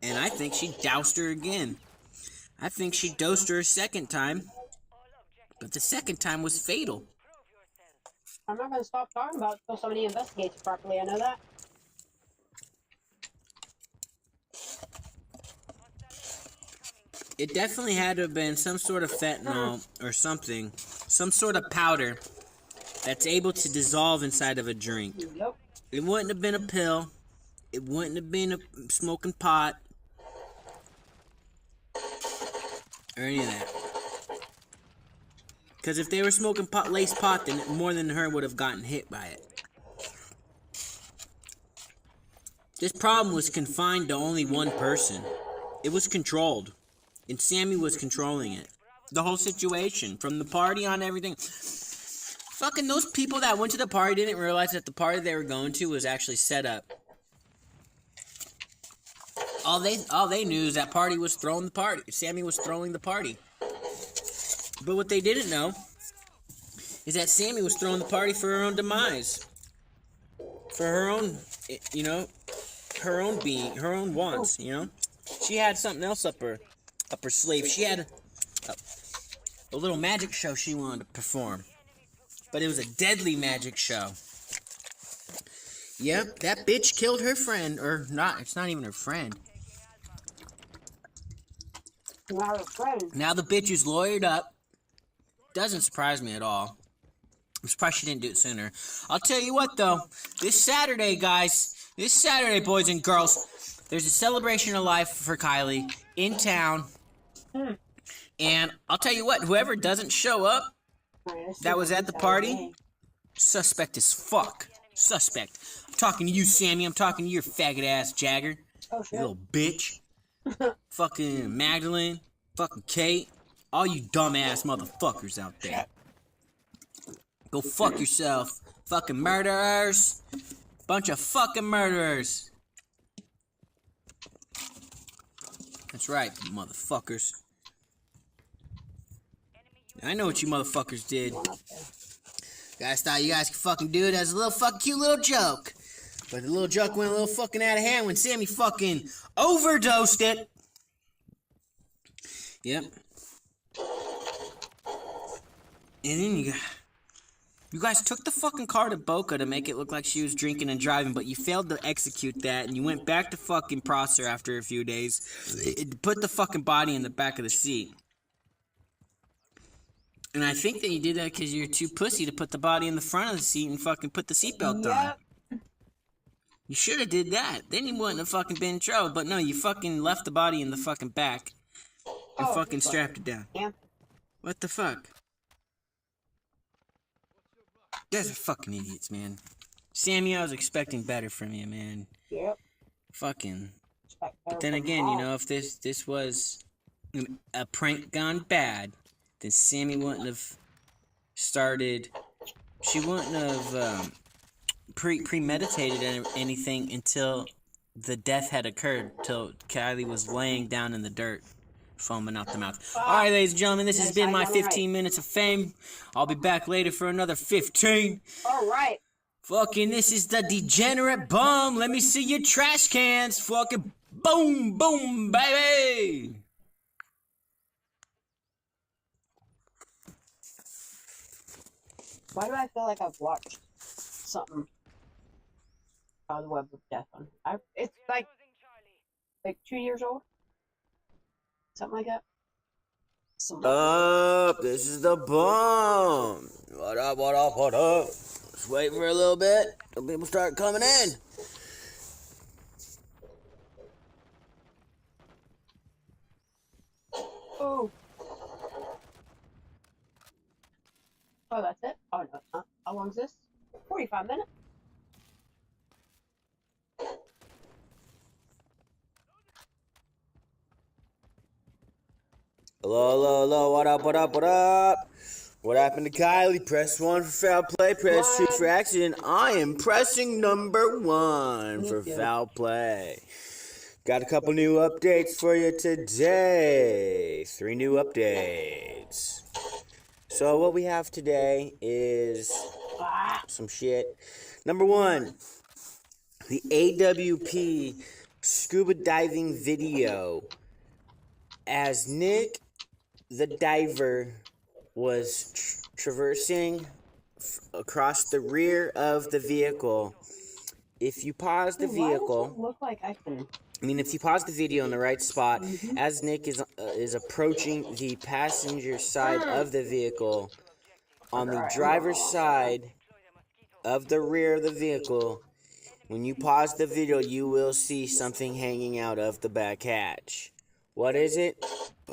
And I think she doused her again. I think she dosed her a second time. But the second time was fatal. I'm not going to stop talking about it until somebody investigates it properly. I know that. It definitely had to have been some sort of fentanyl or something. Some sort of powder that's able to dissolve inside of a drink. Yep. It wouldn't have been a pill. It wouldn't have been a smoking pot. Or any of that. Because if they were smoking laced pot, then more than her would have gotten hit by it. This problem was confined to only one person. It was controlled. And Sammy was controlling it. The whole situation. From the party on everything. Fucking those people that went to the party didn't realize that the party they were going to was actually set up. All they knew is that party was throwing the party. Sammy was throwing the party. But what they didn't know is that Sammy was throwing the party for her own demise. For her own, you know, her own being, her own wants, you know. She had something else up her sleeve. She had a little magic show she wanted to perform. But it was a deadly magic show. Yep, that bitch killed her friend. Or not, it's not even her friend. Not her friend. Now the bitch is lawyered up. Doesn't surprise me at all. I'm surprised she didn't do it sooner. I'll tell you what, though. This Saturday, guys. This Saturday, boys and girls. There's a celebration of life for Kiely in town. And I'll tell you what. Whoever doesn't show up that was at the party, suspect as fuck. Suspect. I'm talking to you, Sammy. I'm talking to your faggot ass Jagger. Oh, shit. You little bitch. Fucking Magdalene. Fucking Kate. All you dumbass motherfuckers out there. Go fuck yourself. Fucking murderers. Bunch of fucking murderers. That's right, motherfuckers. I know what you motherfuckers did. Guys thought you guys could fucking do it as a little fucking cute little joke. But the little joke went a little fucking out of hand when Sammy fucking overdosed it. Yep. And then you guys took the fucking car to Boca to make it look like she was drinking and driving, but you failed to execute that, and you went back to fucking Prosser after a few days. Put the fucking body in the back of the seat. And I think that you did that because you're too pussy to put the body in the front of the seat and fucking put the seatbelt on. You should have did that. Then you wouldn't have fucking been in trouble. But no, you fucking left the body in the fucking back and fucking strapped it down. Yeah. What the fuck? You guys are fucking idiots, man. Sammy, I was expecting better from you, man. Yep. Fucking. But then again, you know, if this was a prank gone bad, then Sammy wouldn't have started. She wouldn't have premeditated anything until the death had occurred. Till Kiely was laying down in the dirt, foaming out the mouth. All right, ladies and gentlemen, this has been my 15 minutes of fame. I'll be back later for another 15. All right. Fucking, this is the degenerate bum. Let me see your trash cans. Fucking boom, boom, baby. Why do I feel like I've watched something on the Web of Death on? It's like 2 years old. Something like that. This is the bomb. What up, what up, what up? Just wait for a little bit till people start coming in. Oh. Oh, that's it? Oh, no, it's not. How long is this? 45 minutes. Hello, hello, hello. What up, what up, what up? What happened to Kiely? Press 1 for foul play, press 2 for accident. I am pressing number 1 for foul play. Got a couple new updates for you today. 3 new updates. So what we have today is some shit. Number 1, the AWP scuba diving video. As Nick, the diver, was traversing across the rear of the vehicle, if you pause the vehicle, Look like if you pause the video in the right spot, as Nick is approaching the passenger side of the vehicle, on the driver's side of the rear of the vehicle, when you pause the video, you will see something hanging out of the back hatch. What is it?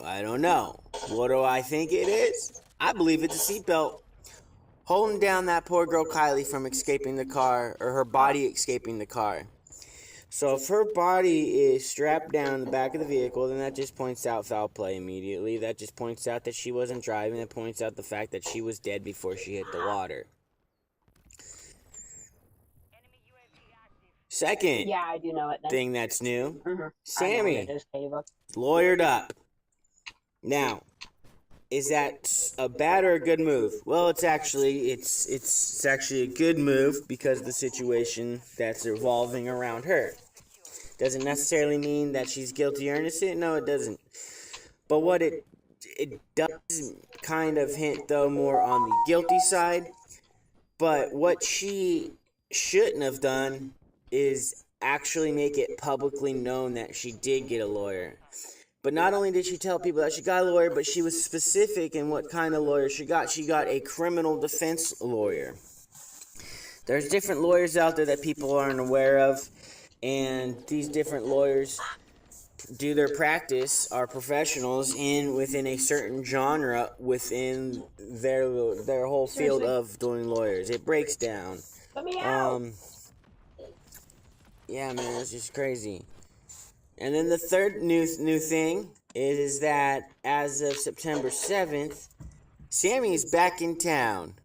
I don't know. What do I think it is? I believe it's a seatbelt. Holding down that poor girl Kiely from escaping the car, or her body escaping the car. So if her body is strapped down in the back of the vehicle, then that just points out foul play immediately. That just points out that she wasn't driving. It points out the fact that she was dead before she hit the water. Second yeah, I do know it then. thing that's new, Mm-hmm. Sammy lawyered up. Now, is that a bad or a good move? Well, it's actually a good move because of the situation that's revolving around her. Doesn't necessarily mean that she's guilty or innocent. No, it doesn't. But what it does kind of hint, though, more on the guilty side. But what she shouldn't have done is actually make it publicly known that she did get a lawyer. But not only did she tell people that she got a lawyer, but she was specific in what kind of lawyer she got. She got a criminal defense lawyer. There's different lawyers out there that people aren't aware of, and these different lawyers do their practice, are professionals within a certain genre within their whole field of doing lawyers. It breaks down. Let me out. Yeah, man, it's just crazy. And then the third new thing is that as of September 7th, Sammy is back in town.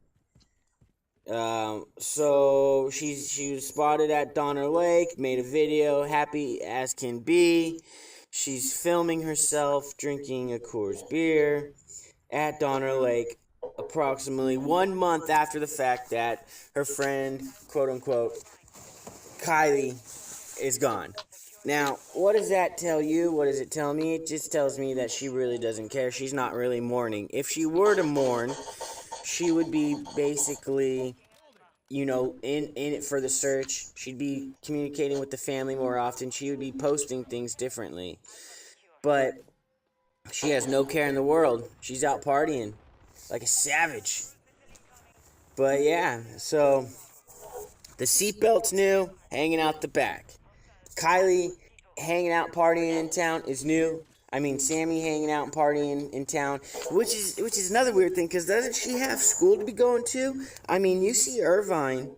So she was spotted at Donner Lake, made a video, happy as can be. She's filming herself drinking a Coors beer at Donner Lake, approximately 1 month after the fact that her friend, quote unquote, Kiely, is gone. Now, what does that tell you? What does it tell me? It just tells me that she really doesn't care. She's not really mourning. If she were to mourn, she would be basically, in it for the search. She'd be communicating with the family more often. She would be posting things differently. But she has no care in the world. She's out partying like a savage. But yeah, so the seatbelt's new, hanging out the back. Kiely hanging out partying in town is new. Sammy hanging out and partying in town, which is another weird thing, because doesn't she have school to be going to? You see Irvine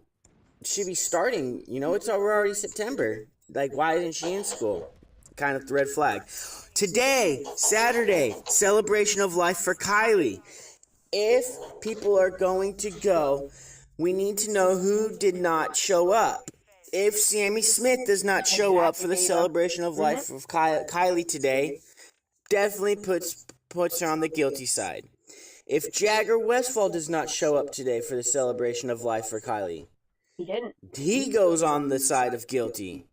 should be starting, we're already September. Like, why isn't she in school? Kind of the red flag. Today, Saturday, celebration of life for Kiely. If people are going to go, we need to know who did not show up. If Sammy Smith does not show up for the celebration of life of Kiely today, definitely puts her on the guilty side. If Jagger Westfall does not show up today for the celebration of life for Kiely, he goes on the side of guilty.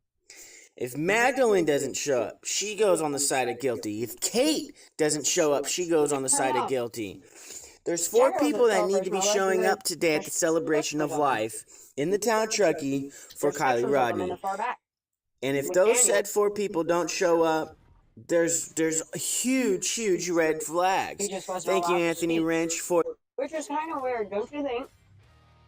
If Magdalene doesn't show up, she goes on the side of guilty. If Kate doesn't show up, she goes on the side of guilty. There's 4 people that need to be showing up today at the celebration of life in the town Truckee for Kiely Rodni. And if those said 4 people don't show up, there's huge red flags. He just wasn't Thank you, allowed to Anthony speak. Wrench, for Which is kind of weird, don't you think?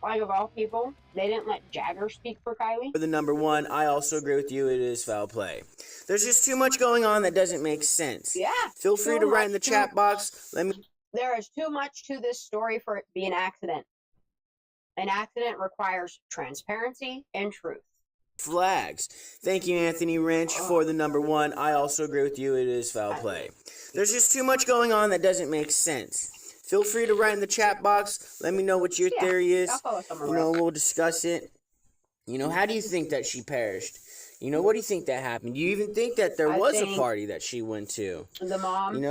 Like, of all people, they didn't let Jagger speak for Kiely. the number one. I also agree with you. It is foul play. There's just too much going on that doesn't make sense. Yeah. Feel free to write in the chat box. Let me. There is too much to this story for it to be an accident. An accident requires transparency and truth. Flags. Thank you, Anthony Wrench, for the number one. I also agree with you. It is foul play. There's just too much going on that doesn't make sense. Feel free to write in the chat box. Let me know what your theory is. We'll discuss it. How do you think that she perished? What do you think that happened? Do you even think that there was a party that she went to? The mom.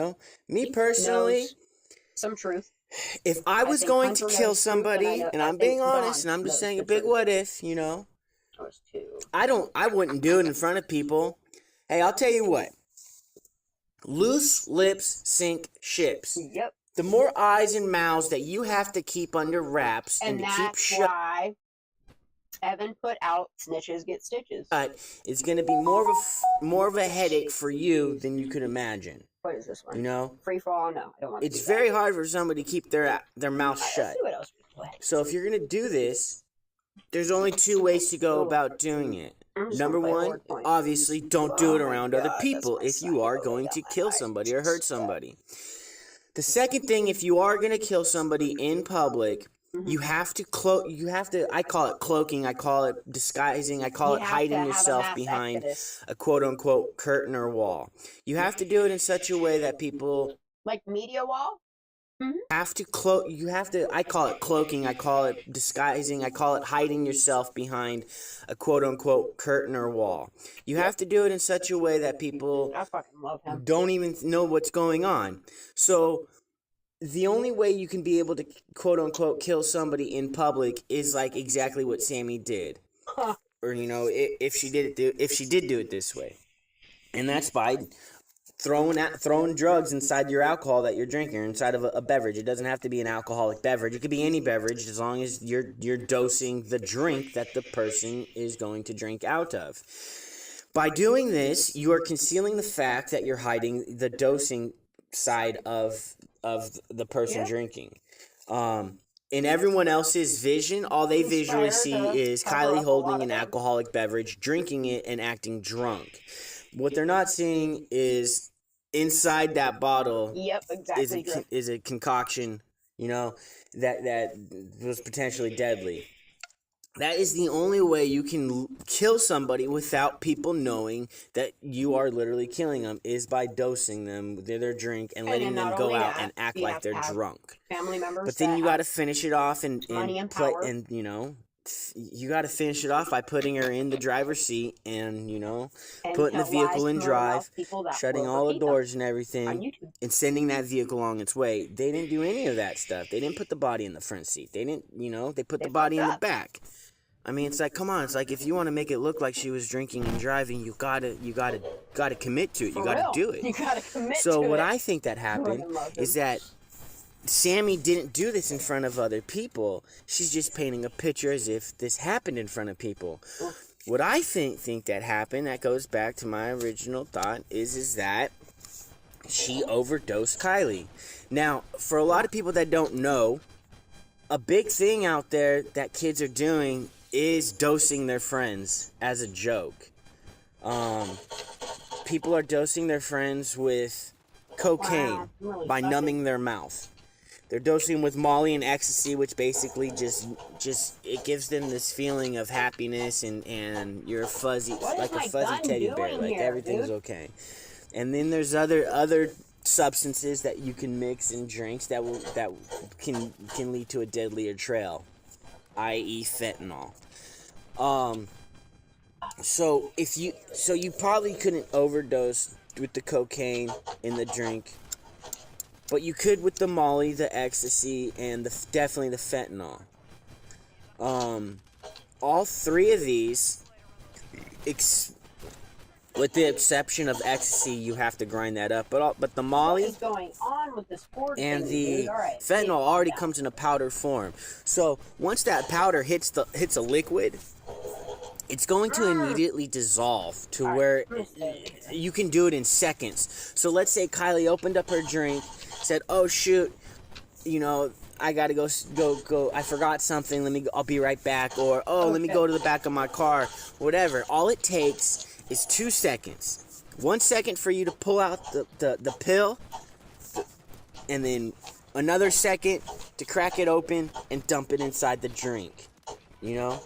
Me personally, some truth. If I was going to kill somebody, and I'm being honest, and I'm just saying a big what if, I wouldn't do it in front of people. Hey, I'll tell you what. Loose lips sink ships. Yep. The more eyes and mouths that you have to keep under wraps and to keep shut, why Evan put out snitches get stitches. It's going to be more of a headache for you than you could imagine. What is this one? Free for all? No, I don't want to. It's very hard for somebody to keep their mouth shut. Let's see what else we play. So if you're going to do this, there's only two ways to go about doing it. Number one, obviously, don't do it around other people if you are going to kill somebody or hurt somebody. The second thing, if you are going to kill somebody in public, you have to I call it cloaking, I call it disguising, I call it hiding yourself behind a quote-unquote curtain or wall. You have to do it in such a way that people... Like media wall? I call it cloaking, I call it disguising, I call it hiding yourself behind a quote-unquote curtain or wall. You have to do it in such a way that people I fucking love him. don't even know what's going on. So the only way you can be able to quote-unquote kill somebody in public is like exactly what Sammy did. Or, if she did do it this way. And that's by throwing drugs inside your alcohol that you're drinking, or inside of a beverage. It doesn't have to be an alcoholic beverage. It could be any beverage, as long as you're dosing the drink that the person is going to drink out of. By doing this, you are concealing the fact that you're hiding the dosing side of the person drinking. In everyone else's vision, all they visually see is Kiely holding an alcoholic beverage, drinking it, and acting drunk. What they're not seeing is inside that bottle is a concoction, that was potentially deadly. That is the only way you can kill somebody without people knowing that you are literally killing them, is by dosing them with their drink and letting them go out and act like they're drunk. Family members. But then you got to finish it off and play, power. and you got to finish it off by putting her in the driver's seat and putting the vehicle in drive, shutting all the doors and everything, and sending that vehicle on its way. They didn't do any of that stuff. They didn't put the body in the front seat. They didn't, they put the body in the back. I mean, it's like, come on. It's like, if you want to make it look like she was drinking and driving, you gotta commit to it. You gotta do it. You gotta commit to it. So what I think that happened is that Sammy didn't do this in front of other people. She's just painting a picture as if this happened in front of people. What I think that happened, that goes back to my original thought, is that she overdosed Kiely. Now, for a lot of people that don't know, a big thing out there that kids are doing is dosing their friends as a joke. People are dosing their friends with cocaine by numbing their mouth. They're dosing with Molly and ecstasy, which basically just it gives them this feeling of happiness and you're fuzzy, like a fuzzy teddy bear, like everything's okay. And then there's other substances that you can mix in drinks that can lead to a deadlier trail, i.e. fentanyl. So you probably couldn't overdose with the cocaine in the drink, but you could with the Molly, the ecstasy, and definitely the fentanyl. All three of these, with the exception of ecstasy, you have to grind that up. But the Molly What is going on with this and the fentanyl already comes in a powder form. So once that powder hits a liquid, it's going to immediately dissolve to where you can do it in seconds. So let's say Kiely opened up her drink, said, "Oh shoot, you know, I gotta go. I forgot something. I'll be right back." Or, "Oh, let me go to the back of my car." Whatever. All it takes is 2 seconds. 1 second for you to pull out the pill, and then another second to crack it open and dump it inside the drink. You know?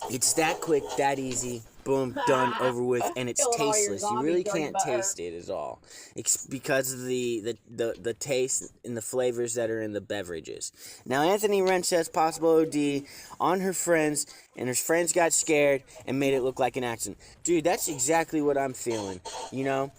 It's that quick, that easy. Boom, done, over with, and it's tasteless. You really can't taste it at all. It's because of the taste and the flavors that are in the beverages. Now, Anthony Wren says possible OD on her friends, and her friends got scared and made it look like an accident. Dude, that's exactly what I'm feeling, you know?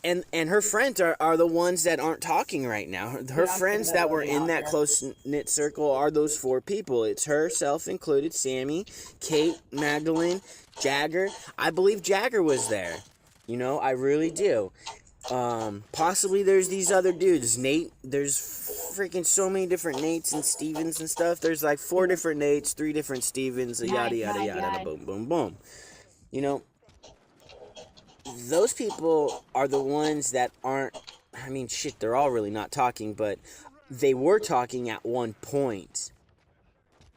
And her friends are the ones that aren't talking right now. Her friends that were in that close-knit circle are those 4 people. It's herself included, Sammy, Kate, Magdalene, Jagger. I believe Jagger was there. You know, I really do. Possibly there's these other dudes. Nate, there's freaking so many different Nates and Stevens and stuff. There's like 4 different Nates, 3 different Stevens, yada, yada, yada, boom, boom, boom. You know, those people are the ones that aren't, I mean, shit, they're all really not talking, but they were talking at one point.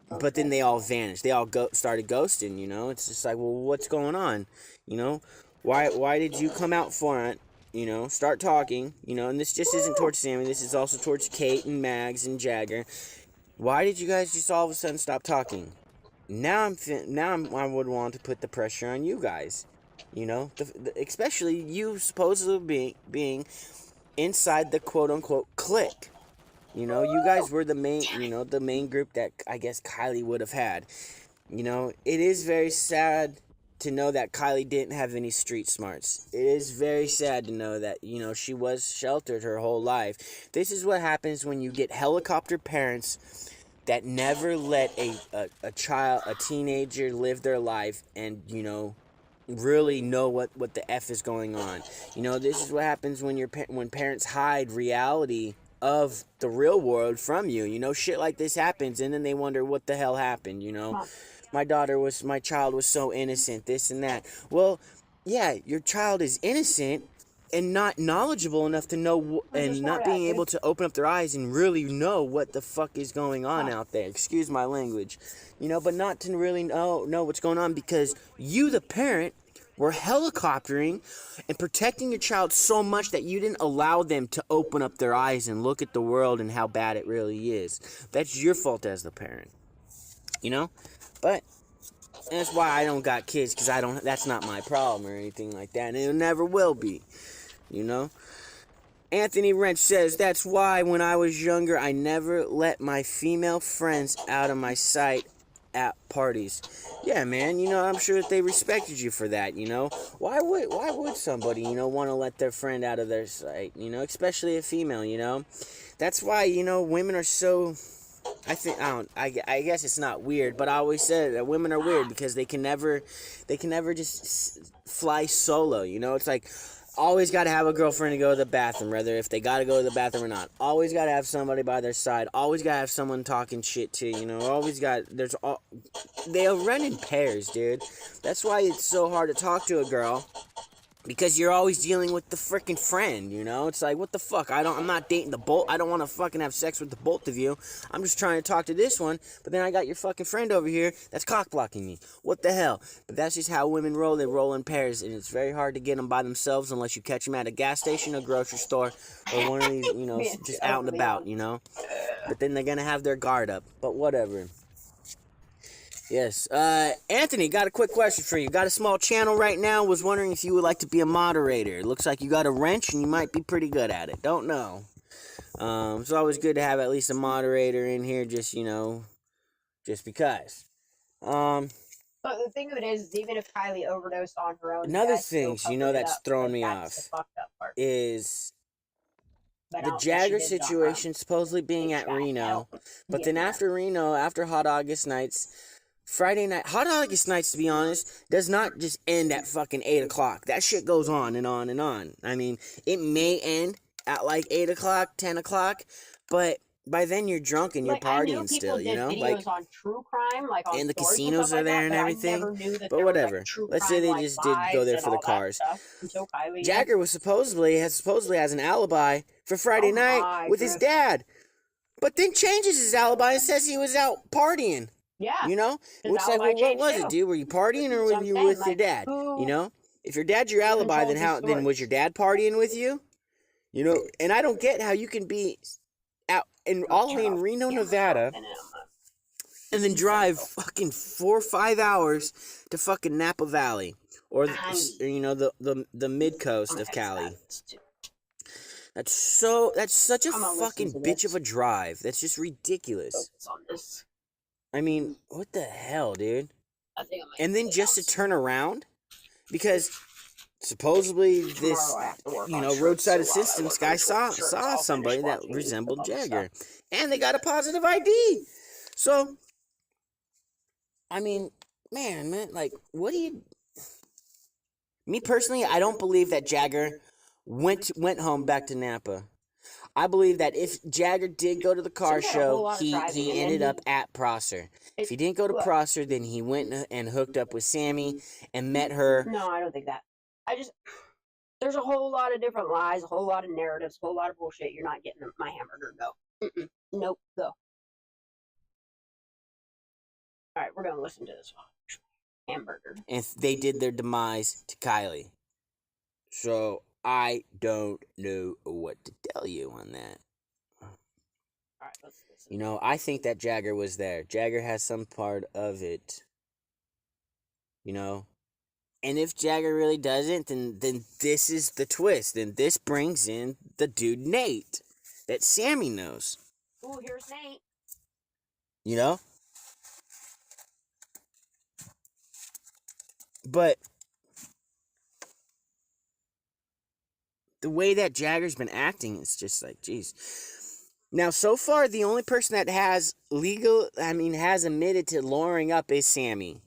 But then they all vanished. They all started ghosting, you know? It's just like, well, what's going on? You know? Why did you come out front? You know, start talking, you know? And this just isn't towards Sammy. This is also towards Kate and Mags and Jagger. Why did you guys just all of a sudden stop talking? Now I would want to put the pressure on you guys. You know, especially you supposedly being inside the quote-unquote clique. You know, you guys were the main group that I guess Kiely would have had. You know, it is very sad to know that Kiely didn't have any street smarts. It is very sad to know that, you know, she was sheltered her whole life. This is what happens when you get helicopter parents that never let a teenager live their life and, you know, really know what the F is going on. You know, this is what happens when when parents hide reality of the real world from you. You know, shit like this happens, and then they wonder what the hell happened, you know. My child was so innocent, this and that. Well, yeah, your child is innocent and not knowledgeable enough to know, and not being able to open up their eyes and really know what the fuck is going on out there. Excuse my language. You know, but not to really know what's going on because you, the parent, were helicoptering and protecting your child so much that you didn't allow them to open up their eyes and look at the world and how bad it really is. That's your fault as the parent. You know? But that's why I don't got kids, because that's not my problem or anything like that, and it never will be. You know? Anthony Wrench says, that's why when I was younger, I never let my female friends out of my sight at parties. Yeah, man, you know, I'm sure that they respected you for that, you know? Why would somebody, you know, want to let their friend out of their sight, you know, especially a female, you know? That's why, you know, women are so, I guess it's not weird, but I always said that women are weird because they can never just fly solo, you know? It's like, always got to have a girlfriend to go to the bathroom, whether if they got to go to the bathroom or not. Always got to have somebody by their side. Always got to have someone talking shit to, you know. They'll run in pairs, dude. That's why it's so hard to talk to a girl. Because you're always dealing with the freaking friend, you know? It's like, what the fuck? I'm not dating the both. I don't want to fucking have sex with the both of you. I'm just trying to talk to this one, but then I got your fucking friend over here that's cock-blocking me. What the hell? But that's just how women roll. They roll in pairs, and it's very hard to get them by themselves unless you catch them at a gas station, a grocery store, or one of these, you know, just out and about, you know? But then they're gonna have their guard up. But whatever. Yes. Anthony, got a quick question for you. Got a small channel right now. Was wondering if you would like to be a moderator. It looks like you got a wrench and you might be pretty good at it. Don't know. It's always good to have at least a moderator in here, just, you know, just because. But the thing of it is, even if Kiely overdosed on her own, another thing, you know, that's throwing me off is the Jagger situation supposedly being at Reno. But then after Reno, after Hot August Nights, Friday night, Hot August Nights, to be honest, does not just end at fucking 8 o'clock. That shit goes on and on and on. I mean, it may end at like 8 o'clock, 10 o'clock, but by then you're drunk and you're Like, I knew partying people still, you did know? videos Like, on true crime, like on and the stories and stuff casinos are like there that, and but I everything. never knew that But there was whatever. like true Let's say crime, they like just did go lives there and for the all that cars. stuff until Kiely. Jagger was supposedly has an alibi for Friday night my, with his Griff. dad, but then changes his alibi and says he was out partying. Yeah. You know, His it's like, alibi well, what changed was too. it, dude? Were you partying or So were I'm you saying, with your like, dad? who You know, if your dad's your alibi, then controls the was your dad partying with you? You know, and I don't get how you can be out in all the way in Reno, Nevada, and then drive fucking 4 or 5 hours to fucking Napa Valley or you know the mid coast of Cali. That's such a fucking bitch of a drive. That's just ridiculous. I mean, what the hell, dude? And then just to turn around, because supposedly this, you know, roadside assistance guy saw somebody that resembled Jagger, and they got a positive ID. So, I mean, man, like, what do you? Me personally, I don't believe that Jagger went home back to Napa. I believe that if Jagger did go to the car show, he ended up at Prosser. If he didn't go to Prosser, then he went and hooked up with Sammy and met her. No, I don't think that. There's a whole lot of different lies, a whole lot of narratives, a whole lot of bullshit. You're not getting my hamburger. Go. Nope. Go. All right, we're gonna listen to this one. Hamburger. And they did their demise to Kiely. So I don't know what to tell you on that. All right, let's listen. You know, I think that Jagger was there. Jagger has some part of it. You know? And if Jagger really doesn't, then this is the twist. Then this brings in the dude Nate that Sammy knows. Ooh, here's Nate. You know? But the way that Jagger's been acting is just like, geez. Now, so far, the only person that has admitted to luring up is Sammy.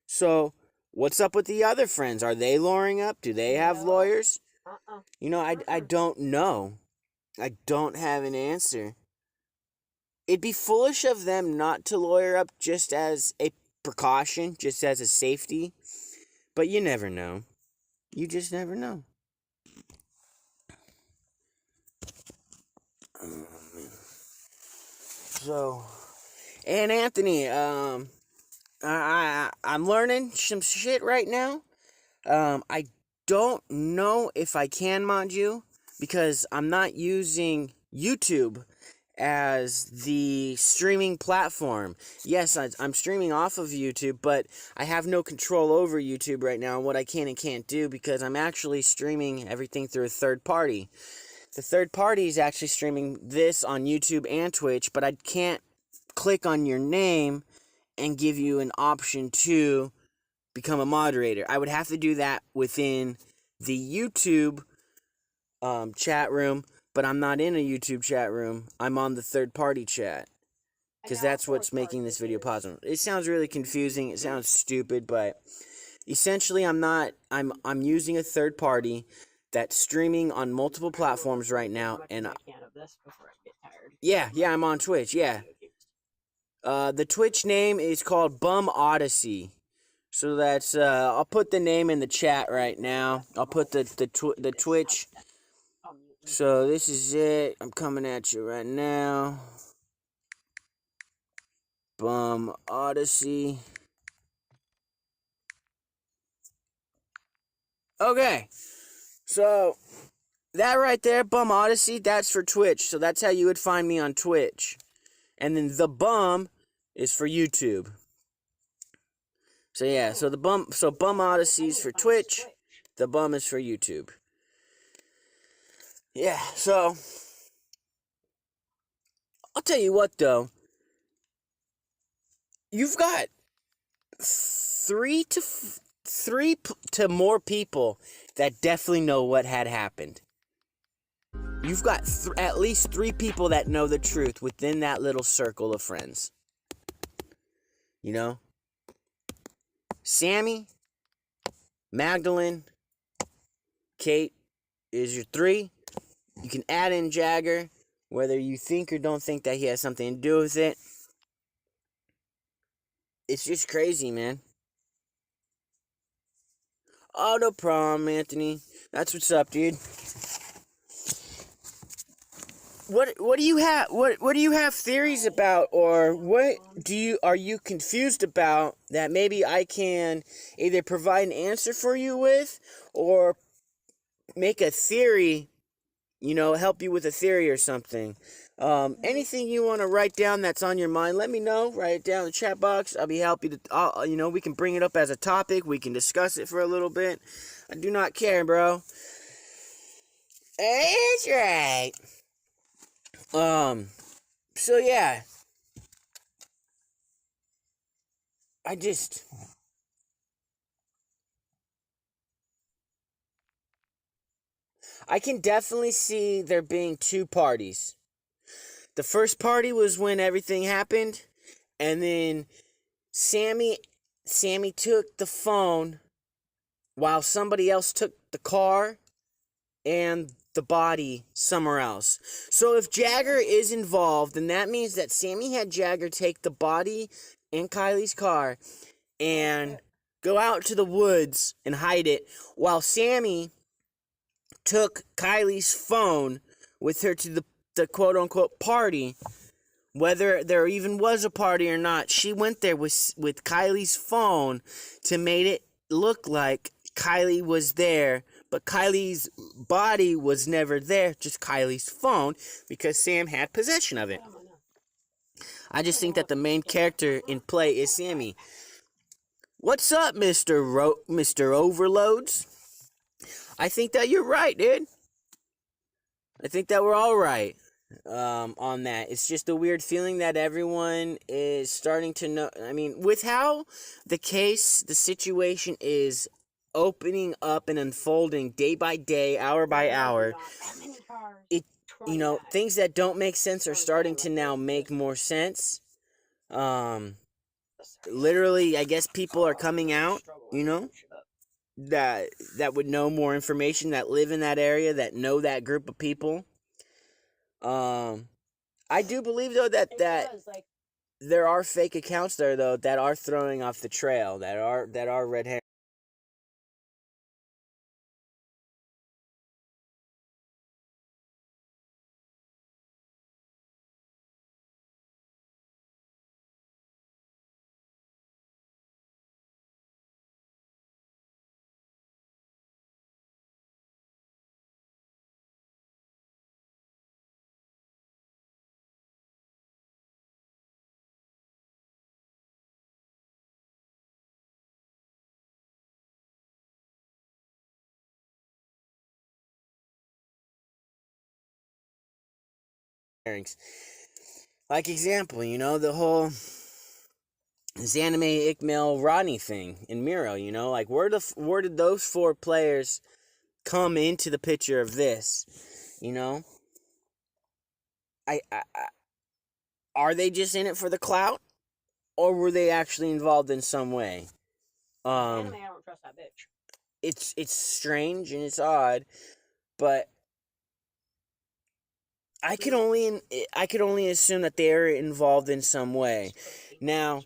So, what's up with the other friends? Are they luring up? Do they have lawyers? You know, I don't know. I don't have an answer. It'd be foolish of them not to lawyer up just as a precaution, just as a safety. But you never know. You just never know. So, and Anthony, I'm learning some shit right now. I don't know if I can mod you because I'm not using YouTube as the streaming platform. Yes, I'm streaming off of YouTube, but I have no control over YouTube right now and what I can and can't do because I'm actually streaming everything through a third party. The third party is actually streaming this on YouTube and Twitch, but I can't click on your name and give you an option to become a moderator. I would have to do that within the YouTube chat room, but I'm not in a YouTube chat room. I'm on the third party chat because that's what's making this video possible. It sounds really confusing. It sounds stupid, but essentially I'm using a third party that's streaming on multiple platforms right now, and yeah, I'm on Twitch. Yeah, the Twitch name is called Bum Odyssey. So that's I'll put the name in the chat right now. I'll put the Twitch. So this is it. I'm coming at you right now. Bum Odyssey. Okay. So that right there, Bum Odyssey, that's for Twitch. So that's how you would find me on Twitch. And then the Bum is for YouTube. So yeah, so Bum Odyssey's for Twitch. The Bum is for YouTube. Yeah, so I'll tell you what though. You've got three to more people that definitely know what had happened. You've got at least 3 people that know the truth within that little circle of friends. You know? Sammy, Magdalene, Kate is your 3. You can add in Jagger, whether you think or don't think that he has something to do with it. It's just crazy, man. Oh, no problem, Anthony. That's what's up, dude. What do you have? What do you have theories about, or what are you confused about that maybe I can either provide an answer for you with, or make a theory, help you with a theory or something. Anything you want to write down that's on your mind, let me know. Write it down in the chat box. I'll be happy to, we can bring it up as a topic. We can discuss it for a little bit. I do not care, bro. That's right. So yeah. I can definitely see there being two parties. The first party was when everything happened, and then Sammy took the phone while somebody else took the car and the body somewhere else. So if Jagger is involved, then that means that Sammy had Jagger take the body in Kiely's car and go out to the woods and hide it, while Sammy took Kiely's phone with her to the quote-unquote party. Whether there even was a party or not, she went there with Kiely's phone to make it look like Kiely was there, but Kiely's body was never there, just Kiely's phone, because Sam had possession of it. I just think that the main character in play is Sammy. What's up, Mr. Overloads? I think that you're right, dude. I think that we're all right on that. It's just a weird feeling that everyone is starting to know. I mean, with how the situation is opening up and unfolding day by day, hour by hour, things that don't make sense are starting to now make more sense. Literally, I guess people are coming out, that would know more information, that live in that area, that know that group of people. I do believe, though, that there are fake accounts there, though, that are throwing off the trail, that are red herring. Like example, the whole Zanime, Ikmail, Rodni thing in Miro, like where did those four players come into the picture of this? I are they just in it for the clout, or were they actually involved in some way? I don't trust that bitch. It's strange and it's odd, but I could only assume that they're involved in some way. Now,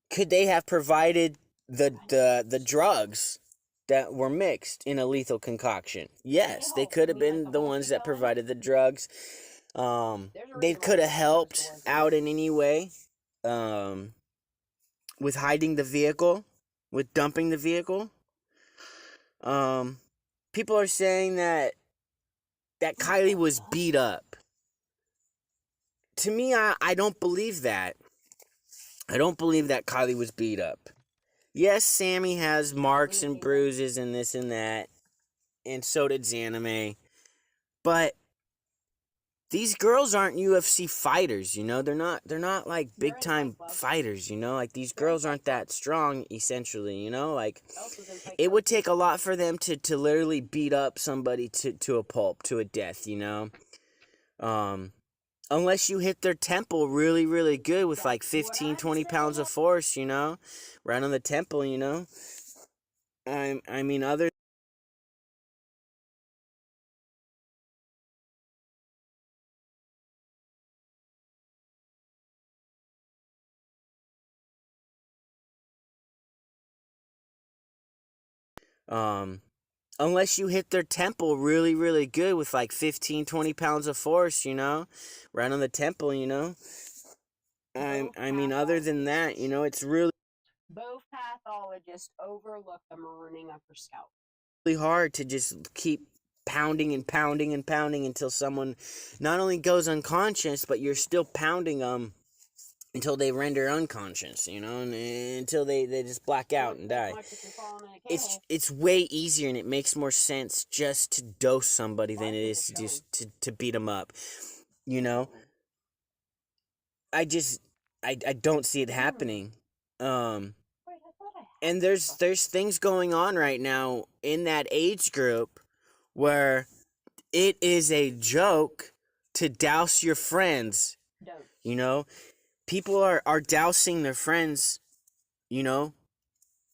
could they have provided the drugs that were mixed in a lethal concoction? Yes, they could have been the ones that provided the drugs. They could have helped out in any way, with hiding the vehicle, with dumping the vehicle. People are saying that Kiely was beat up. To me, I don't believe that. I don't believe that Kiely was beat up. Yes, Sammy has marks and bruises and this and that, and so did Zanime. But these girls aren't UFC fighters, They're not like big time fighters, Like these girls aren't that strong, essentially, Like it would take a lot for them to literally beat up somebody to a pulp, to a death, Unless you hit their temple really, really good with like 15, 20 pounds of force, right on the temple, I mean, other Unless you hit their temple really, really good with like 15, 20 pounds of force, you know, right on the temple, you know. I mean, other than that, you know, it's really Both pathologists overlook the marooning of her scalp. hard to just keep pounding and pounding and pounding until someone not only goes unconscious, but you're still pounding them until they render unconscious, you know, and until they just black out and die. It's way easier and it makes more sense just to dose somebody than it is to just to beat them up, you know. I don't see it happening. And there's things going on right now in that age group where it is a joke to douse your friends, you know. People are dousing their friends, you know,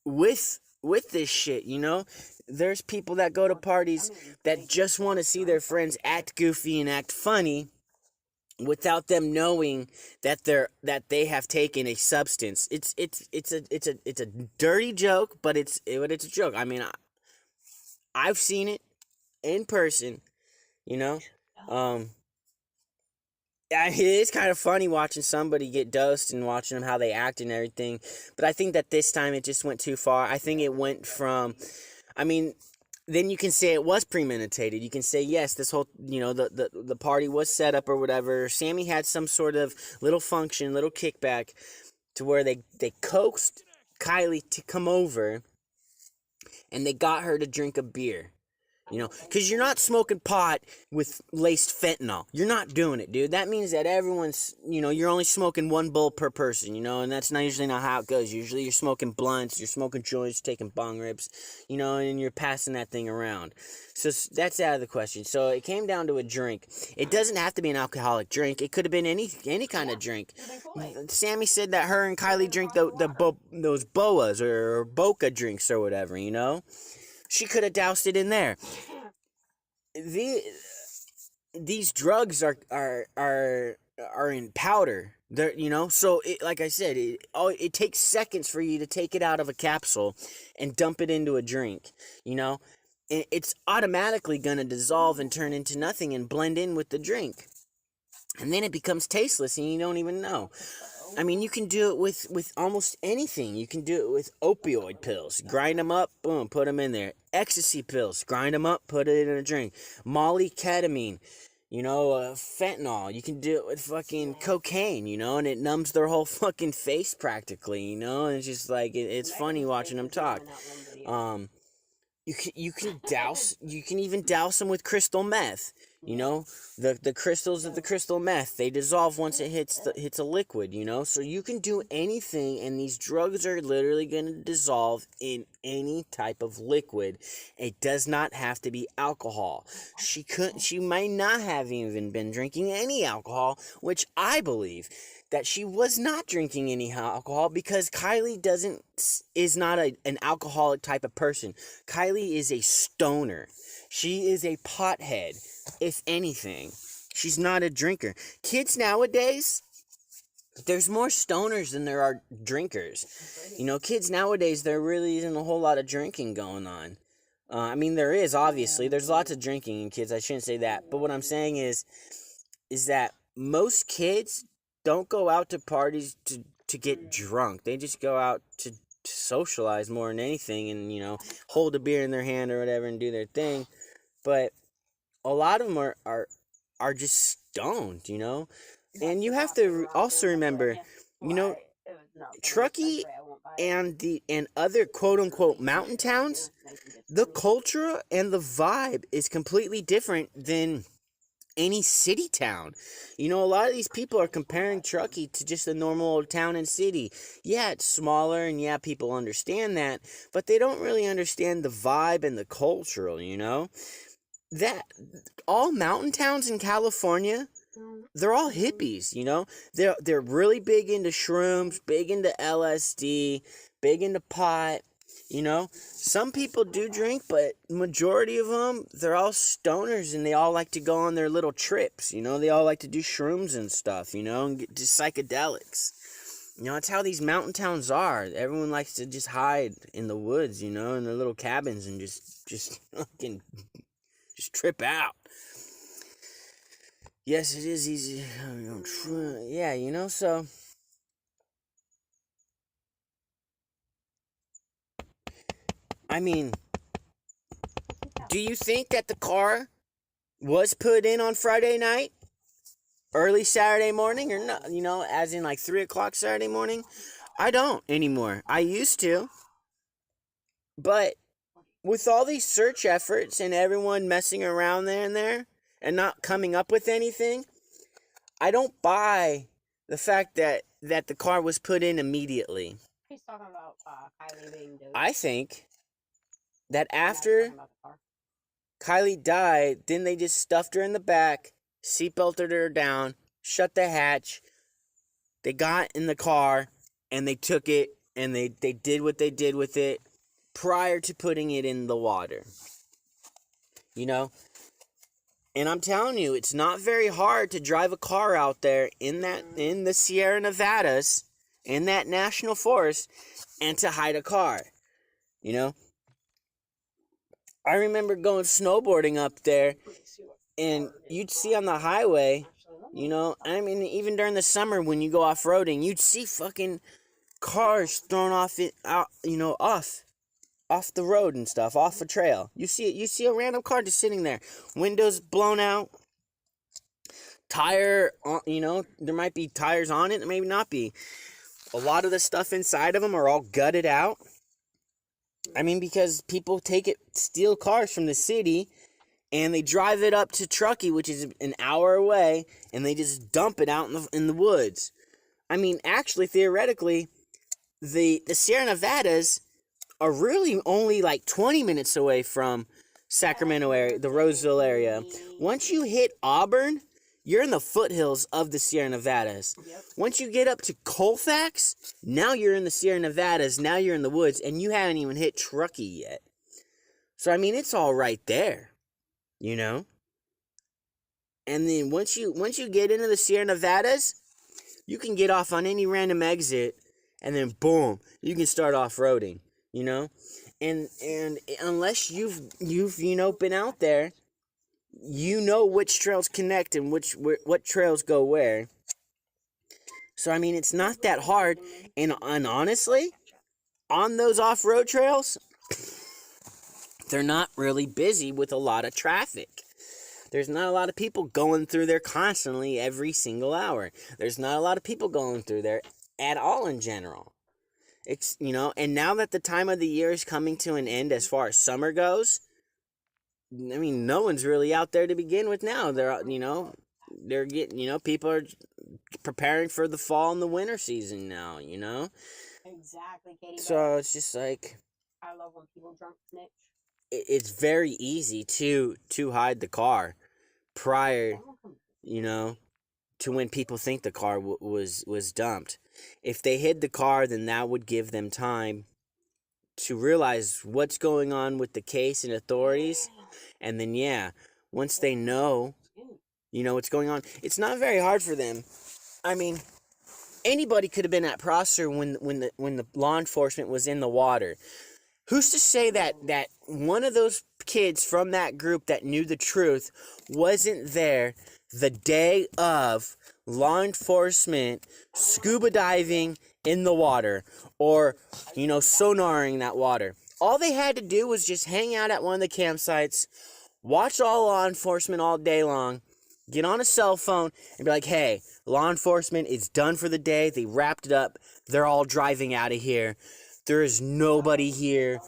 with this shit, you know. There's people that go to parties that just want to see their friends act goofy and act funny without them knowing that they have taken a substance. It's a dirty joke, but it's a joke. I mean, I've seen it in person, you know. It is kind of funny watching somebody get dosed and watching them how they act and everything. But I think that this time it just went too far. I think it went from, I mean, then you can say it was premeditated. You can say, yes, this whole, you know, the party was set up or whatever. Sammy had some sort of little function, little kickback to where they coaxed Kiely to come over and they got her to drink a beer. You know, because you're not smoking pot with laced fentanyl. You're not doing it, dude. That means that everyone's, you know, you're only smoking one bowl per person, you know, and that's not usually not how it goes. Usually you're smoking blunts, you're smoking joints, taking bong rips, you know, and you're passing that thing around. So that's out of the question. So it came down to a drink. It doesn't have to be an alcoholic drink. It could have been any kind of drink. Sammy said that her and Kiely drink those boas or Boca drinks or whatever, you know. She could have doused it in there. These drugs are in powder. They're, you know, so like I said, it takes seconds for you to take it out of a capsule and dump it into a drink. You know, it's automatically gonna dissolve and turn into nothing and blend in with the drink, and then it becomes tasteless and you don't even know. I mean, you can do it with almost anything. You can do it with opioid pills. Grind them up, boom, put them in there. Ecstasy pills, grind them up, put it in a drink. Molly, ketamine, you know, fentanyl. You can do it with fucking cocaine, you know, and it numbs their whole fucking face practically, you know. And it's just like, it's funny watching them talk. You can even douse them with crystal meth. You know, the crystals of the crystal meth, they dissolve once it hits a liquid, you know? So you can do anything, and these drugs are literally going to dissolve in any type of liquid. It does not have to be alcohol. She might not have even been drinking any alcohol, which I believe that she was not drinking any alcohol because Kiely is not an alcoholic type of person. Kiely is a stoner. She is a pothead, if anything. She's not a drinker. Kids nowadays, there's more stoners than there are drinkers. You know, kids nowadays, there really isn't a whole lot of drinking going on. I mean, there is, obviously. There's lots of drinking in kids. I shouldn't say that. But what I'm saying is that most kids don't go out to parties to get drunk. They just go out to socialize more than anything and, you know, hold a beer in their hand or whatever and do their thing. But a lot of them are just stoned, you know? And you have to also remember, you know, Truckee and other quote-unquote mountain towns, the culture and the vibe is completely different than any city town. You know, a lot of these people are comparing Truckee to just a normal old town and city. Yeah, it's smaller, and yeah, people understand that, but they don't really understand the vibe and the cultural, you know? That all mountain towns in California, they're all hippies, you know? They're really big into shrooms, big into LSD, big into pot, you know? Some people do drink, but majority of them, they're all stoners and they all like to go on their little trips, you know? They all like to do shrooms and stuff, you know, and get to psychedelics. You know, it's how these mountain towns are. Everyone likes to just hide in the woods, you know, in their little cabins and just fucking just trip out. Yes, it is easy. Yeah, you know, so I mean, do you think that the car was put in on Friday night? Early Saturday morning or not, you know, as in like 3 o'clock Saturday morning? I don't anymore. I used to. But with all these search efforts and everyone messing around there and not coming up with anything, I don't buy the fact that the car was put in immediately. He's talking about Kiely being dosed. I think that after Kiely died, then they just stuffed her in the back, seatbelted her down, shut the hatch. They got in the car and they took it and they did what they did with it prior to putting it in the water. You know? And I'm telling you, it's not very hard to drive a car out there in the Sierra Nevadas, in that national forest, and to hide a car. You know? I remember going snowboarding up there, and you'd see on the highway, you know, I mean, even during the summer when you go off-roading, you'd see fucking cars thrown off the road and stuff, off a trail. You see a random car just sitting there, windows blown out, tire, you know, there might be tires on it, there may not be. A lot of the stuff inside of them are all gutted out. I mean, because people steal cars from the city, and they drive it up to Truckee, which is an hour away, and they just dump it out in the woods. I mean, actually, theoretically, the Sierra Nevadas are really only like 20 minutes away from Sacramento area, the Roseville area. Once you hit Auburn, you're in the foothills of the Sierra Nevadas. Yep. Once you get up to Colfax, now you're in the Sierra Nevadas, now you're in the woods, and you haven't even hit Truckee yet. So, I mean, it's all right there, you know? And then once you get into the Sierra Nevadas, you can get off on any random exit, and then boom, you can start off-roading, you know? And unless you've you know, been out there, you know which trails connect and what trails go where. So, I mean, it's not that hard. And honestly, on those off-road trails, they're not really busy with a lot of traffic. There's not a lot of people going through there constantly every single hour. There's not a lot of people going through there at all in general. It's, you know, and now that the time of the year is coming to an end as far as summer goes, I mean, no one's really out there to begin with now. They're getting, you know, people are preparing for the fall and the winter season now, you know? Exactly, Katie. So it's just like, I love when people drunk snitch. It's very easy to hide the car prior, you know, to when people think the car was dumped. If they hid the car, then that would give them time to realize what's going on with the case and authorities. And then, yeah, once they know, you know, what's going on, it's not very hard for them. I mean, anybody could have been at Prosser when the law enforcement was in the water. Who's to say that one of those kids from that group that knew the truth wasn't there the day of law enforcement scuba diving in the water or, you know, sonaring that water? All they had to do was just hang out at one of the campsites, watch all law enforcement all day long, get on a cell phone and be like, hey, law enforcement is done for the day. They wrapped it up. They're all driving out of here. There is nobody here.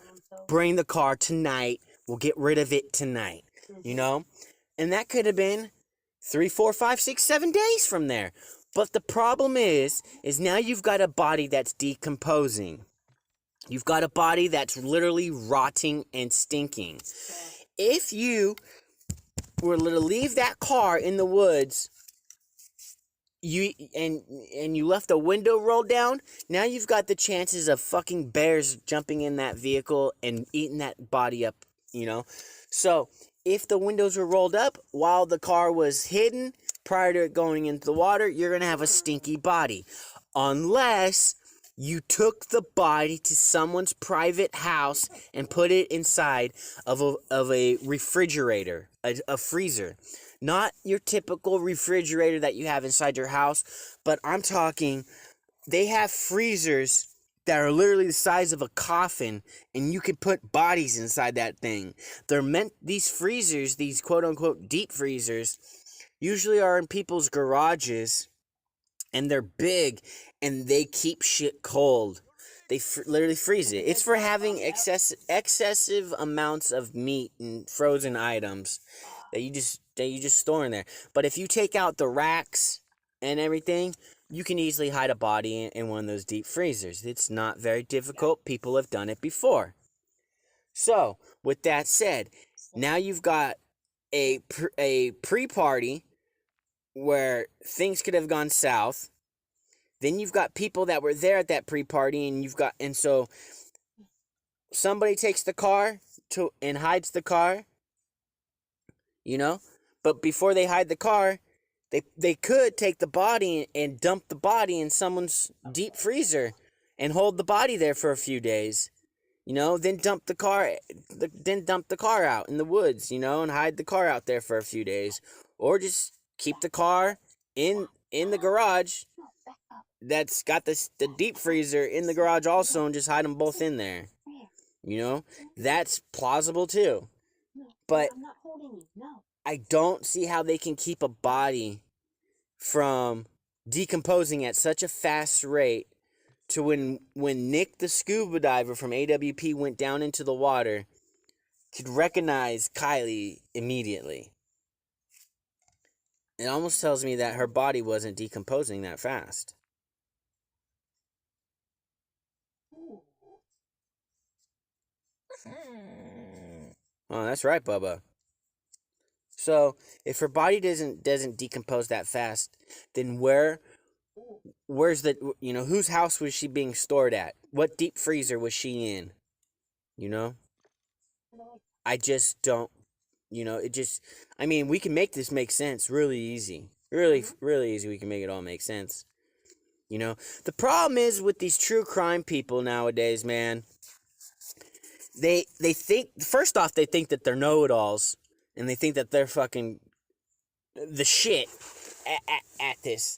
Bring the car tonight. We'll get rid of it tonight. You know? And that could have been 3, 4, 5, 6, 7 days from there. But the problem is now you've got a body that's decomposing. You've got a body that's literally rotting and stinking. If you were to leave that car in the woods, you left the window rolled down, now you've got the chances of fucking bears jumping in that vehicle and eating that body up, you know? So, if the windows were rolled up while the car was hidden prior to it going into the water, you're going to have a stinky body. unless you took the body to someone's private house and put it inside of a refrigerator, a freezer. Not your typical refrigerator that you have inside your house, but I'm talking, they have freezers that are literally the size of a coffin, and you can put bodies inside that thing. These freezers, these quote-unquote deep freezers, usually are in people's garages, and they're big, and they keep shit cold. They literally freeze it. It's for having excessive amounts of meat and frozen items that you just store in there. But if you take out the racks and everything, you can easily hide a body in one of those deep freezers. It's not very difficult. People have done it before. So, with that said, now you've got a pre-party where things could have gone south. Then you've got people that were there at that pre-party, and so somebody takes the car and hides the car, but before they hide the car, they could take the body and dump the body in someone's deep freezer and hold the body there for a few days, then dump the car out in the woods, and hide the car out there for a few days, or just keep the car in the garage that's got the deep freezer in the garage also, and just hide them both in there. That's plausible too. But I don't see how they can keep a body from decomposing at such a fast rate to when Nick the scuba diver from AWP went down into the water, could recognize Kiely immediately. It almost tells me that her body wasn't decomposing that fast. Oh, that's right, Bubba. So, if her body doesn't decompose that fast, then where's whose house was she being stored at? What deep freezer was she in? I just don't, we can make this make sense really easy. Really, really easy. We can make it all make sense. The problem is with these true crime people nowadays, man. They think, first off, they think that they're know-it-alls, and they think that they're fucking the shit at this.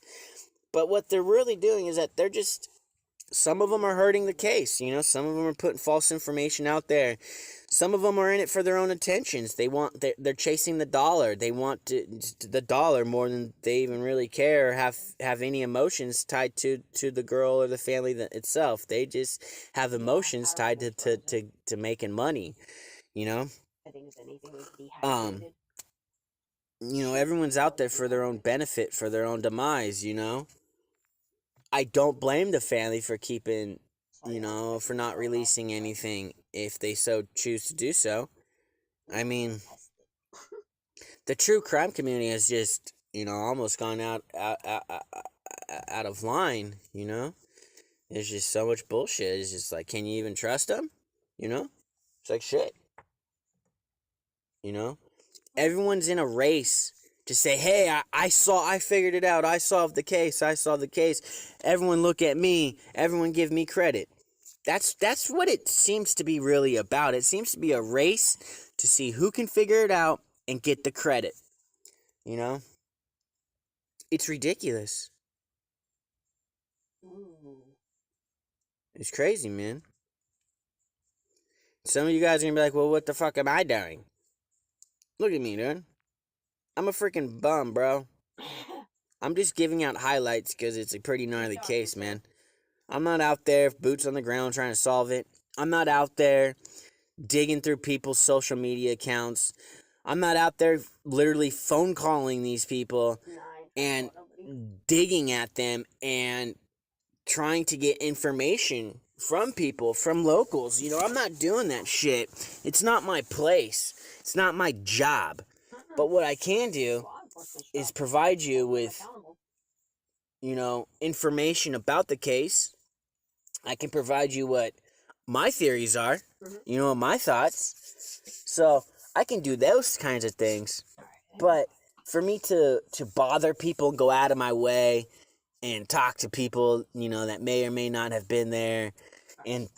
But what they're really doing is that they're just, some of them are hurting the case, some of them are putting false information out there. Some of them are in it for their own intentions. They're chasing the dollar. They want the dollar more than they even really care or have any emotions tied to the girl or the family itself. They just have emotions tied to making money, everyone's out there for their own benefit, for their own demise, I don't blame the family for keeping, for not releasing anything if they so choose to do so. I mean, the true crime community has just, almost gone out of line, There's just so much bullshit. It's just like, can you even trust them? It's like shit. Everyone's in a race to say, hey, I figured it out. I solved the case. Everyone look at me. Everyone give me credit. That's what it seems to be really about. It seems to be a race to see who can figure it out and get the credit. It's ridiculous. It's crazy, man. Some of you guys are going to be like, well, what the fuck am I doing? Look at me, dude. I'm a freaking bum, bro. I'm just giving out highlights because it's a pretty gnarly case, man. I'm not out there, boots on the ground, trying to solve it. I'm not out there digging through people's social media accounts. I'm not out there literally phone calling these people and digging at them and trying to get information from people, from locals. I'm not doing that shit. It's not my place. It's not my job. But what I can do is provide you with, information about the case. I can provide you what my theories are, my thoughts. So I can do those kinds of things. But for me to bother people, go out of my way, and talk to people, that may or may not have been there, and,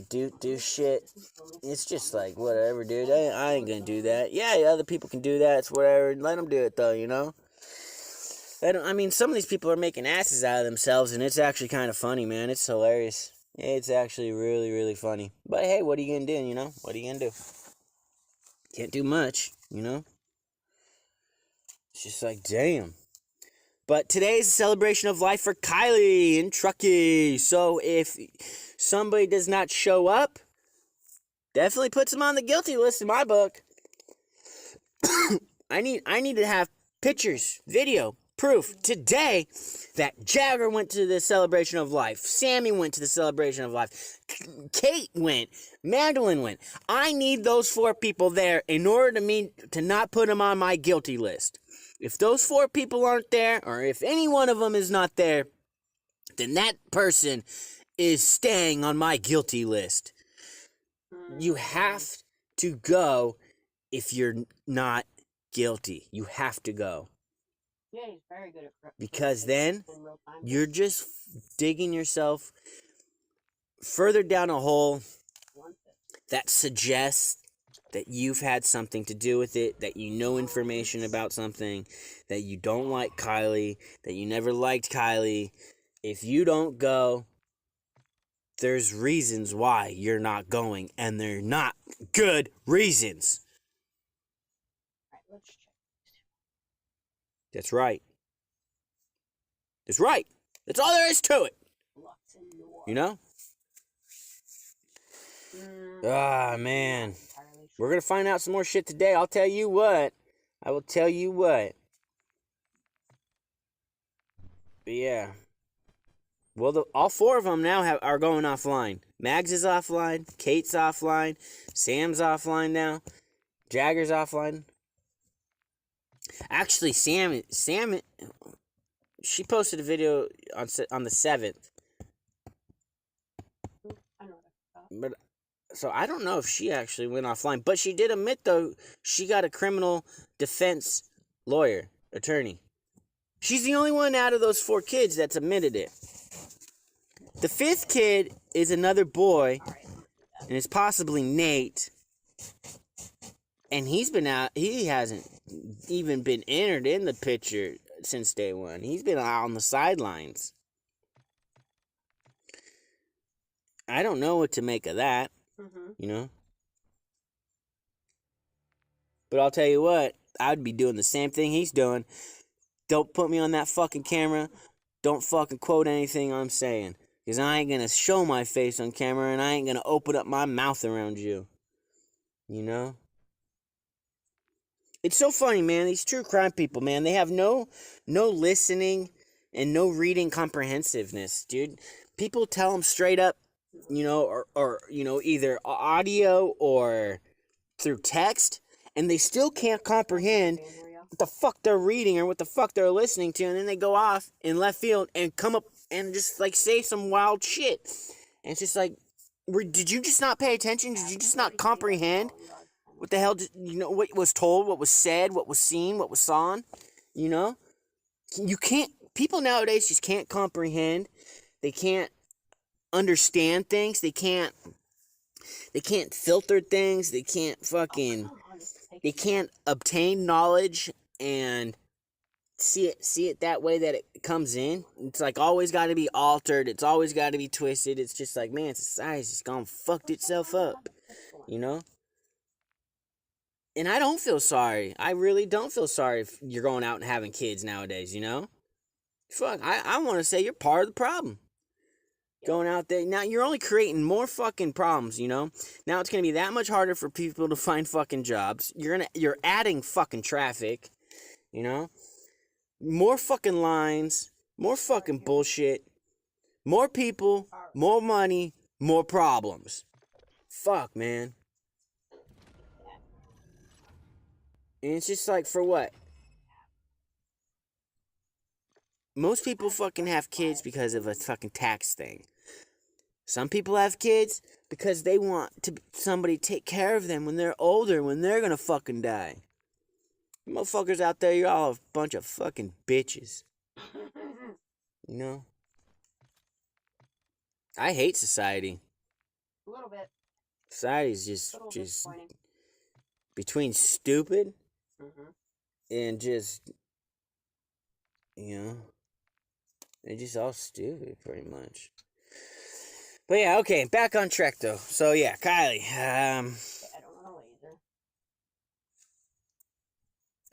do shit. It's just like, whatever, dude. I ain't gonna do that. Yeah, other people can do that. It's whatever. Let them do it, though, some of these people are making asses out of themselves, and it's actually kind of funny, man. It's hilarious. It's actually really, really funny. But hey, what are you gonna do, What are you gonna do? Can't do much, It's just like, damn. But today's a celebration of life for Kiely and Truckee. So if somebody does not show up, definitely puts them on the guilty list in my book. I need to have pictures, video, proof today that Jagger went to the celebration of life. Sammy went to the celebration of life. Kate went. Magdalene went. I need those 4 people there in order to not put them on my guilty list. If those 4 people aren't there, or if any one of them is not there, then that person is staying on my guilty list. You have to go if you're not guilty. You have to go. Yeah, he's very good at because then you're just digging yourself further down a hole that suggests that you've had something to do with it, that you know information about something, that you don't like Kiely, that you never liked Kiely. If you don't go, there's reasons why you're not going, and they're not good reasons. All right, let's check. That's right. That's right. That's all there is to it. Ah, man. We're going to find out some more shit today. I'll tell you what. I will tell you what. But yeah. Well, all 4 of them now are going offline. Mags is offline. Kate's offline. Sam's offline now. Jagger's offline. Actually, Sam, she posted a video on the 7th. But so I don't know if she actually went offline, but she did admit though she got a criminal defense attorney. She's the only one out of those 4 kids that's admitted it. The 5th kid is another boy, and it's possibly Nate. And he's been out. He hasn't even been entered in the picture since day one. He's been out on the sidelines. I don't know what to make of that, But I'll tell you what, I'd be doing the same thing he's doing. Don't put me on that fucking camera. Don't fucking quote anything I'm saying. Because I ain't going to show my face on camera, and I ain't going to open up my mouth around you. It's so funny, man. These true crime people, man, they have no listening and no reading comprehensiveness, dude. People tell them straight up, or either audio or through text, and they still can't comprehend what the fuck they're reading or what the fuck they're listening to, and then they go off in left field and come up and just like say some wild shit. And it's just like, did you just not pay attention? Did you just not comprehend what the hell what was told, what was said, what was seen, what was sawn? You can't. People nowadays just can't comprehend. They can't understand things. They can't filter things. They can't obtain knowledge and see it that way that it comes in. It's like always got to be altered. It's always got to be twisted. It's just like, man, society's just gone fucked itself up, And I don't feel sorry. I really don't feel sorry if you're going out and having kids nowadays, Fuck, I want to say you're part of the problem. Going out there. Now, you're only creating more fucking problems, Now it's going to be that much harder for people to find fucking jobs. You're adding fucking traffic, More fucking lines, more fucking bullshit, more people, more money, more problems. Fuck, man. And it's just like, for what? Most people fucking have kids because of a fucking tax thing. Some people have kids because they want somebody to take care of them when they're older, when they're gonna fucking die. You motherfuckers out there, you're all a bunch of fucking bitches. You know? I hate society. A little bit. Society's A just little disappointing. between stupid Mm-hmm. and just, you know, they're just all stupid pretty much. But yeah, okay, back on track though. So yeah, Kylie. I don't want a laser.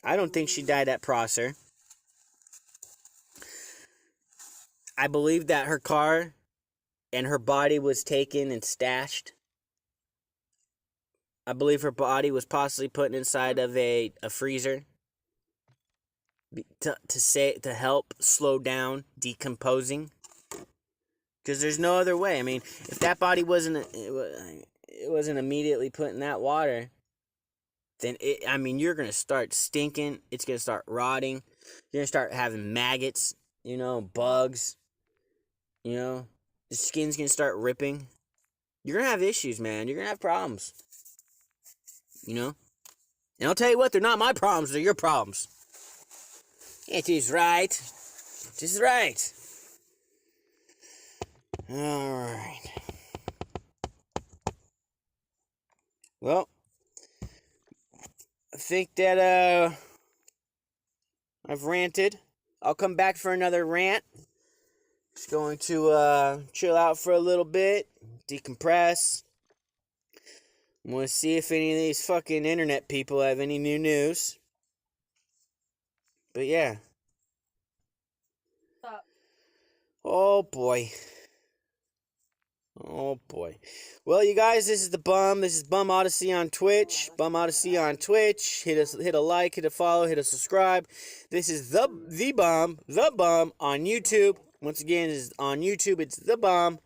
I don't think she died at Prosser. I believe that her car and her body was taken and stashed. I believe her body was possibly put inside of a freezer to help slow down decomposing. Because there's no other way. I mean, if that body wasn't immediately put in that water, then you're gonna start stinking. It's gonna start rotting. You're gonna start having maggots. Bugs. The skin's gonna start ripping. You're gonna have issues, man. You're gonna have problems. And I'll tell you what, they're not my problems. They're your problems. It is right. It is right. Alright. Well, I think that I've ranted. I'll come back for another rant. Just going to chill out for a little bit, decompress. I'm going to see if any of these fucking internet people have any new news. But yeah. Stop. Oh boy. Oh boy. Well, you guys, this is the Bum. This is Bum Odyssey on Twitch. Bum Odyssey on Twitch. Hit a like, hit a follow, hit a subscribe. This is the Bum on YouTube. Once again, this is on YouTube. It's the Bum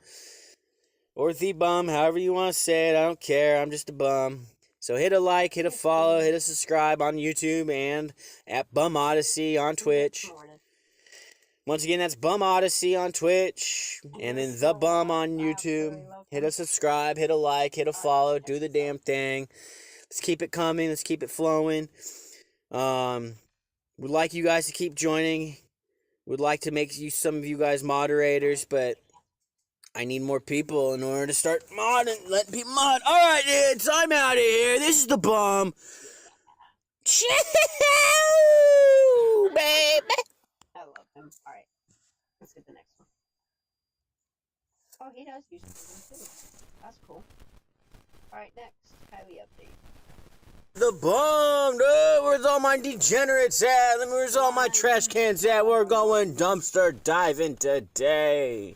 or the Bum, however you want to say it. I don't care. I'm just a bum. So hit a like, hit a follow, hit a subscribe on YouTube and at Bum Odyssey on Twitch. Once again, that's Bum Odyssey on Twitch, and then The Bum on YouTube. Hit a subscribe, hit a like, hit a follow, do the damn thing. Let's keep it coming, let's keep it flowing. Would like you guys to keep joining. Would like to make some of you guys moderators, but I need more people in order to start modding, letting people mod. Alright, dudes, I'm out of here. This is The Bum. Choo, baby. I love him. Alright. Let's get the next one. Oh, he does use them too. That's cool. Alright, next. Kiely update. The Bum! Oh, where's all my degenerates at? Where's all my trash cans at? We're going dumpster diving today.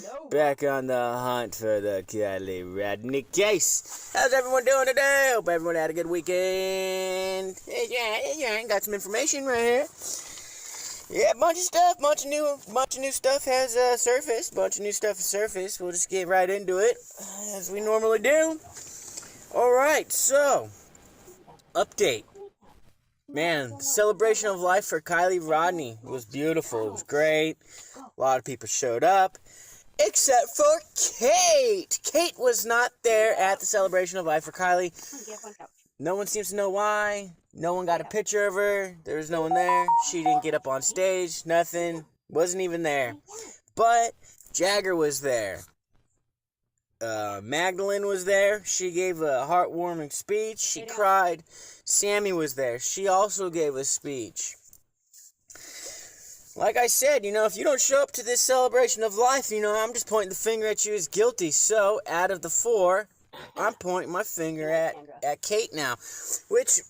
No. Back on the hunt for the Kiely Rodni case. How's everyone doing today? Hope everyone had a good weekend. Yeah, got some information right here. Yeah, bunch of new stuff has surfaced. We'll just get right into it, as we normally do. Alright, so, update. Man, the celebration of life for Kiely Rodni was beautiful. It was great. A lot of people showed up, except for Kate. Kate was not there at the celebration of life for Kiely. No one seems to know why. No one got a picture of her. There was no one there. She didn't get up on stage. Nothing. Wasn't even there. But Jagger was there. Magdalene was there. She gave a heartwarming speech. She cried. Sammy was there. She also gave a speech. Like I said, if you don't show up to this celebration of life, I'm just pointing the finger at you as guilty. So, out of the 4, I'm pointing my finger at Kate now, which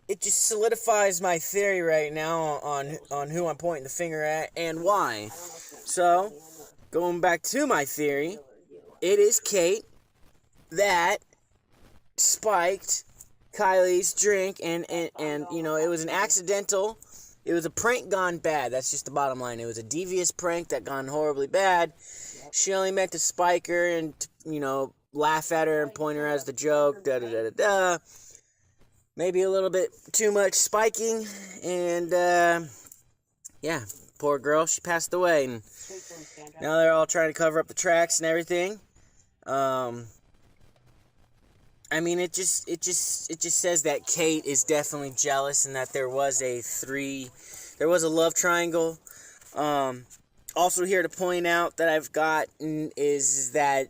it just solidifies my theory right now on who I'm pointing the finger at and why. So, going back to my theory, it is Kate that spiked Kiely's drink and it was an accidental. It was a prank gone bad. That's just the bottom line. It was a devious prank that gone horribly bad. She only meant to spike her and, laugh at her and point her as the joke, da-da-da-da-da. Maybe a little bit too much spiking, and, yeah, poor girl, she passed away, and now they're all trying to cover up the tracks and everything. It just says that Kate is definitely jealous and that there was a There was a love triangle. Also here to point out that I've gotten is that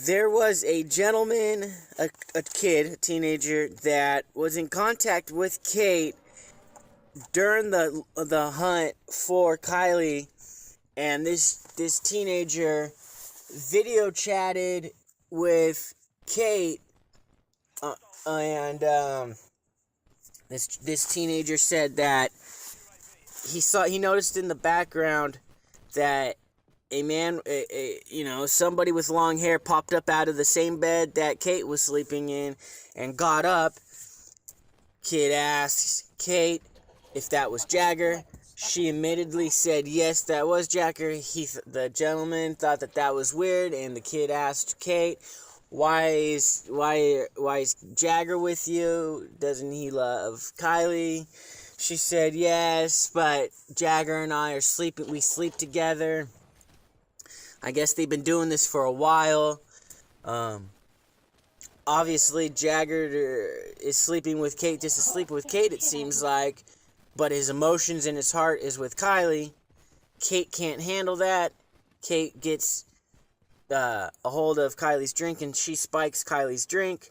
there was a gentleman, a kid, a teenager, that was in contact with Kate during the hunt for Kiely, and this teenager video chatted with Kate, and this teenager said that he noticed in the background that a man, somebody with long hair popped up out of the same bed that Kate was sleeping in and got up. Kid asks Kate if that was Jagger. She admittedly said yes, that was Jagger. The gentleman thought that was weird, and the kid asked Kate, why is Jagger with you? Doesn't he love Kiely? She said yes, but Jagger and I are sleeping. We sleep together. I guess they've been doing this for a while. Obviously, Jagger is sleeping with Kate just to sleep with Kate, it seems like. But his emotions and his heart is with Kiely. Kate can't handle that. Kate gets a hold of Kylie's drink, and she spikes Kylie's drink.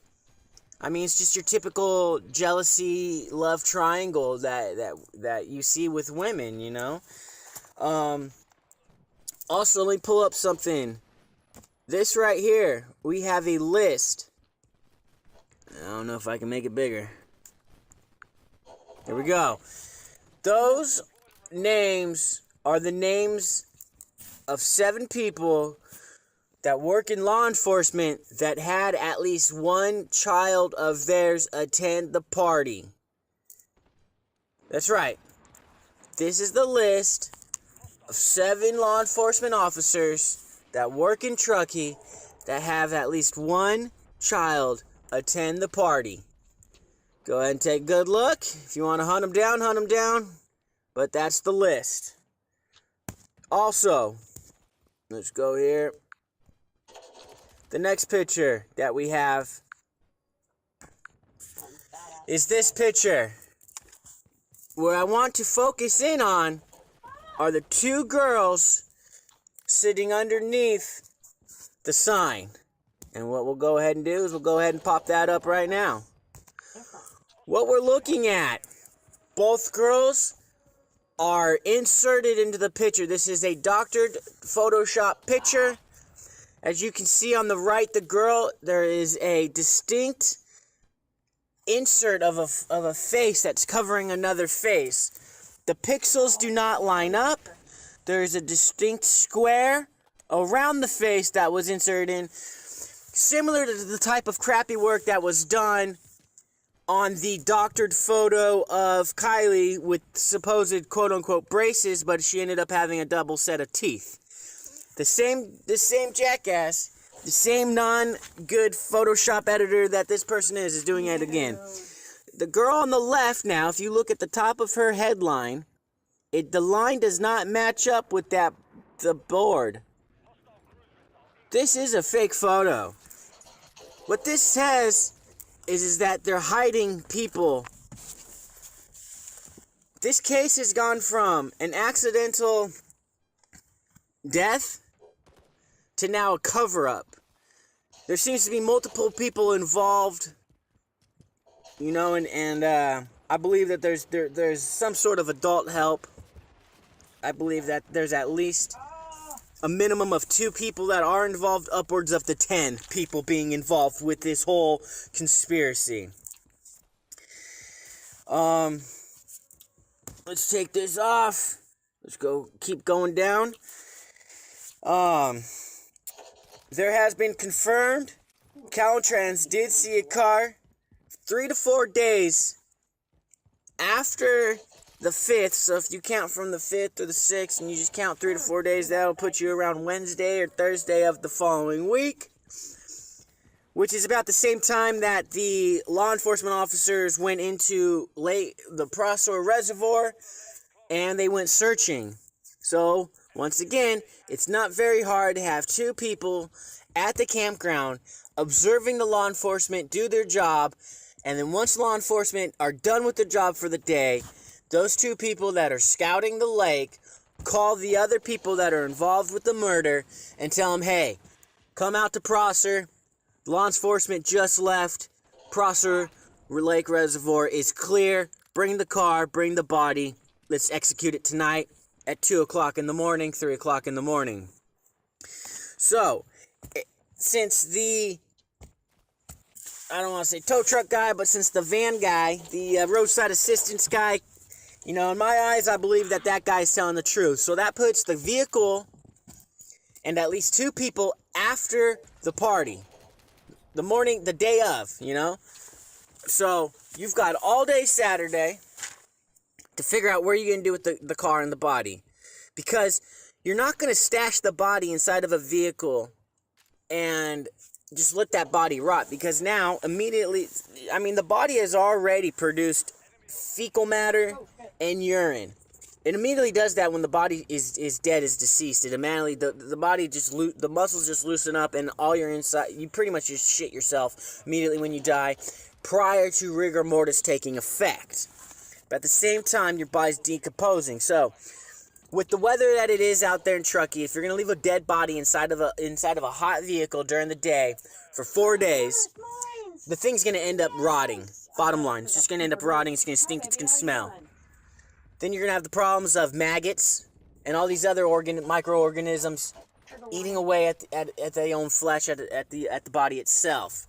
I mean, it's just your typical jealousy, love triangle that you see with women, you know? Also, let me pull up something. This right here, we have a list. I don't know if I can make it bigger. Here we go. Those names are the names of 7 people that work in law enforcement that had at least one child of theirs attend the party. That's right. This is the list of 7 law enforcement officers that work in Truckee that have at least one child attend the party. Go ahead and take a good look. If you want to hunt them down, hunt them down. But that's the list. Also, let's go here. The next picture that we have is this picture. Where I want to focus in on are the 2 girls sitting underneath the sign. And what we'll go ahead and do is we'll go ahead and pop that up right now. What we're looking at, both girls are inserted into the picture. This is a doctored Photoshop picture. As you can see on the right, the girl, there is a distinct insert of a face that's covering another face. The pixels do not line up. There's a distinct square around the face that was inserted in, similar to the type of crappy work that was done on the doctored photo of Kiely with supposed quote-unquote braces, but she ended up having a double set of teeth. The same jackass, the same non-good Photoshop editor that this person is doing it again. The girl on the left now, if you look at the top of her headline, the line does not match up with the board. This is a fake photo. What this says is that they're hiding people. This case has gone from an accidental death to now a cover-up. There seems to be multiple people involved, you know, and I believe that there's some sort of adult help. I believe that there's at least a minimum of 2 people that are involved, upwards of the 10 people being involved with this whole conspiracy. Let's take this off. Let's keep going down. There has been confirmed Caltrans did see a car 3 to 4 days after the 5th, so if you count from the 5th or the 6th and you just count 3 to 4 days, that'll put you around Wednesday or Thursday of the following week, which is about the same time that the law enforcement officers went into the Prosor Reservoir and they went searching. So, once again, it's not very hard to have 2 people at the campground observing the law enforcement do their job, and then once law enforcement are done with their job for the day, those two people that are scouting the lake call the other people that are involved with the murder and tell them, hey, come out to Prosser. Law enforcement just left. Prosser Lake Reservoir is clear. Bring the car, bring the body. Let's execute it tonight at 2 o'clock in the morning, 3 o'clock in the morning. So, since the, I don't want to say tow truck guy, but since the van guy, the roadside assistance guy, you know, in my eyes, I believe that that guy's telling the truth. So that puts the vehicle and at least two people after the party. The morning, the day of, you know? So, you've got all day Saturday to figure out where you're going to do with the car and the body. Because you're not going to stash the body inside of a vehicle and just let that body rot. Because now, immediately, I mean, the body has already produced fecal matter and urine. It immediately does that when the body is dead, is deceased. It immediately, the body just, the muscles just loosen up and all your inside, you pretty much just shit yourself immediately when you die prior to rigor mortis taking effect. But at the same time, your body's decomposing. So, with the weather that it is out there in Truckee, if you're going to leave a dead body inside of a hot vehicle during the day for 4 days, the thing's going to end up rotting. Bottom line, it's just going to end up rotting, it's going to stink, it's going to smell. Then you're going to have the problems of maggots and all these other microorganisms eating away at their own flesh, at the body itself.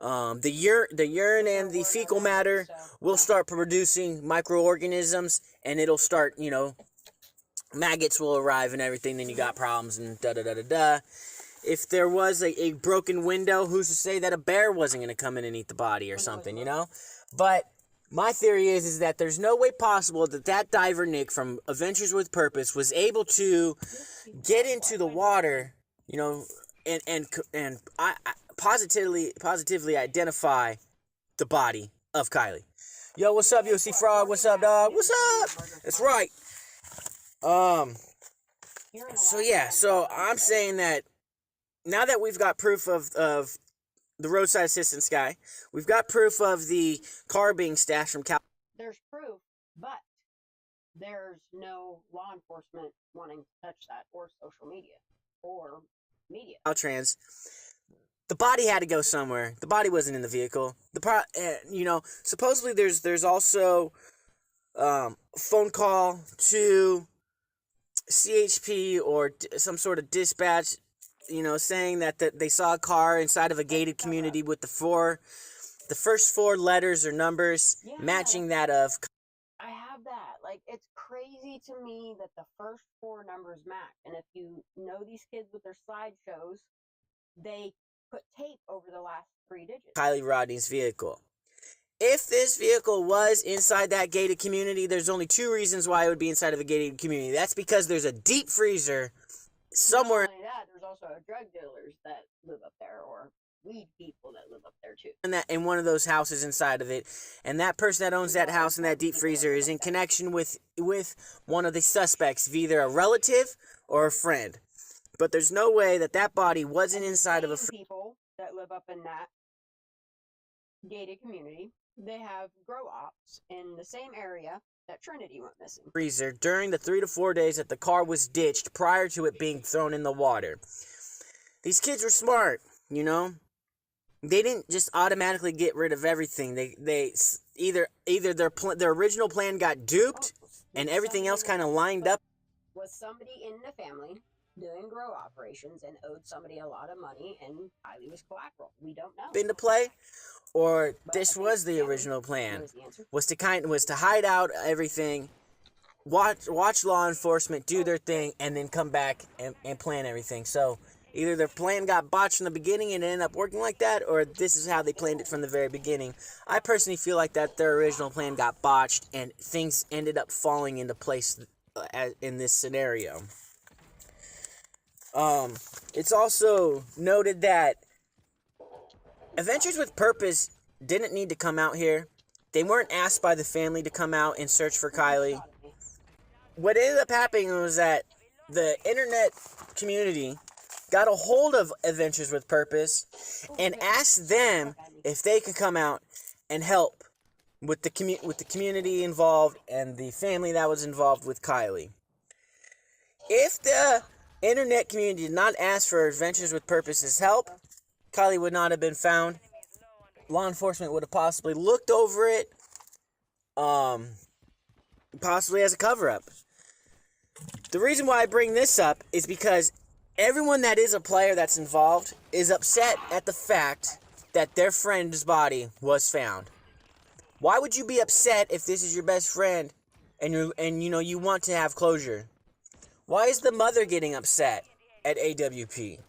The urine and the fecal matter will start producing microorganisms, and it'll start, you know, maggots will arrive and everything, then you got problems and da-da-da-da-da. If there was a broken window, who's to say that a bear wasn't going to come in and eat the body or something, you know? But my theory is that there's no way possible that diver Nick from Adventures with Purpose was able to get into the water, you know, and I positively identify the body of Kiely. Yo, what's up, UC Frog? What's up, dog? What's up? That's right. So yeah, so I'm saying that now that we've got proof of the roadside assistance guy, we've got proof of the car being stashed from Cal. There's proof, but there's no law enforcement wanting to touch that, or social media, or media. Caltrans. The body had to go somewhere. The body wasn't in the vehicle. You know, supposedly there's also phone call to CHP or some sort of dispatch, you know, saying that they saw a car inside of a gated community with the first four letters or numbers matching that of. I have that. Like, it's crazy to me that the first four numbers match. And if you know these kids with their slideshows, they put tape over the last 3 digits. Kiely Rodni's vehicle. If this vehicle was inside that gated community, there's only 2 reasons why it would be inside of a gated community. That's because there's a deep freezer somewhere. Not only that, there's also drug dealers that live up there, or weed people that live up there too. In one of those houses inside of it, and that person that owns that house and that deep freezer is in connection with one of the suspects, either a relative or a friend. But there's no way that body wasn't inside of a people that live up in that gated community. They have grow ops in the same area that Trinity went missing. Freezer during the 3 to 4 days that the car was ditched prior to it being thrown in the water. These kids were smart, you know. They didn't just automatically get rid of everything. They either their original plan got duped and everything else kind of lined up. Was somebody in the family doing grow operations and owed somebody a lot of money, and Kiely was collateral? We don't know. Into play, or this was the original plan, was to hide out everything, watch law enforcement do their thing, and then come back and plan everything. So either their plan got botched from the beginning and it ended up working like that, or this is how they planned it from the very beginning. I personally feel like that their original plan got botched and things ended up falling into place in this scenario. It's also noted that Adventures with Purpose didn't need to come out here. They weren't asked by the family to come out and search for Kiely. What ended up happening was that the internet community got a hold of Adventures with Purpose and asked them if they could come out and help with the community involved and the family that was involved with Kiely. If the internet community did not ask for Adventures with Purpose's help, Kiely would not have been found. Law enforcement would have possibly looked over it, possibly as a cover-up. The reason why I bring this up is because everyone that is a player that's involved is upset at the fact that their friend's body was found. Why would you be upset if this is your best friend and you want to have closure? Why is the mother getting upset at AWP?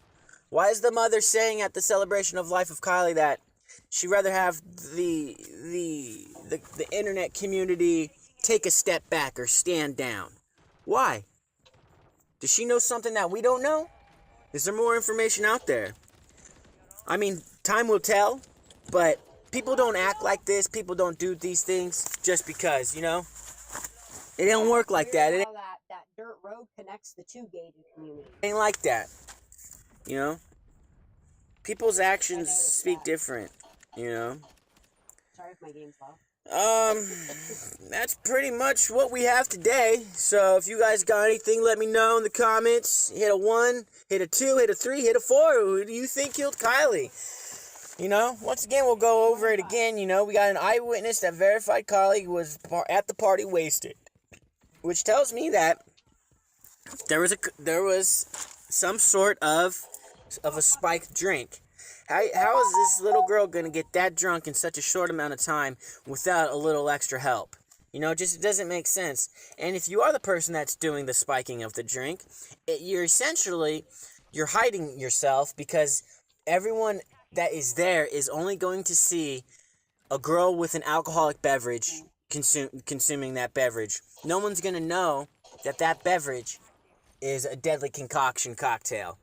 Why is the mother saying at the celebration of life of Kiely that she'd rather have the internet community take a step back or stand down? Why? Does she know something that we don't know? Is there more information out there? I mean, time will tell, but people don't act like this. People don't do these things just because, It don't work like that. It That dirt road connects the two gated communities. ain't like that. People's actions speak different, Sorry if my game's loud. That's pretty much what we have today. So if you guys got anything, let me know in the comments. Hit a 1, hit a 2, hit a 3, hit a 4. Who do you think killed Kiely? Once again, we'll go over it again. We got an eyewitness that verified Kiely was at the party wasted, which tells me that there was some sort of a spiked drink. How is this little girl gonna get that drunk in such a short amount of time without a little extra help? It just doesn't make sense. And if you are the person that's doing the spiking of the drink, you're hiding yourself, because everyone that is there is only going to see a girl with an alcoholic beverage consuming that beverage. No one's gonna know that beverage is a deadly concoction cocktail.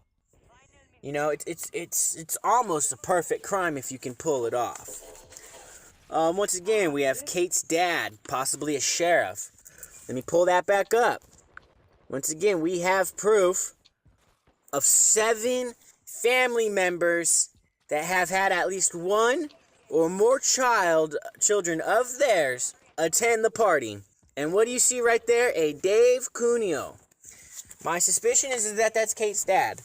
It's almost a perfect crime if you can pull it off. Once again, we have Kate's dad, possibly a sheriff. Let me pull that back up. Once again, we have proof of 7 family members that have had at least one or more children of theirs attend the party. And what do you see right there? A Dave Cuneo. My suspicion is that that's Kate's dad.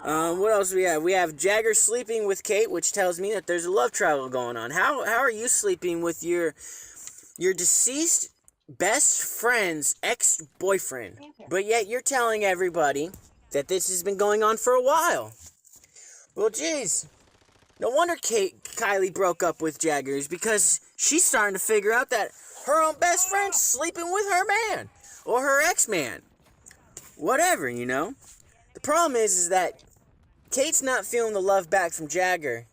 What else we have? We have Jagger sleeping with Kate, which tells me that there's a love triangle going on. How are you sleeping with your deceased best friend's ex-boyfriend, but yet you're telling everybody that this has been going on for a while? Well, geez. No wonder Kiely broke up with Jaggers, because she's starting to figure out that her own best friend's sleeping with her man or her ex-man. Whatever, The problem is that Kate's not feeling the love back from Jagger,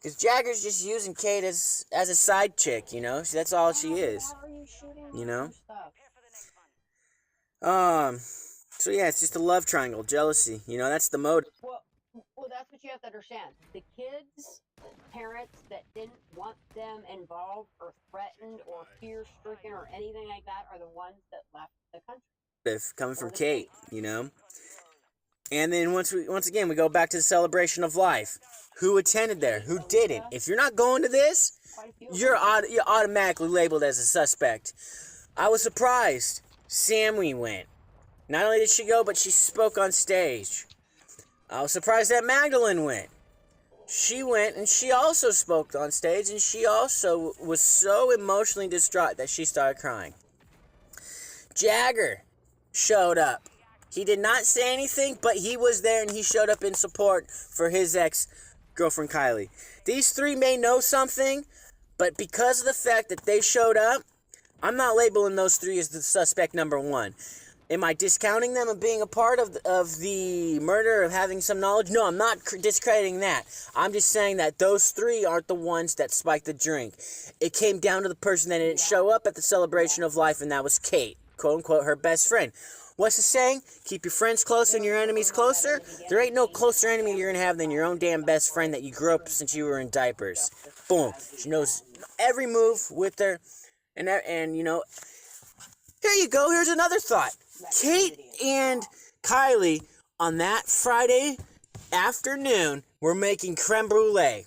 because Jagger's just using Kate as a side chick, That's all she is, So yeah, it's just a love triangle, jealousy, that's the motive. Well, that's what you have to understand. The kids' parents that didn't want them involved or threatened or fear-stricken or anything like that are the ones that left the country. Coming from Kate, And then once again, we go back to the celebration of life. Who attended there? Who didn't? If you're not going to this, you're automatically labeled as a suspect. I was surprised. Sammy went. Not only did she go, but she spoke on stage. I was surprised that Magdalene went. She went and she also spoke on stage, and she also was so emotionally distraught that she started crying. Jagger showed up. He did not say anything, but he was there and he showed up in support for his ex-girlfriend Kiely. These 3 may know something, but because of the fact that they showed up, I'm not labeling those 3 as the suspect number 1. Am I discounting them of being a part of the murder, of having some knowledge? No, I'm not discrediting that. I'm just saying that those 3 aren't the ones that spiked the drink. It came down to the person that didn't show up at the celebration of life, and that was Kate, quote-unquote, her best friend. What's the saying? Keep your friends close and your enemies closer. There ain't no closer enemy you're going to have than your own damn best friend that you grew up since you were in diapers. Boom. She knows every move with her. And here you go. Here's another thought. Kate and Kiely on that Friday afternoon were making creme brulee.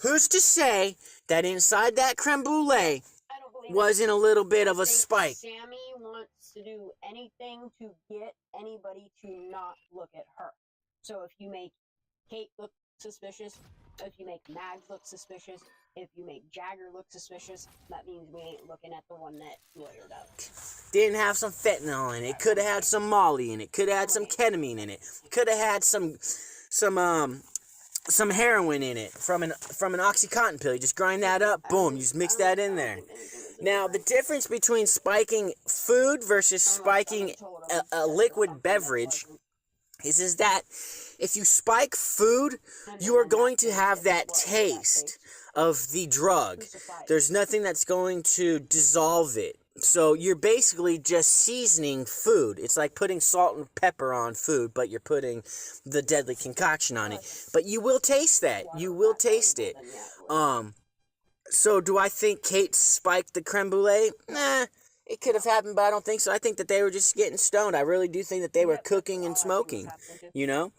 Who's to say that inside that creme brulee I don't believe was in a little bit of a I think spike. Sammy wants to do anything to get anybody to not look at her. So if you make Kate look suspicious, if you make Mags look suspicious, if you make Jagger look suspicious, that means we ain't looking at the one that lawyered up. Didn't have some fentanyl in it. Could have had some Molly in it. Could have had some ketamine in it. Could have had some heroin in it from an OxyContin pill. You just grind that up, boom, you just mix that in there. Now, the difference between spiking food versus spiking a liquid beverage is that if you spike food, you are going to have that taste of the drug. There's nothing that's going to dissolve it. So you're basically just seasoning food. It's like putting salt and pepper on food, but you're putting the deadly concoction on it. But you will taste that. You will taste it. So do I think Kate spiked the creme brulee? Nah, it could have happened, but I don't think so. I think that they were just getting stoned. I really do think that they were cooking and smoking, you know?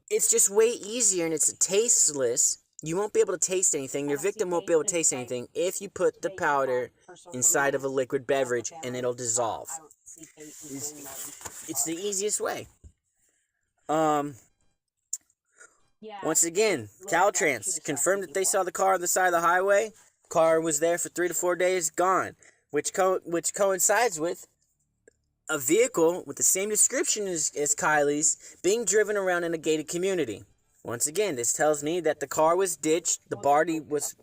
It's just way easier, and it's tasteless. You won't be able to taste anything. Your victim won't be able to taste anything if you put the powder inside of a liquid beverage, and it'll dissolve. It's the easiest way. Once again, Caltrans confirmed that they saw the car on the side of the highway. Car was there for 3 to 4 days, gone. Which coincides with a vehicle with the same description as Kiely's being driven around in a gated community. Once again, this tells me that the car was ditched. The body was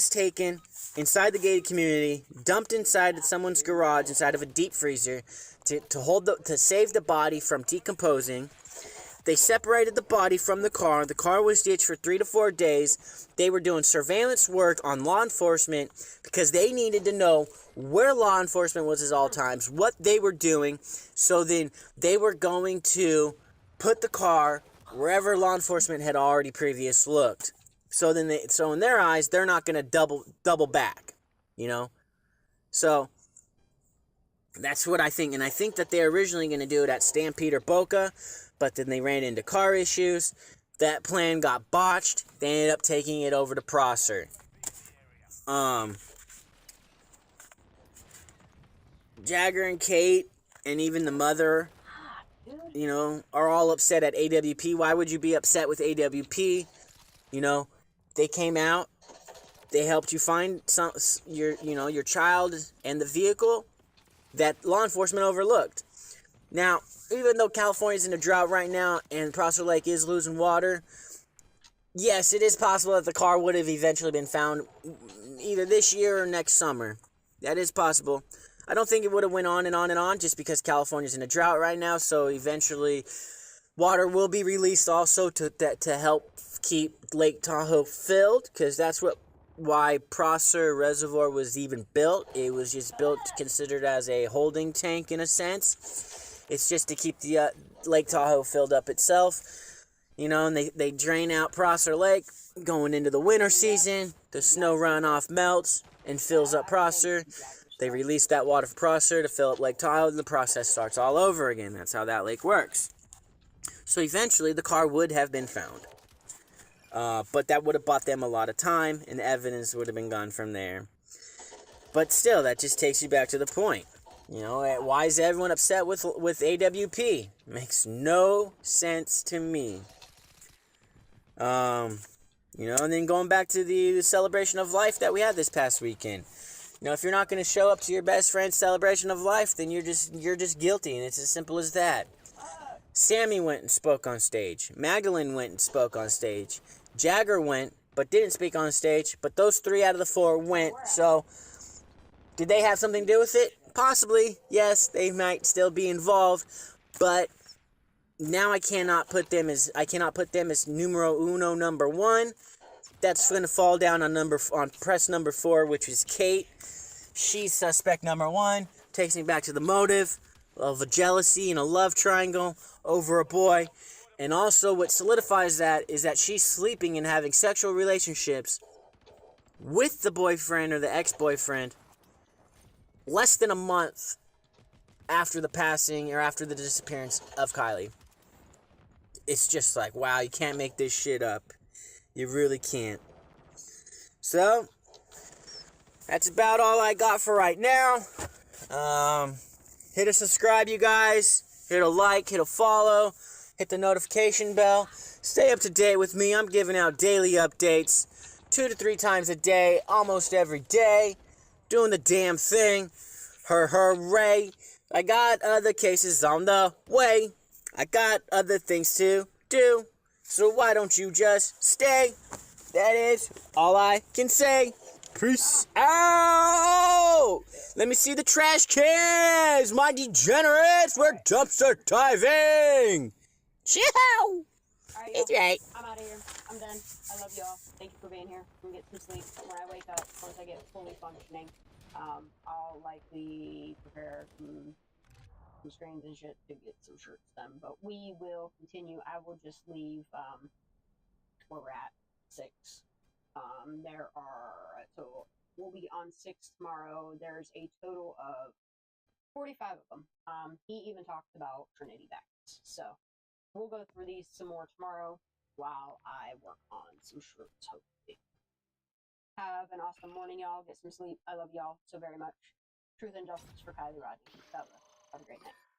taken inside the gated community, dumped inside someone's garage, inside of a deep freezer, to save the body from decomposing. They separated the body from the car. The car was ditched for 3 to 4 days. They were doing surveillance work on law enforcement because they needed to know where law enforcement was at all times, what they were doing. So then they were going to put the car wherever law enforcement had already previously looked. So then so in their eyes, they're not going to double back, you know? So that's what I think. And I think that they're originally going to do it at Stampede or Boca, but then they ran into car issues. That plan got botched. They ended up taking it over to Prosser. Jagger and Kate and even the mother, you know, are all upset at AWP. Why would you be upset with AWP? You know, they came out. They helped you find your child and the vehicle that law enforcement overlooked. Now, even though California's in a drought right now and Prosser Lake is losing water, yes, it is possible that the car would have eventually been found either this year or next summer. That is possible. I don't think it would have went on and on and on just because California's in a drought right now, so eventually water will be released also to help keep Lake Tahoe filled, because that's why Prosser Reservoir was even built. It was just built considered as a holding tank in a sense. It's just to keep the Lake Tahoe filled up itself, you know, and they drain out Prosser Lake going into the winter season. The snow runoff melts and fills up Prosser. They release that water for Prosser to fill up Lake Tahoe, and the process starts all over again. That's how that lake works. So eventually the car would have been found. But that would have bought them a lot of time, and the evidence would have been gone from there. But still, that just takes you back to the point. You know, why is everyone upset with AWP? Makes no sense to me. You know, and then going back to the celebration of life that we had this past weekend. You know, if you're not going to show up to your best friend's celebration of life, then you're just guilty, and it's as simple as that. Sammy went and spoke on stage. Magdalene went and spoke on stage. Jagger went, but didn't speak on stage. But those 3 out of the 4 went. So, did they have something to do with it? Possibly. Yes, they might still be involved. But now I cannot put them as numero uno, number 1. That's going to fall down on press number 4, which is Kate. She's suspect number 1. Takes me back to the motive of a jealousy and a love triangle over a boy. And also what solidifies that is that she's sleeping and having sexual relationships with the boyfriend or the ex-boyfriend less than a month after the passing or after the disappearance of Kiely. It's just like, wow, you can't make this shit up. You really can't. So, that's about all I got for right now. Hit a subscribe, you guys. Hit a like, hit a follow, hit the notification bell. Stay up to date with me. I'm giving out daily updates 2 to 3 times a day, almost every day. Doing the damn thing. Hooray. I got other cases on the way. I got other things to do. So why don't you just stay? That is all I can say. Peace out! Let me see the trash cans! My degenerates! We're dumpster diving! Ciao! Alright, That's right. I'm out of here. I'm done. I love y'all. Thank you for being here. I'm gonna get some sleep. When I wake up, once I get fully functioning, I'll likely prepare some screens and shit to get some shirts done. But we will continue. I will just leave where we're at 6. There are, so we'll be on 6 tomorrow. There's a total of 45 of them. He even talked about Trinity backs. So we'll go through these some more tomorrow while I work on some shirts, hopefully. Have an awesome morning, y'all. Get some sleep. I love y'all so very much. Truth and justice for Kiely, Rodni. Bella. Have a great night.